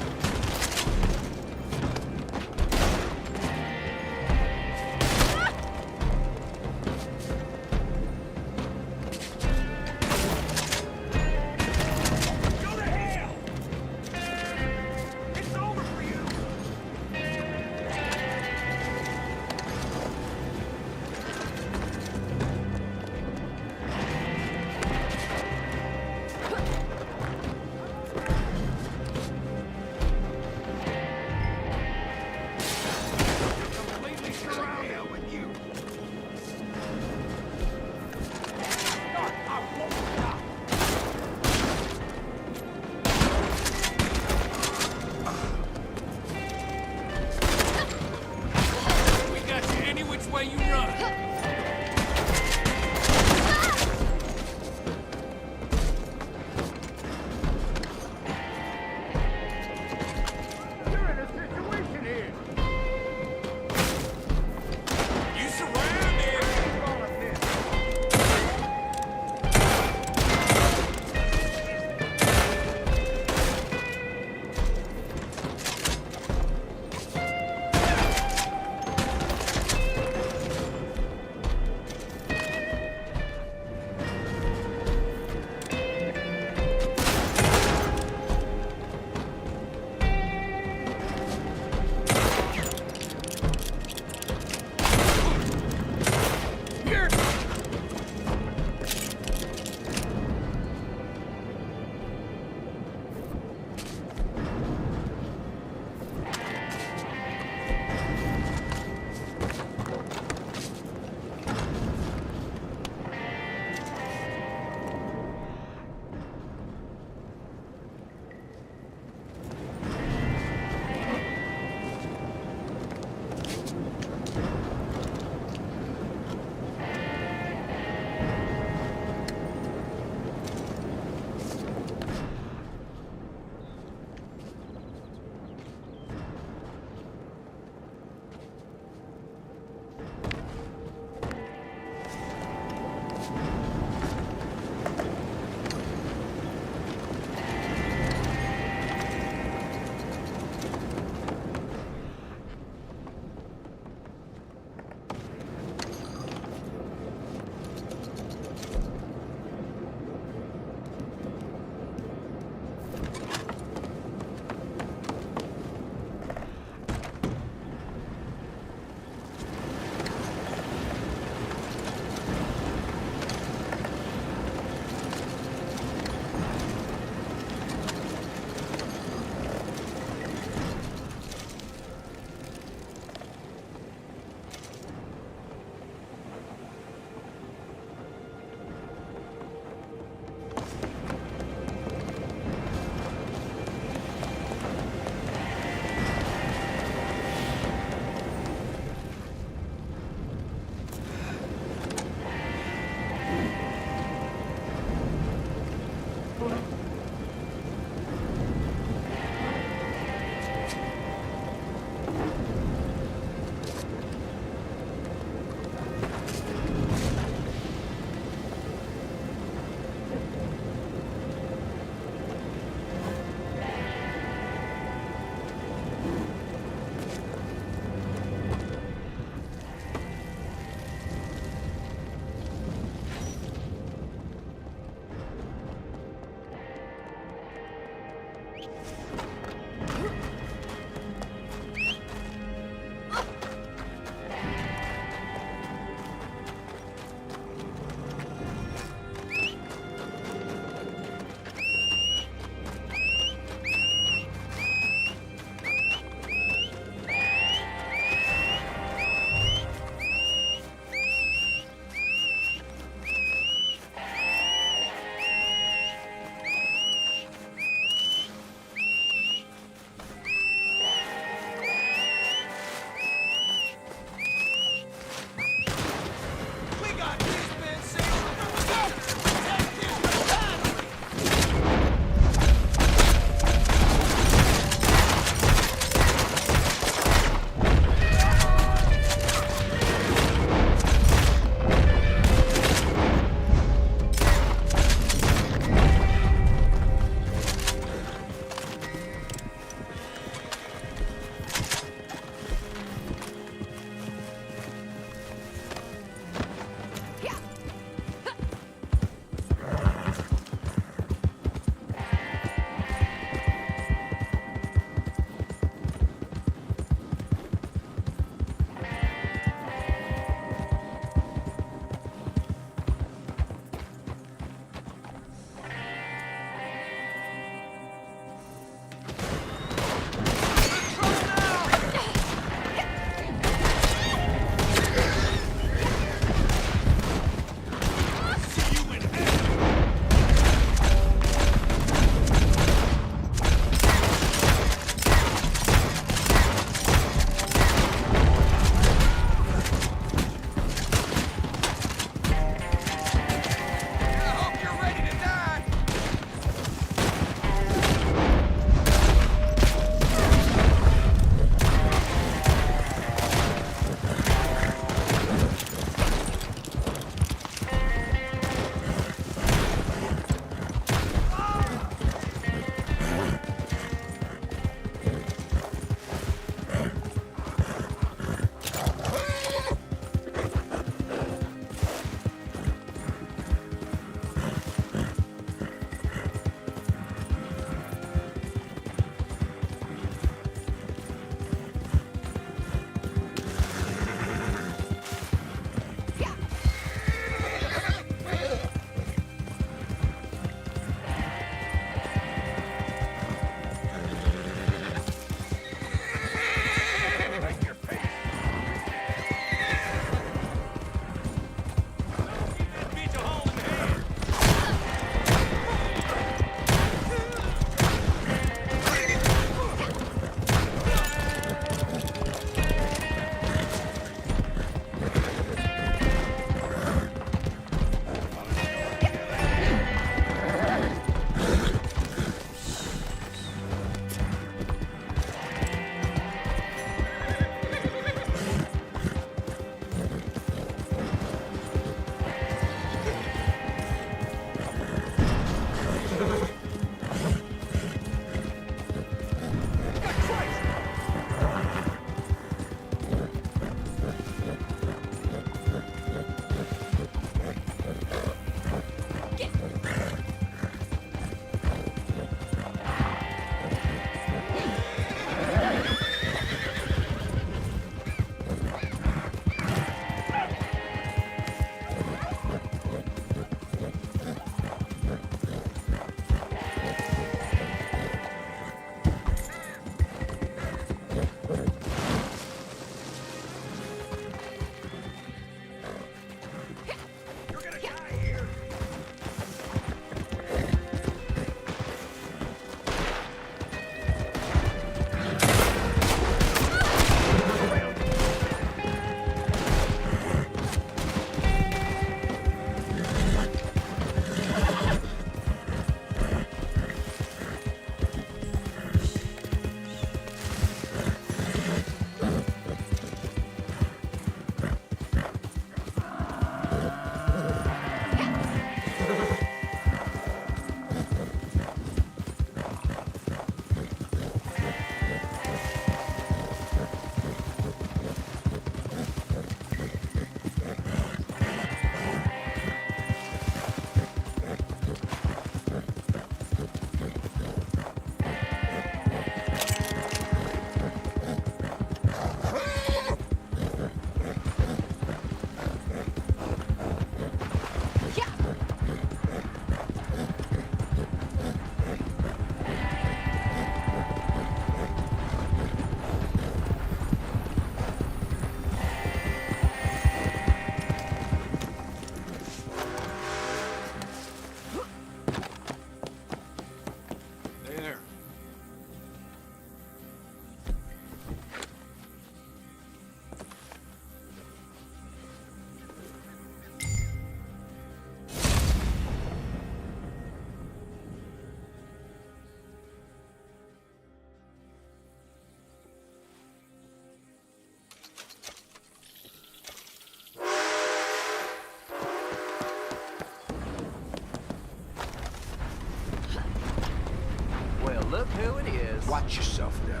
Look who it is. Watch yourself now.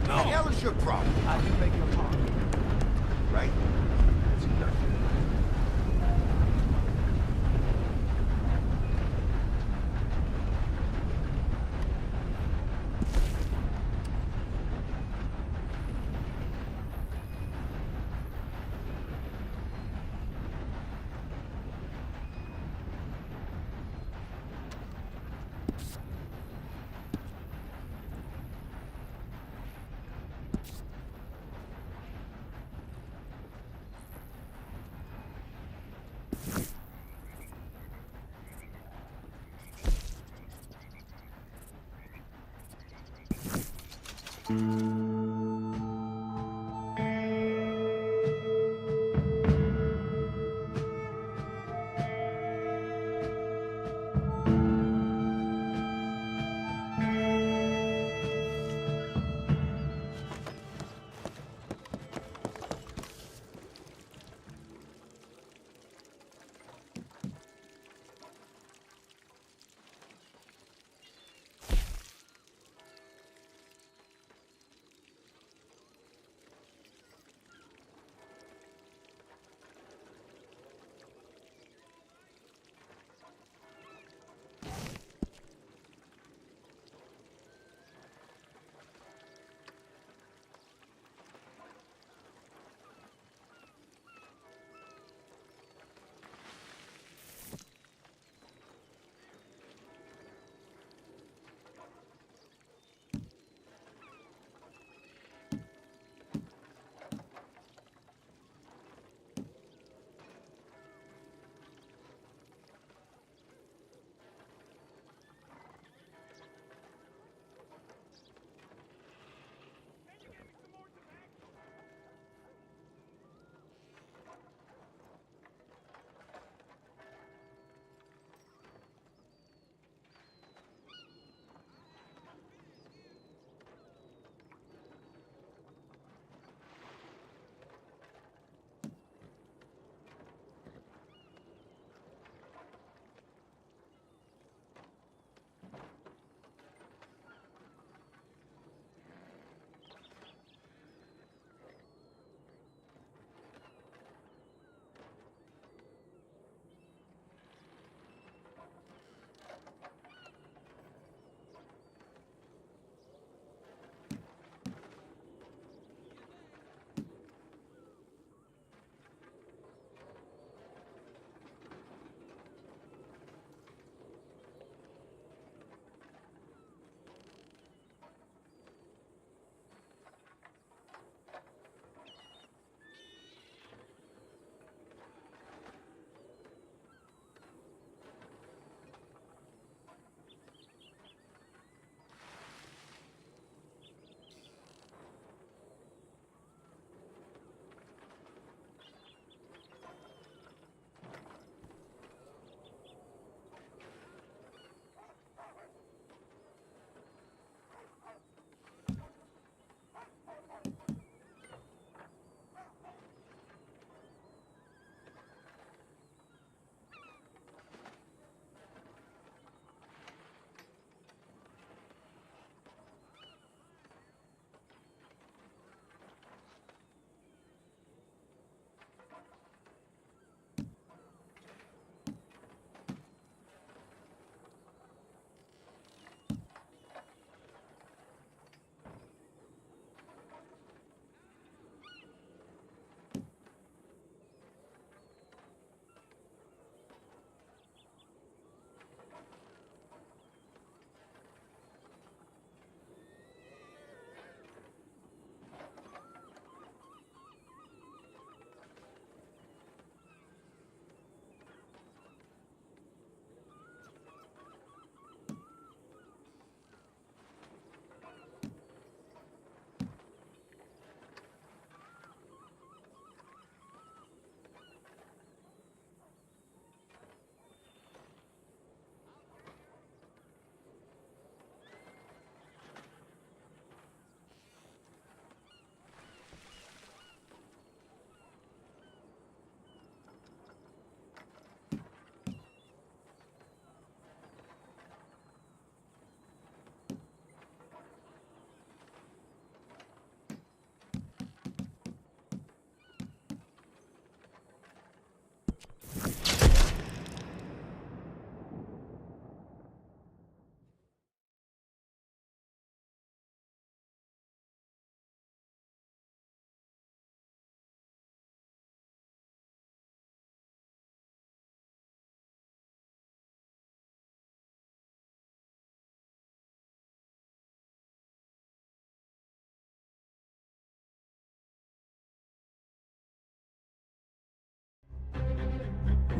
No. What the hell is your problem? I can beg your pardon. Right? That's enough.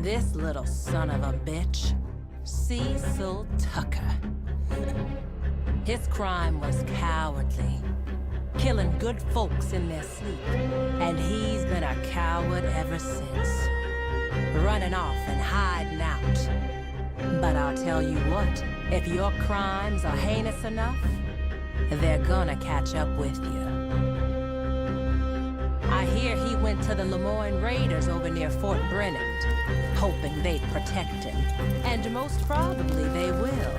This little son of a bitch, Cecil Tucker. His crime was cowardly, killing good folks in their sleep, and he's been a coward ever since, running off and hiding out. But I'll tell you what, if your crimes are heinous enough, they're gonna catch up with you. I hear he went to the Lemoyne Raiders over near Fort Brennan, hoping they'd protect him. And most probably they will.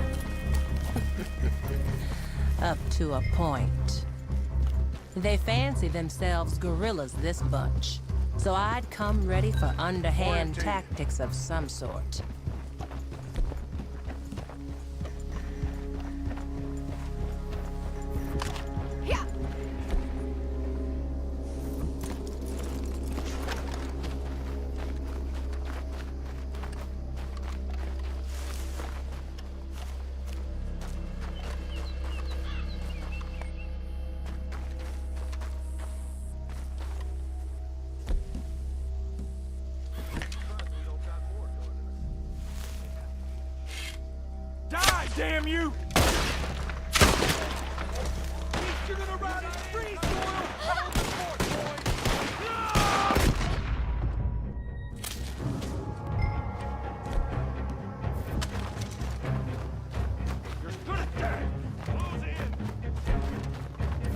Up to a point. They fancy themselves guerrillas, this bunch. So I'd come ready for underhand tactics of some sort. Die, damn you! You're gonna ride in free soil! Hold the fort, boys! You're gonna die! Close in! Close in!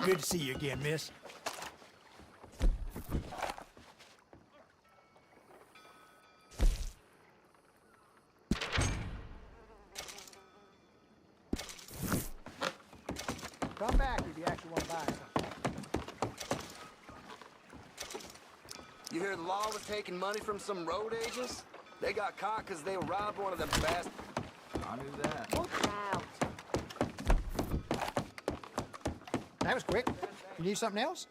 Good to see you again, miss. Come back if you actually want to buy something. You hear the law was taking money from some road agents? They got caught because they robbed one of them bastards. I knew that. Look out. That was quick. You need something else?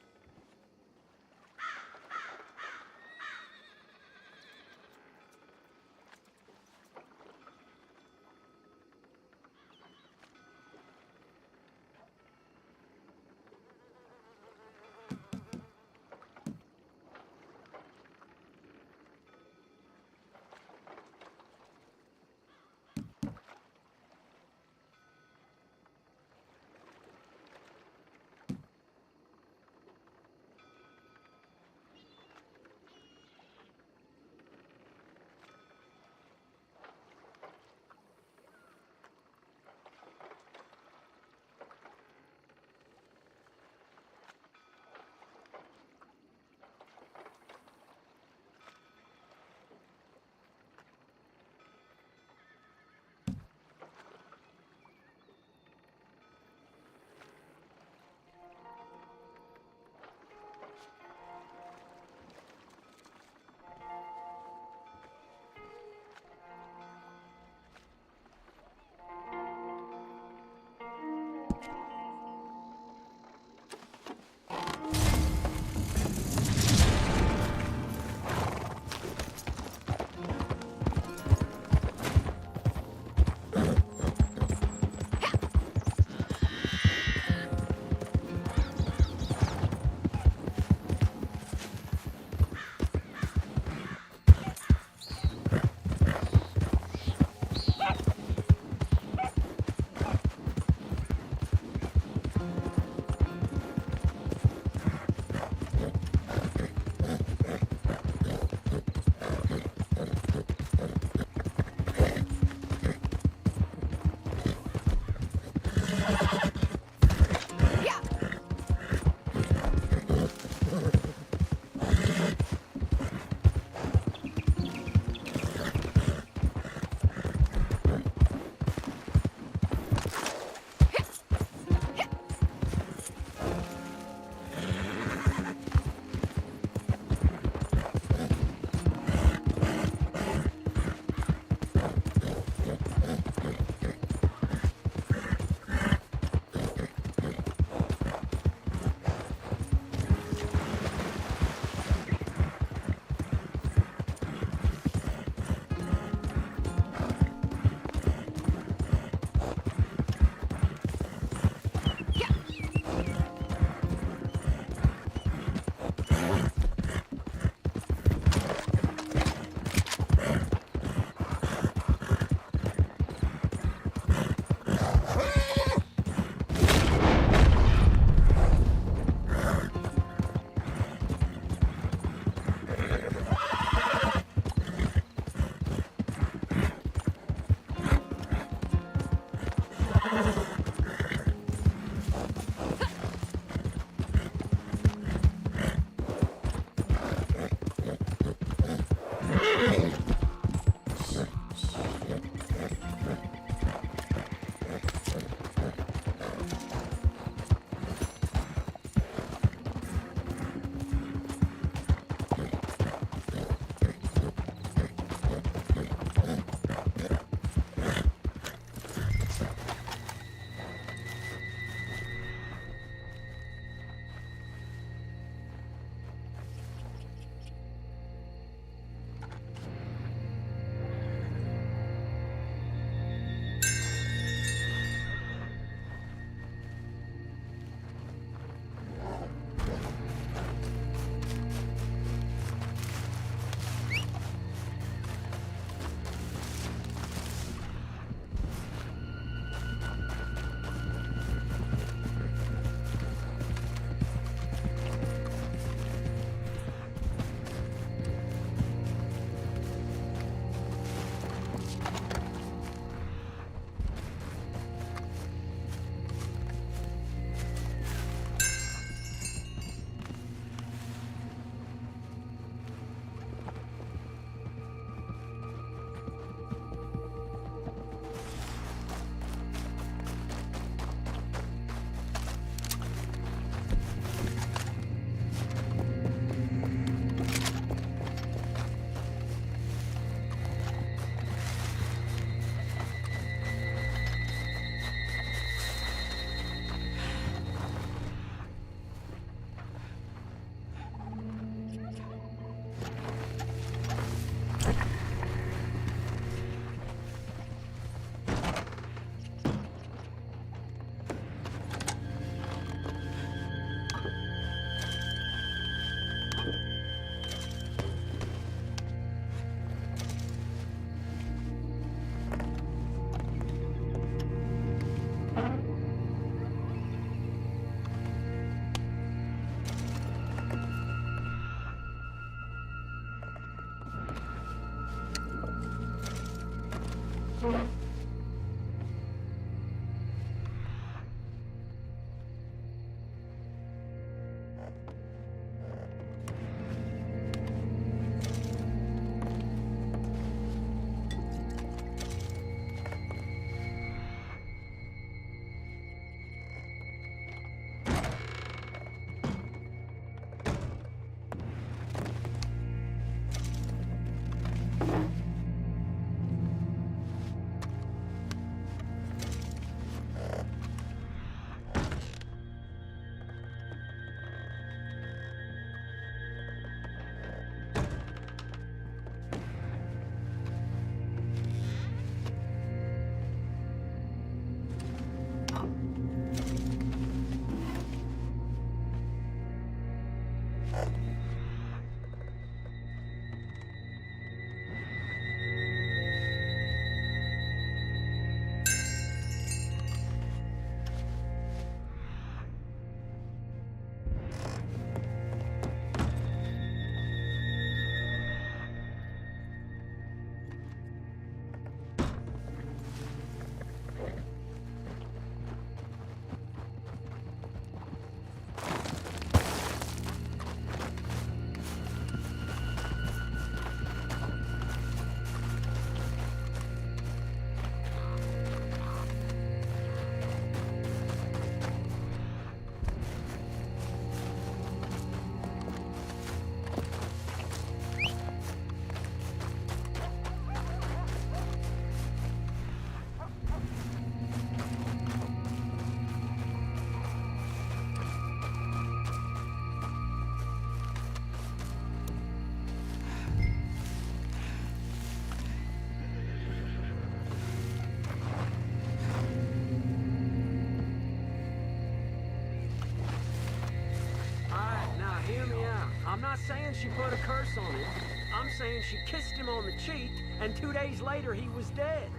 I'm not saying she put a curse on him. I'm saying she kissed him on the cheek, and 2 days later he was dead.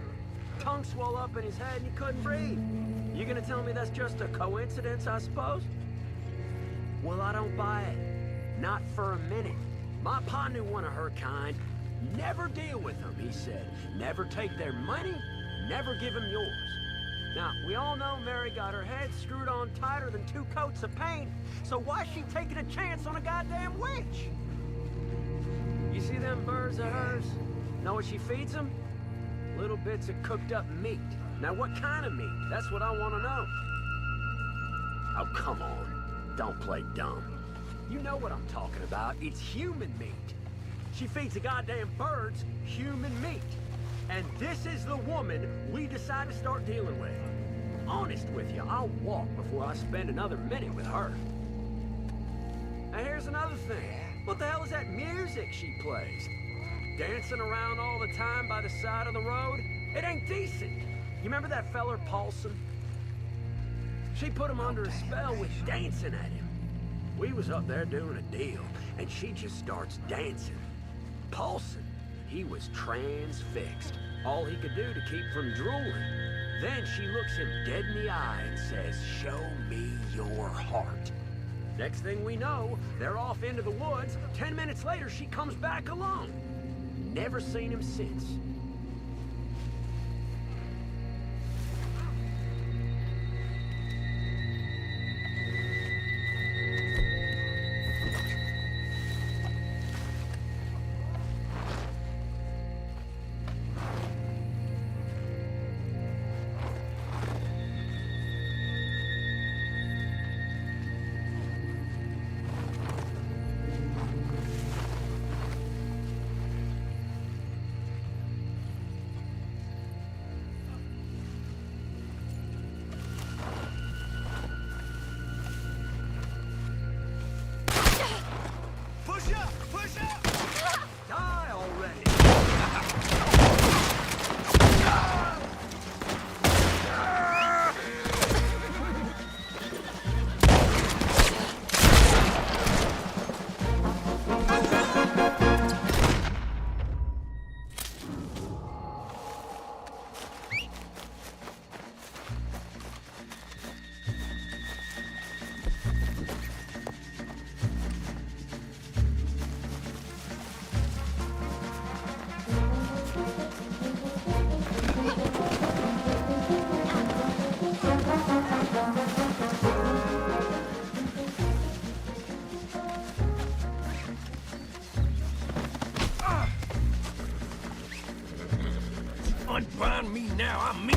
Tongue swelled up in his head and he couldn't breathe. You gonna tell me that's just a coincidence, I suppose? Well, I don't buy it. Not for a minute. My pa knew one of her kind. Never deal with them, he said. Never take their money, never give them yours. Now, we all know Mary got her head screwed on tighter than 2 coats of paint, so why's she taking a chance on a goddamn witch? You see them birds of hers? Know what she feeds them? Little bits of cooked up meat. Now, what kind of meat? That's what I want to know. Oh, come on. Don't play dumb. You know what I'm talking about. It's human meat. She feeds the goddamn birds human meat. And this is the woman we decide to start dealing with. Honest with you, I'll walk before I spend another minute with her. Now here's another thing. What the hell is that music she plays? Dancing around all the time by the side of the road? It ain't decent. You remember that feller Paulson? She put him under a spell with dancing at him. We was up there doing a deal, and she just starts dancing. Paulson, he was transfixed. All he could do to keep from drooling. Then she looks him dead in the eye and says, "Show me your heart." Next thing we know, they're off into the woods. 10 minutes later, she comes back alone. Never seen him since. now. I'm me.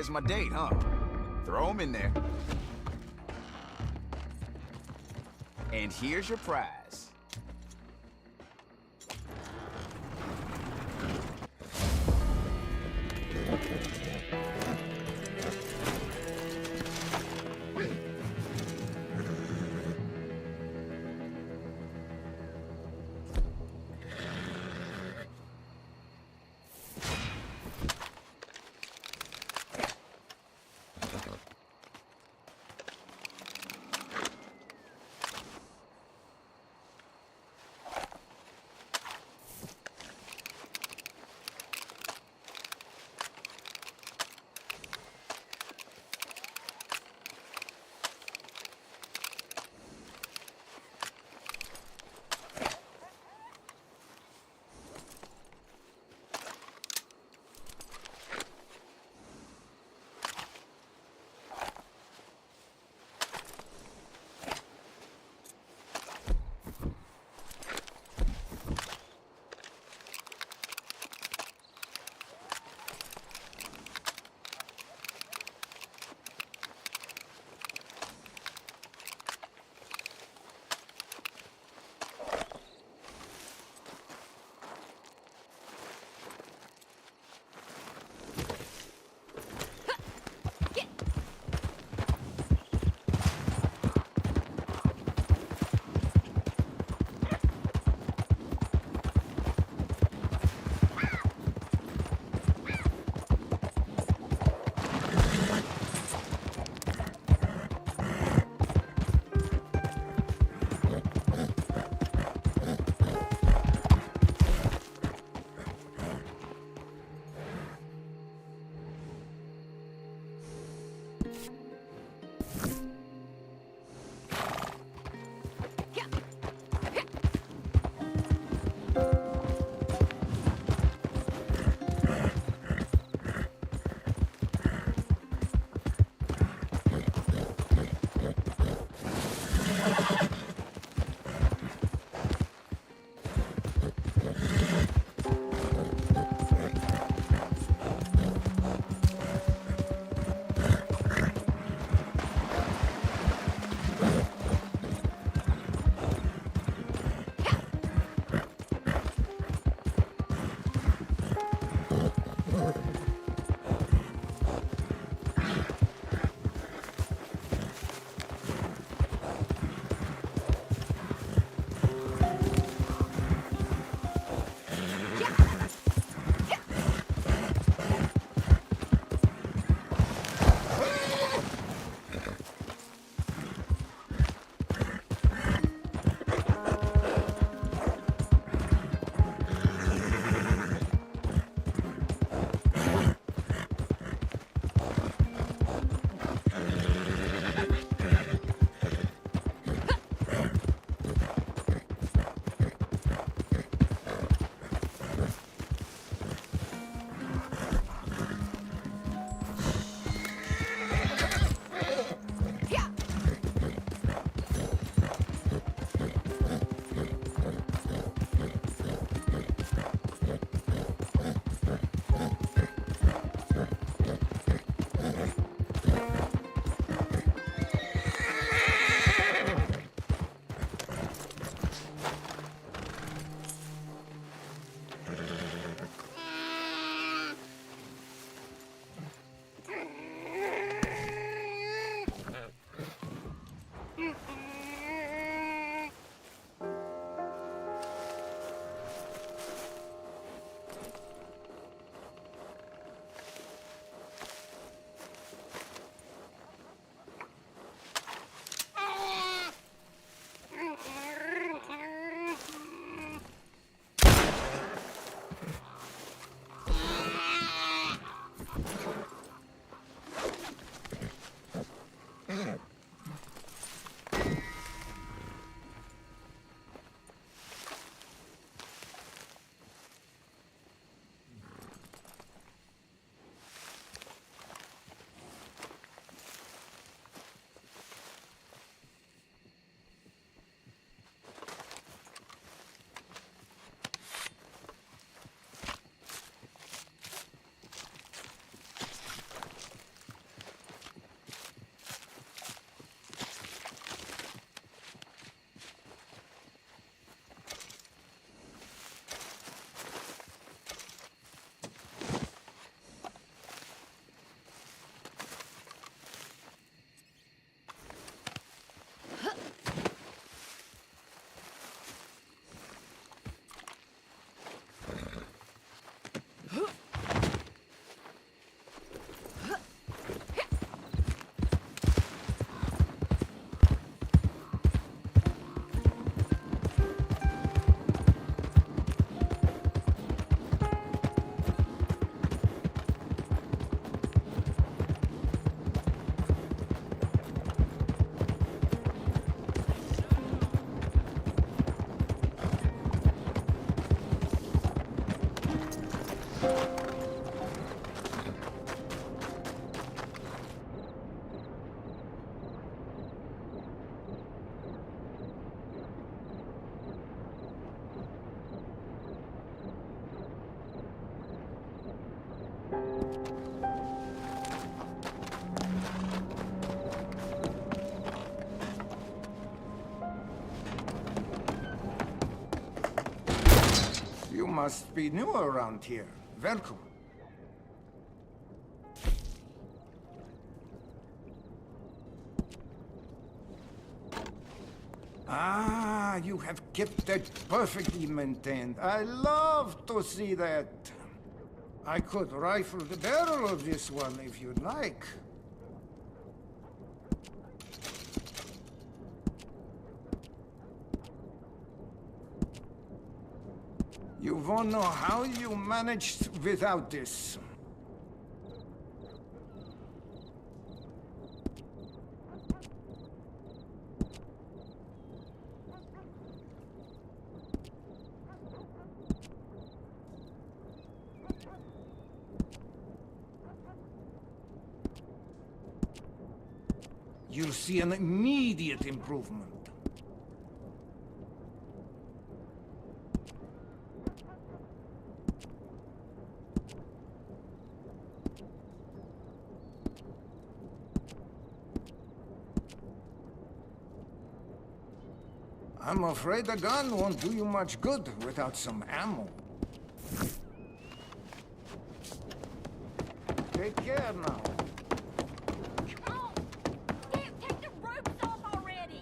Here's my date, huh? Throw him in there. And here's your prize. You must be new around here. Welcome. Ah, you have kept that perfectly maintained. I love to see that. I could rifle the barrel of this one if you'd like. You won't know how you managed without this. You'll see an immediate improvement. I'm afraid a gun won't do you much good without some ammo. Take care now. Take the ropes off already!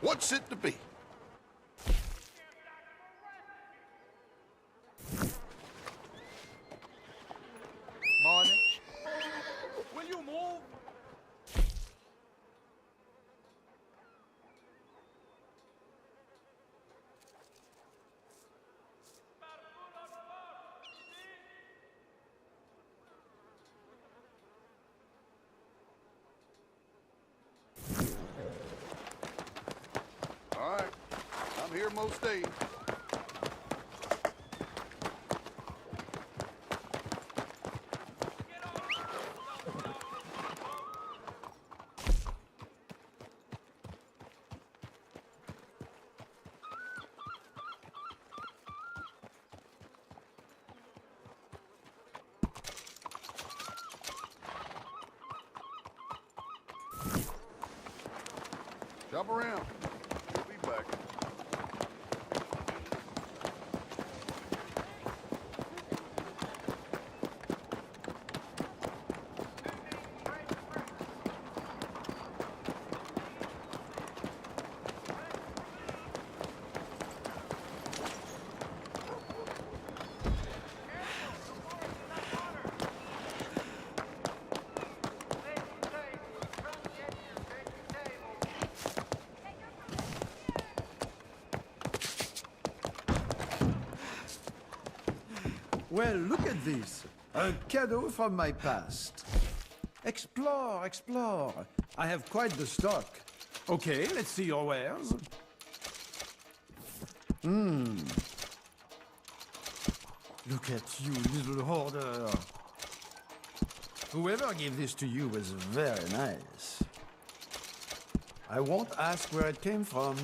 What's it to be? Morning. Will you move? All right. I'm here most days. Jump around. We'll be back. Well, look at this. A cadeau from my past. Explore, explore. I have quite the stock. Okay, let's see your wares. Look at you, little hoarder. Whoever gave this to you was very nice. I won't ask where it came from.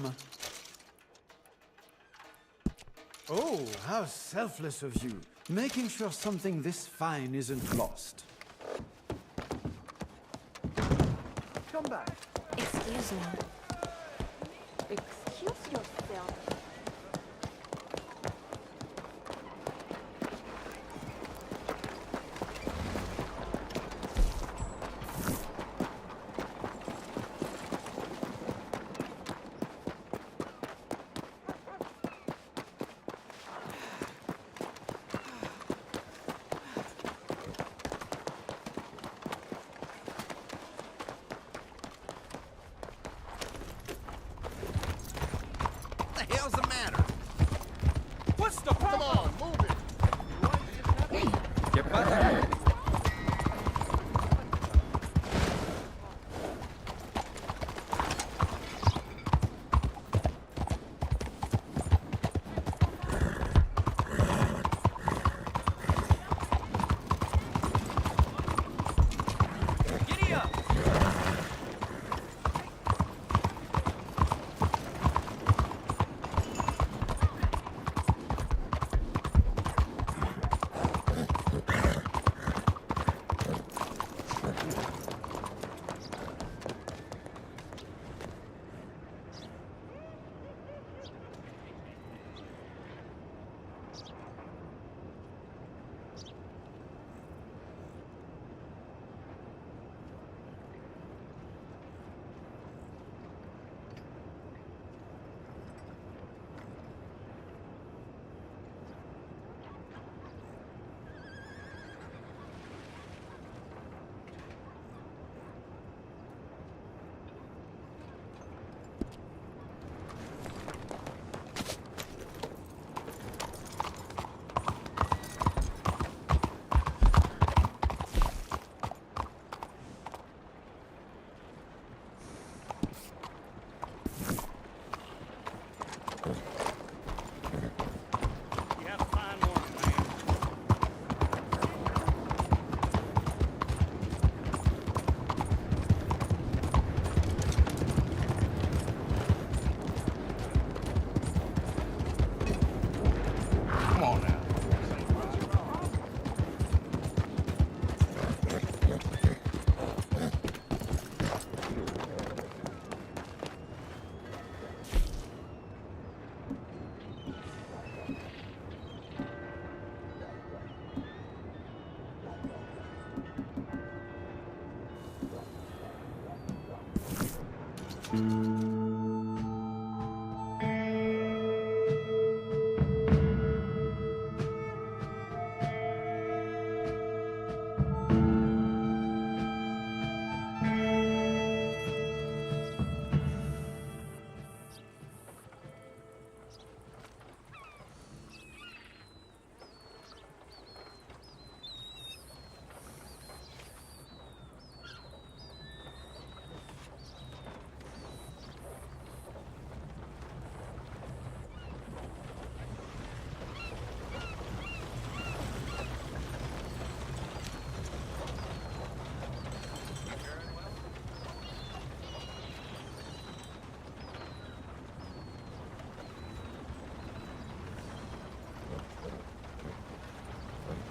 Oh, how selfless of you. Making sure something this fine isn't lost. Come back. Excuse me. Excuse yourself. What the hell's the matter? What's the problem? Come on, move it. Get back. Giddy up.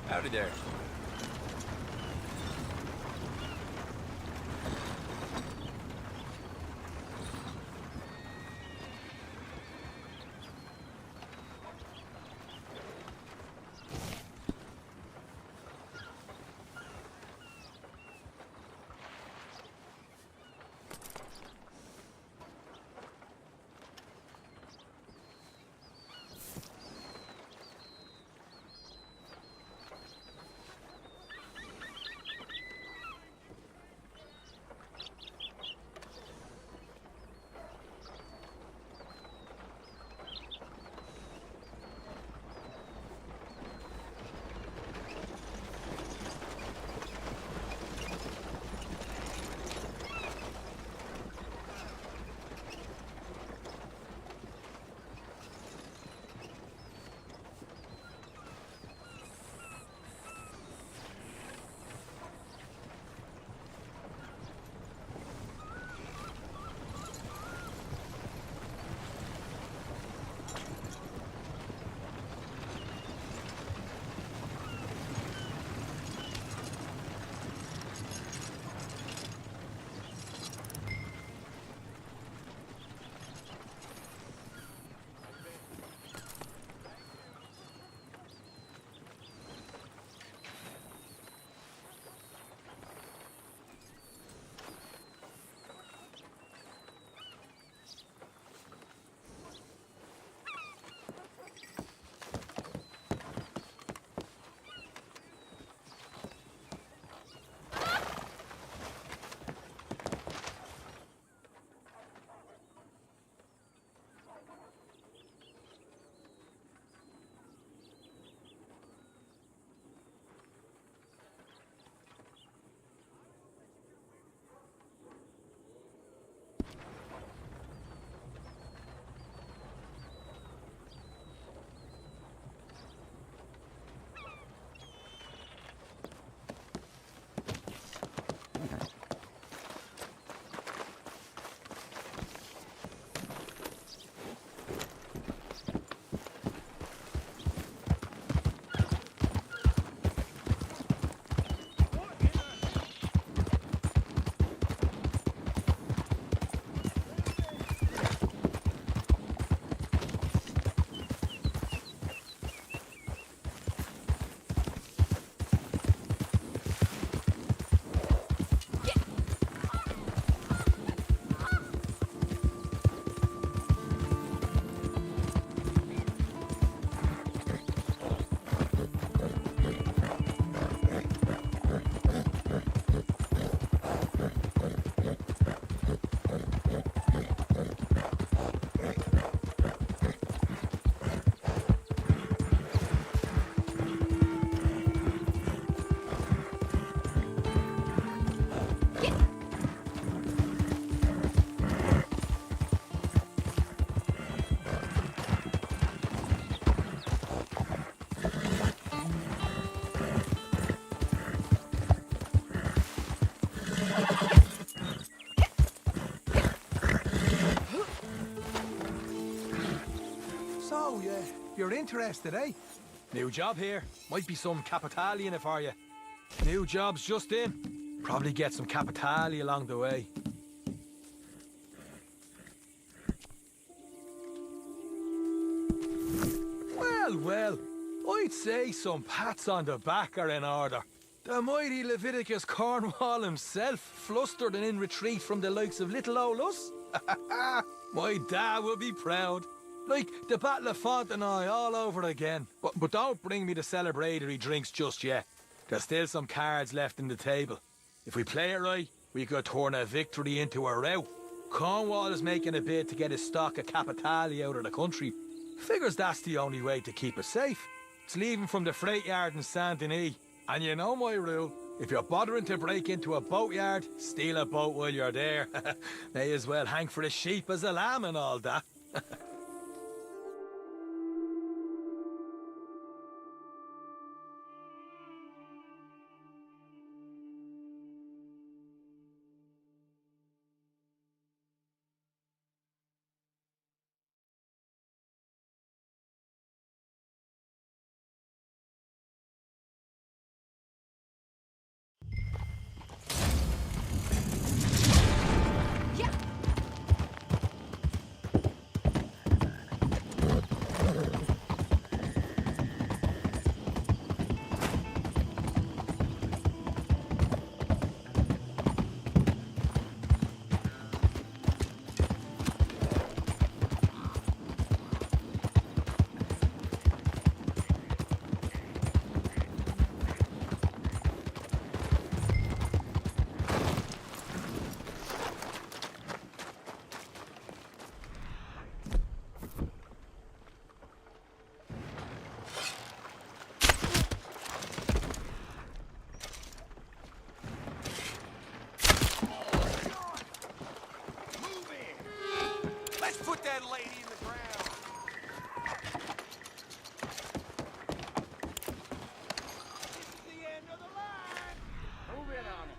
Howdy there. you're interested, eh? New job here. Might be some capitali in it for you. New job's just in. Probably get some capitali along the way. Well, I'd say some pats on the back are in order. The mighty Leviticus Cornwall himself, flustered and in retreat from the likes of little old us. My dad will be proud. Like the Battle of Fontenoy all over again. But don't bring me the celebratory drinks just yet. There's still some cards left in the table. If we play it right, we could turn a victory into a rout. Cornwall is making a bid to get his stock of capitali out of the country. Figures that's the only way to keep it safe. It's leaving from the freight yard in Saint Denis. And you know my rule. If you're bothering to break into a boatyard, steal a boat while you're there. May as well hang for a sheep as a lamb and all that. Put that lady in the ground. This is the end of the line. Move it on it.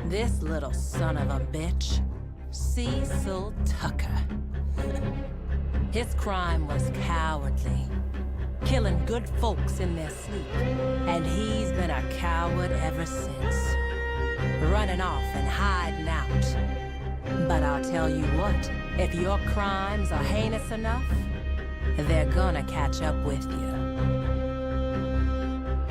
This little son of a bitch, Cecil Tucker. His crime was cowardly, killing good folks in their sleep, and he's been a coward ever since, running off and hiding out. But I'll tell you what, if your crimes are heinous enough, they're gonna catch up with you.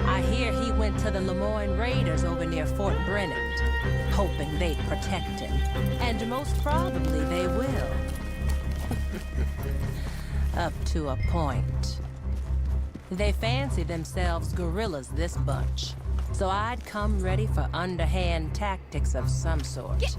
I hear he went to the Lemoyne Raiders over near Fort Brennan, hoping they'd protect him, and most probably they will. Up to a point. They fancy themselves guerrillas, this bunch, so I'd come ready for underhand tactics of some sort.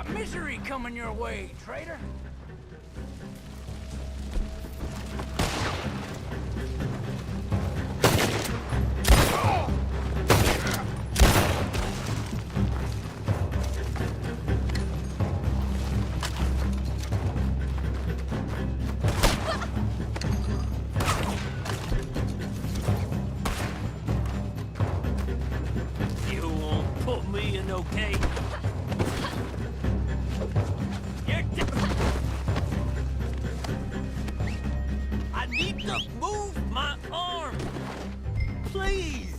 got misery coming your way, traitor. You won't put me in no cage. You're I need to move my arm. Please.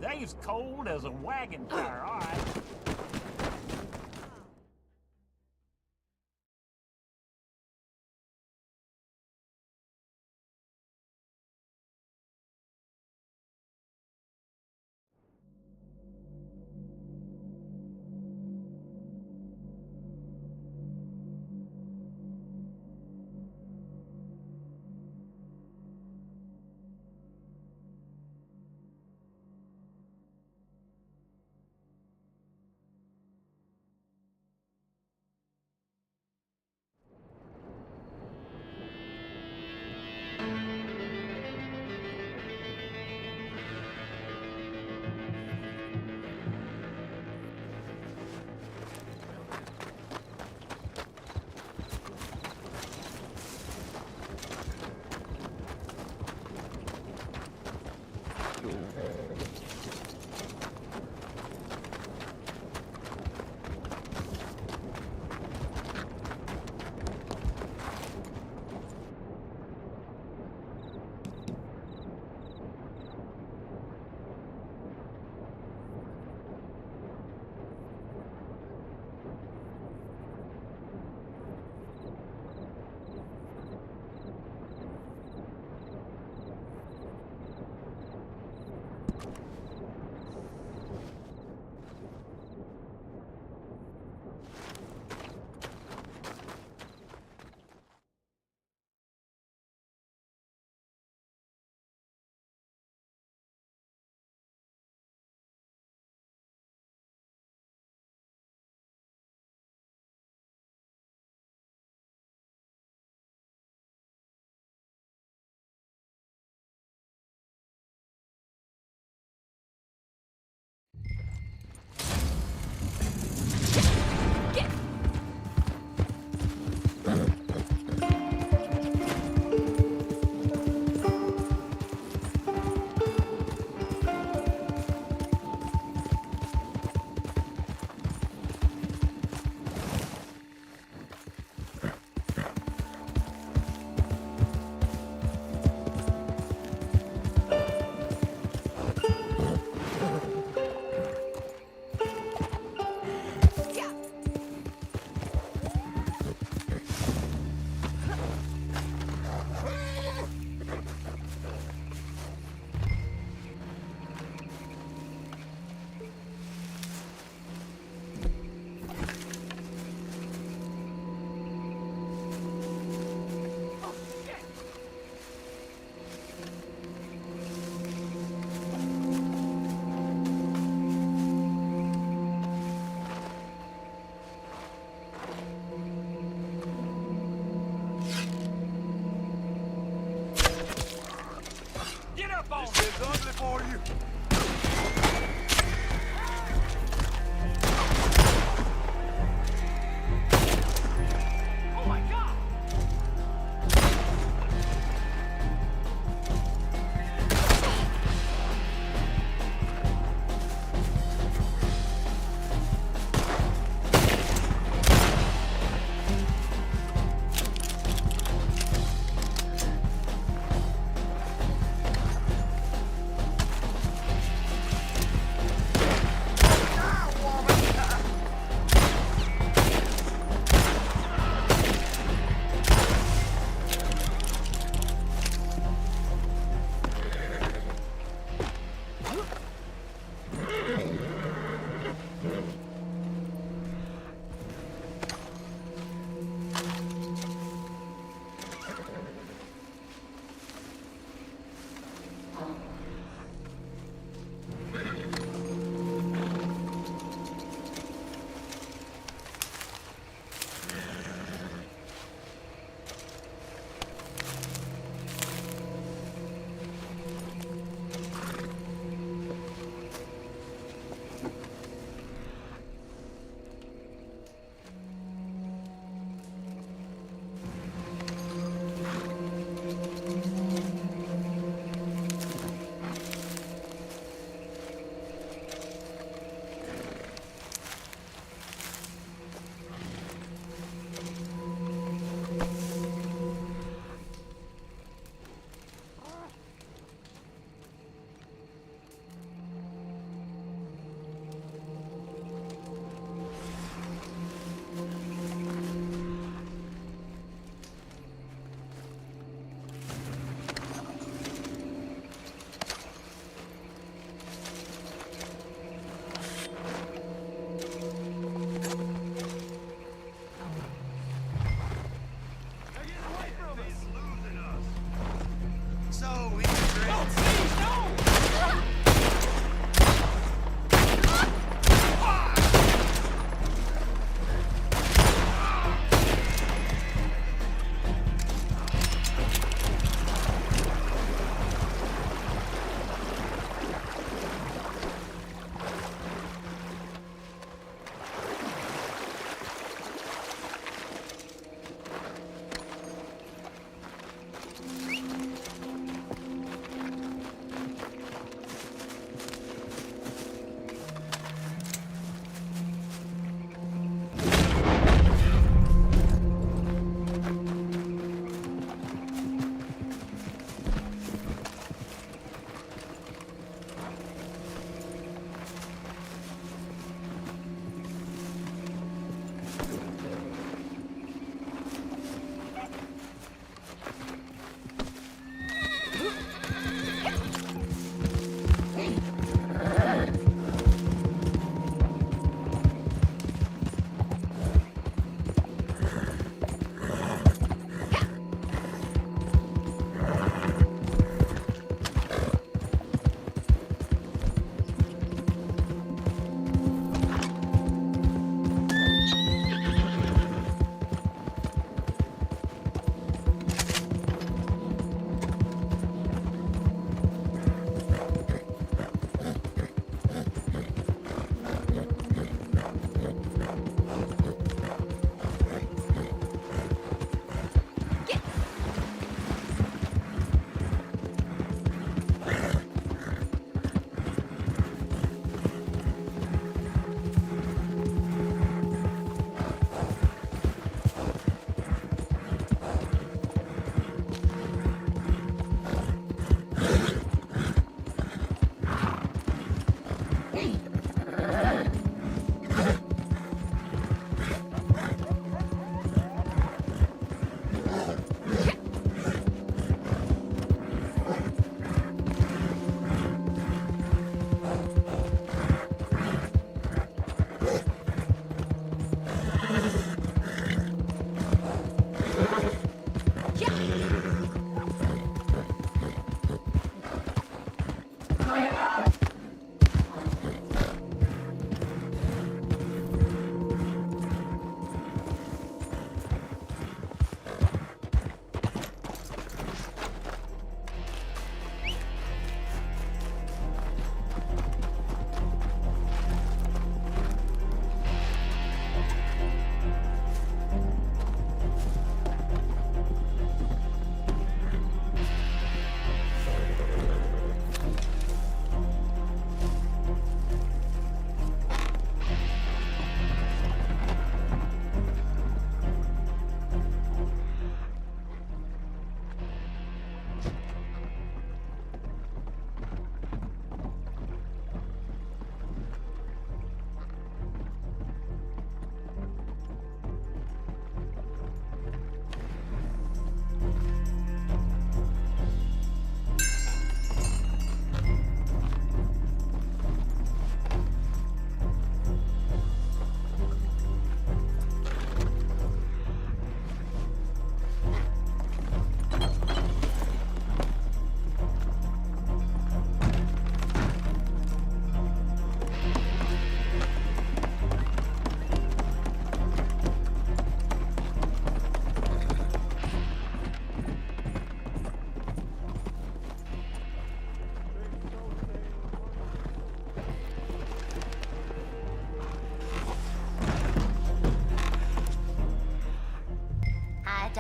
They's cold as a wagon tire, all right.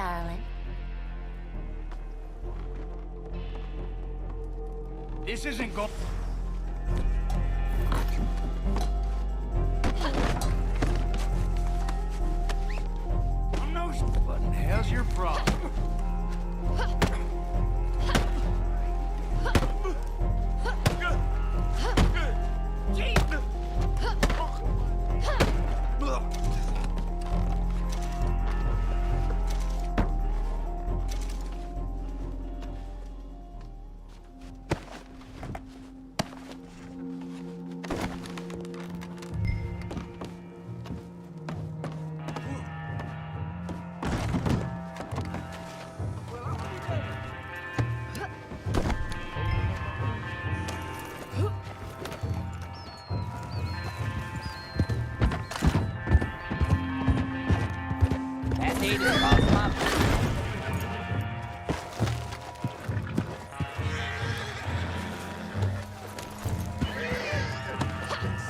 darling. This isn't go. I'm no. What the hell's your problem?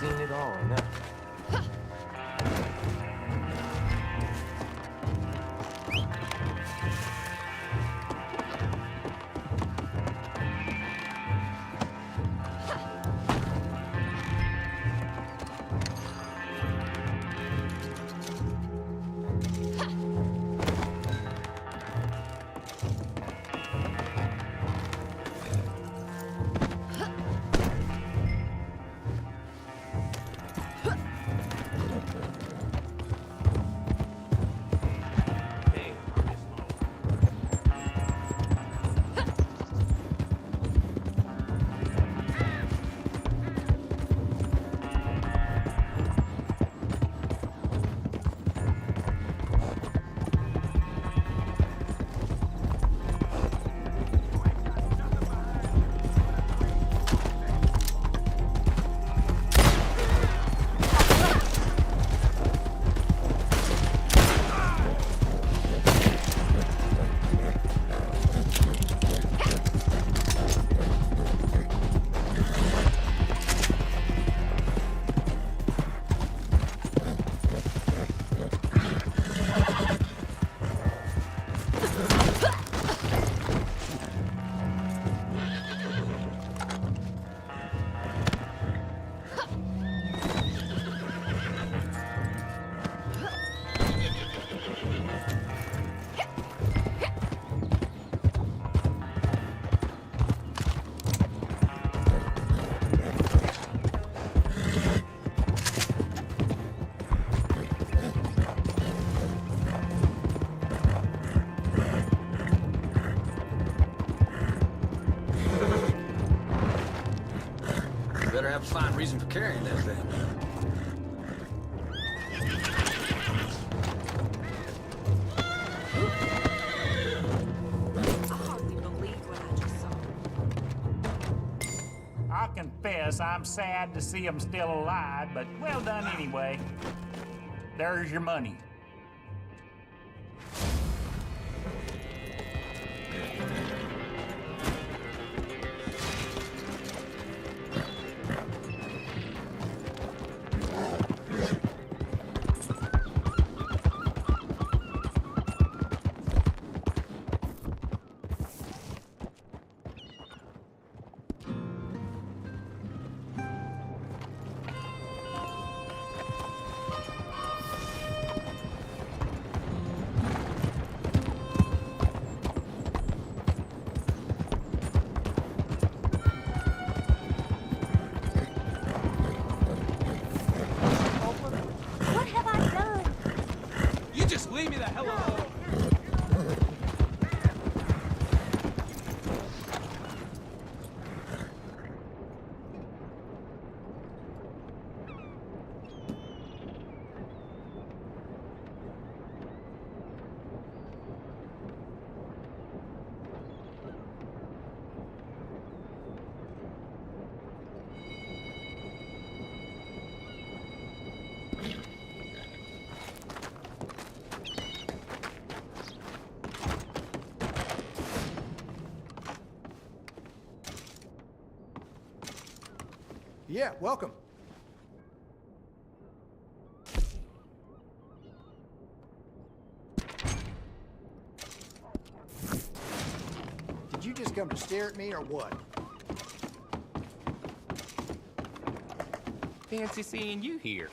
Seen it all, no. Better have a fine reason for carrying that thing. I confess I'm sad to see him still alive, but well done anyway. There's your money. What have I done? You just leave me the hell alone. Yeah, welcome. just come to stare at me or what? Fancy seeing you here.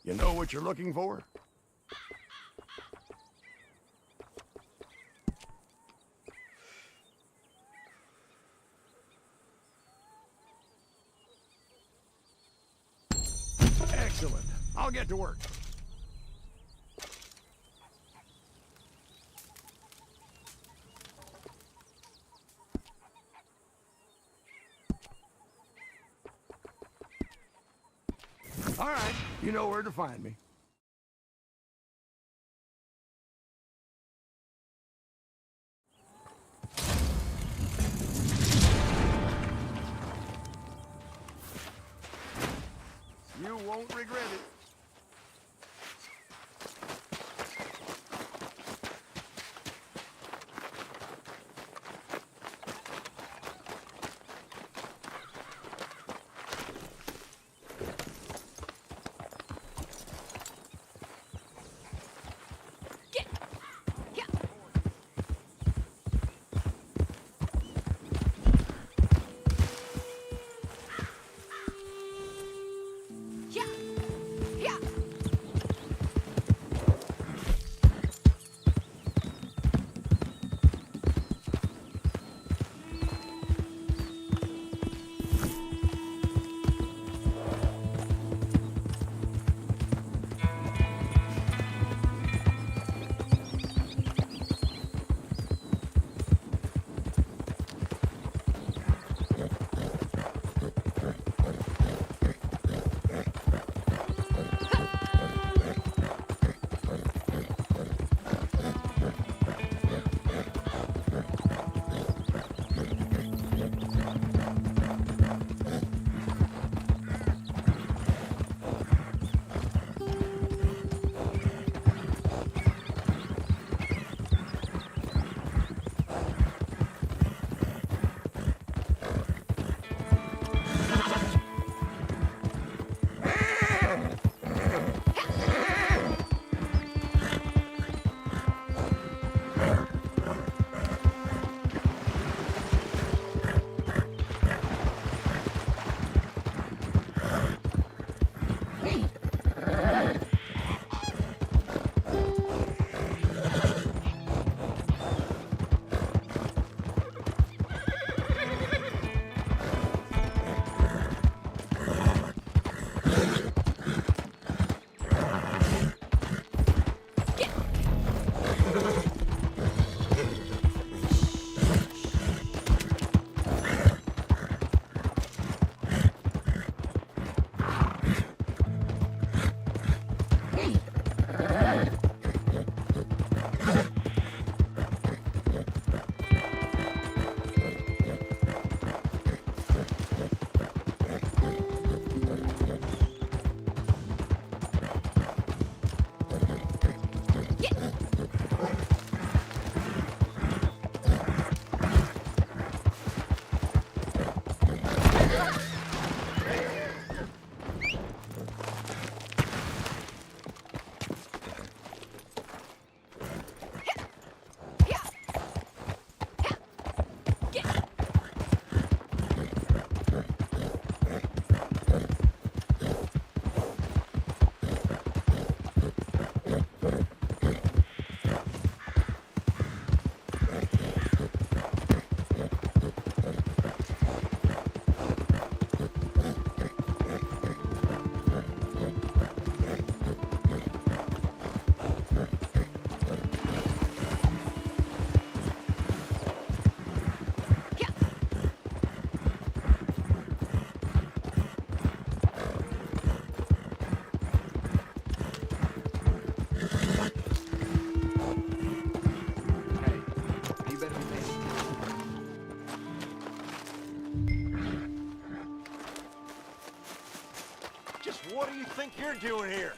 You know what you're looking for? Excellent. I'll get to work. All right, you know where to find me. You won't regret it. you think you're doing here?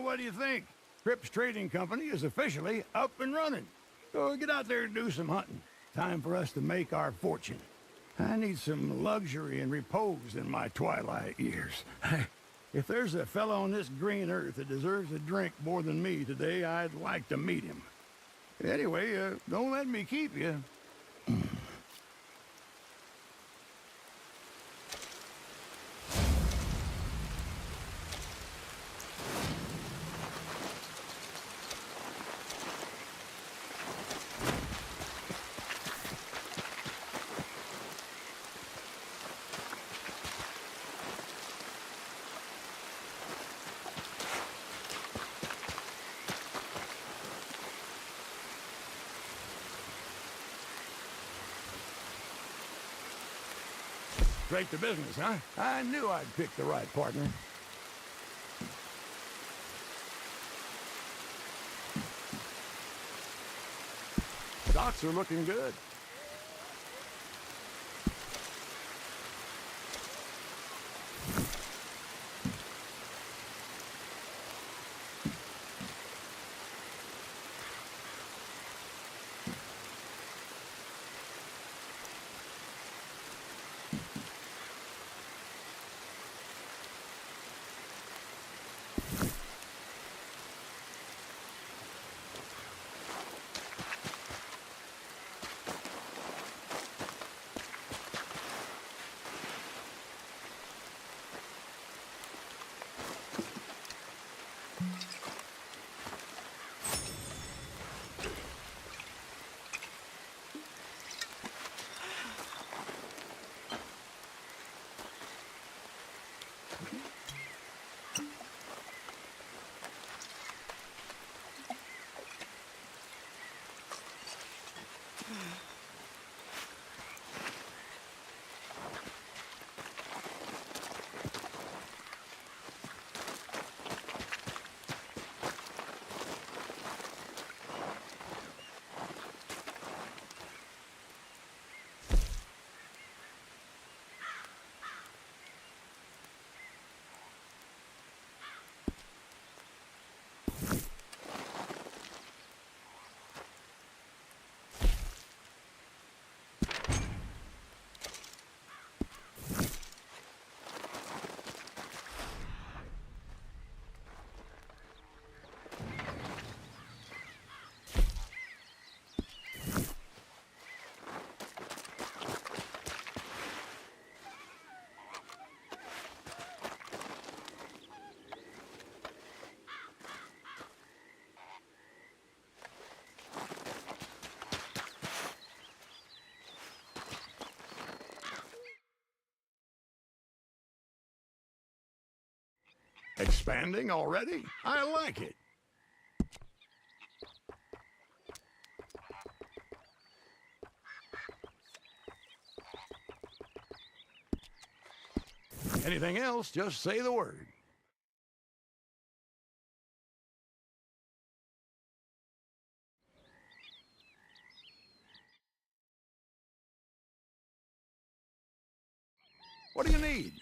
What do you think? Tripp's Trading Company is officially up and running. So get out there and do some hunting. Time for us to make our fortune. I need some luxury and repose in my twilight years. If there's a fellow on this green earth that deserves a drink more than me today, I'd like to meet him. Anyway, don't let me keep you. Straight to business, huh? I knew I'd pick the right partner. Docks are looking good. Expanding already? I like it. Anything else, just say the word. What do you need?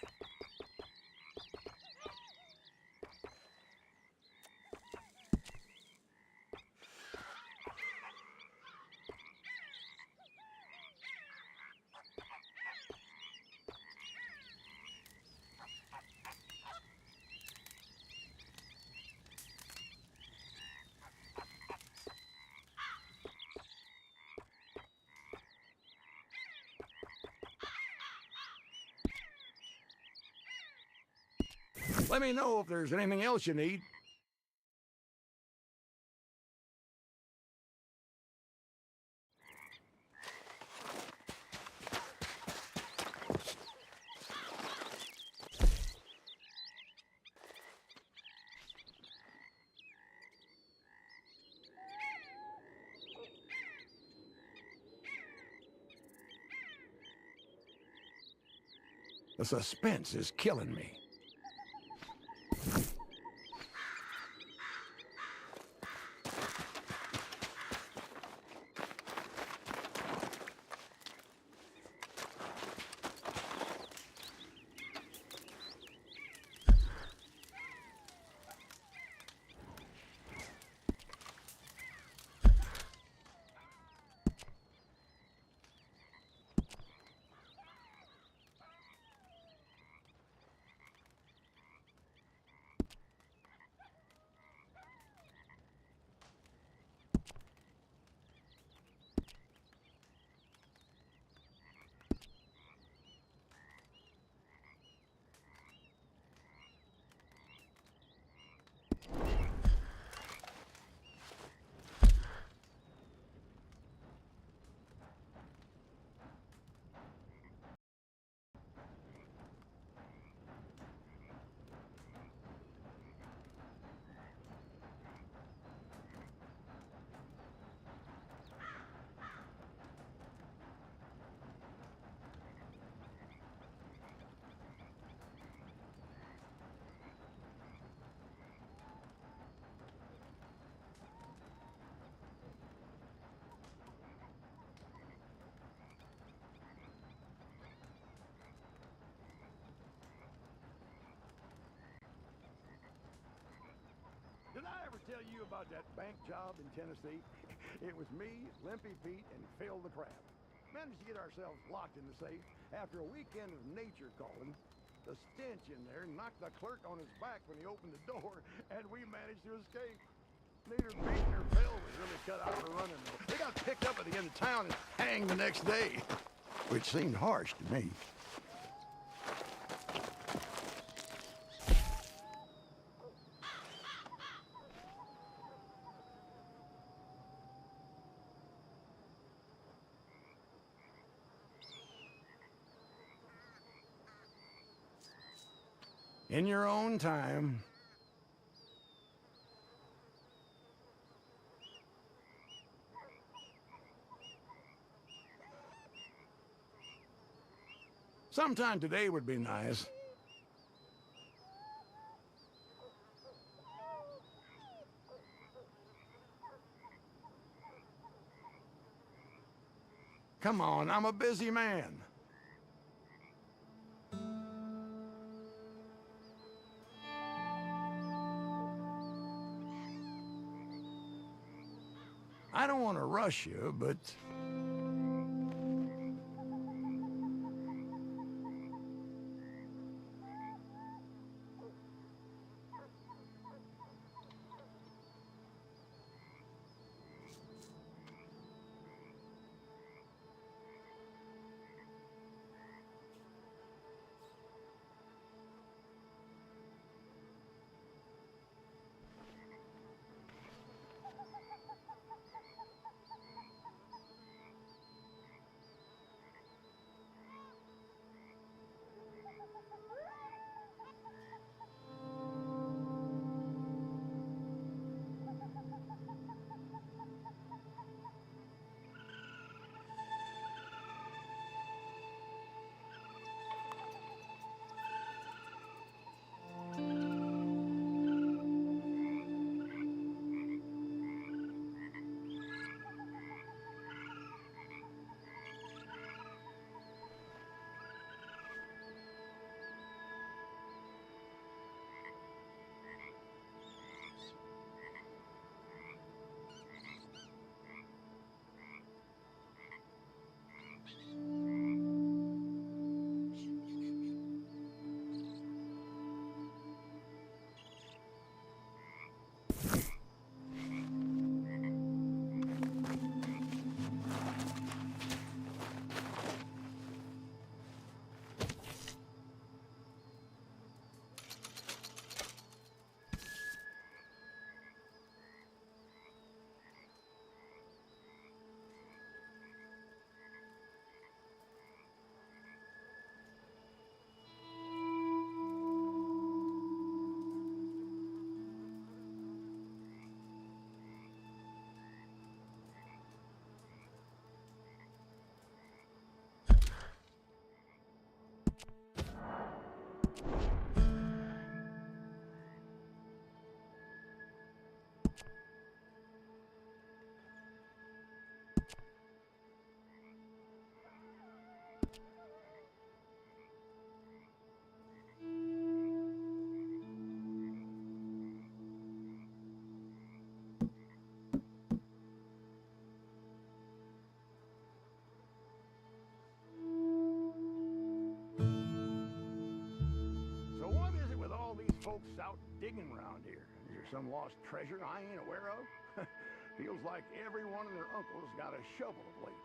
Let me know if there's anything else you need. The suspense is killing me. tell you about that bank job in Tennessee? It was me, Limpy Pete, and Phil the Crab. Managed to get ourselves locked in the safe after a weekend of nature calling. The stench in there knocked the clerk on his back when he opened the door, and we managed to escape. Neither Pete nor Phil was really cut out for running, though. They got picked up at the end of town and hanged the next day, which seemed harsh to me. In your own time. Sometime today would be nice. Come on, I'm a busy man. I don't want to rush you, but... folks out digging around here? Is there some lost treasure I ain't aware of? Feels like every one of their uncles got a shovel of late.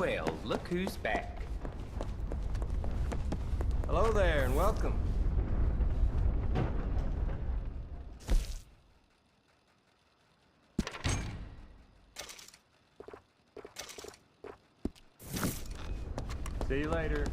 Well, look who's back. Hello there, and welcome. See you later.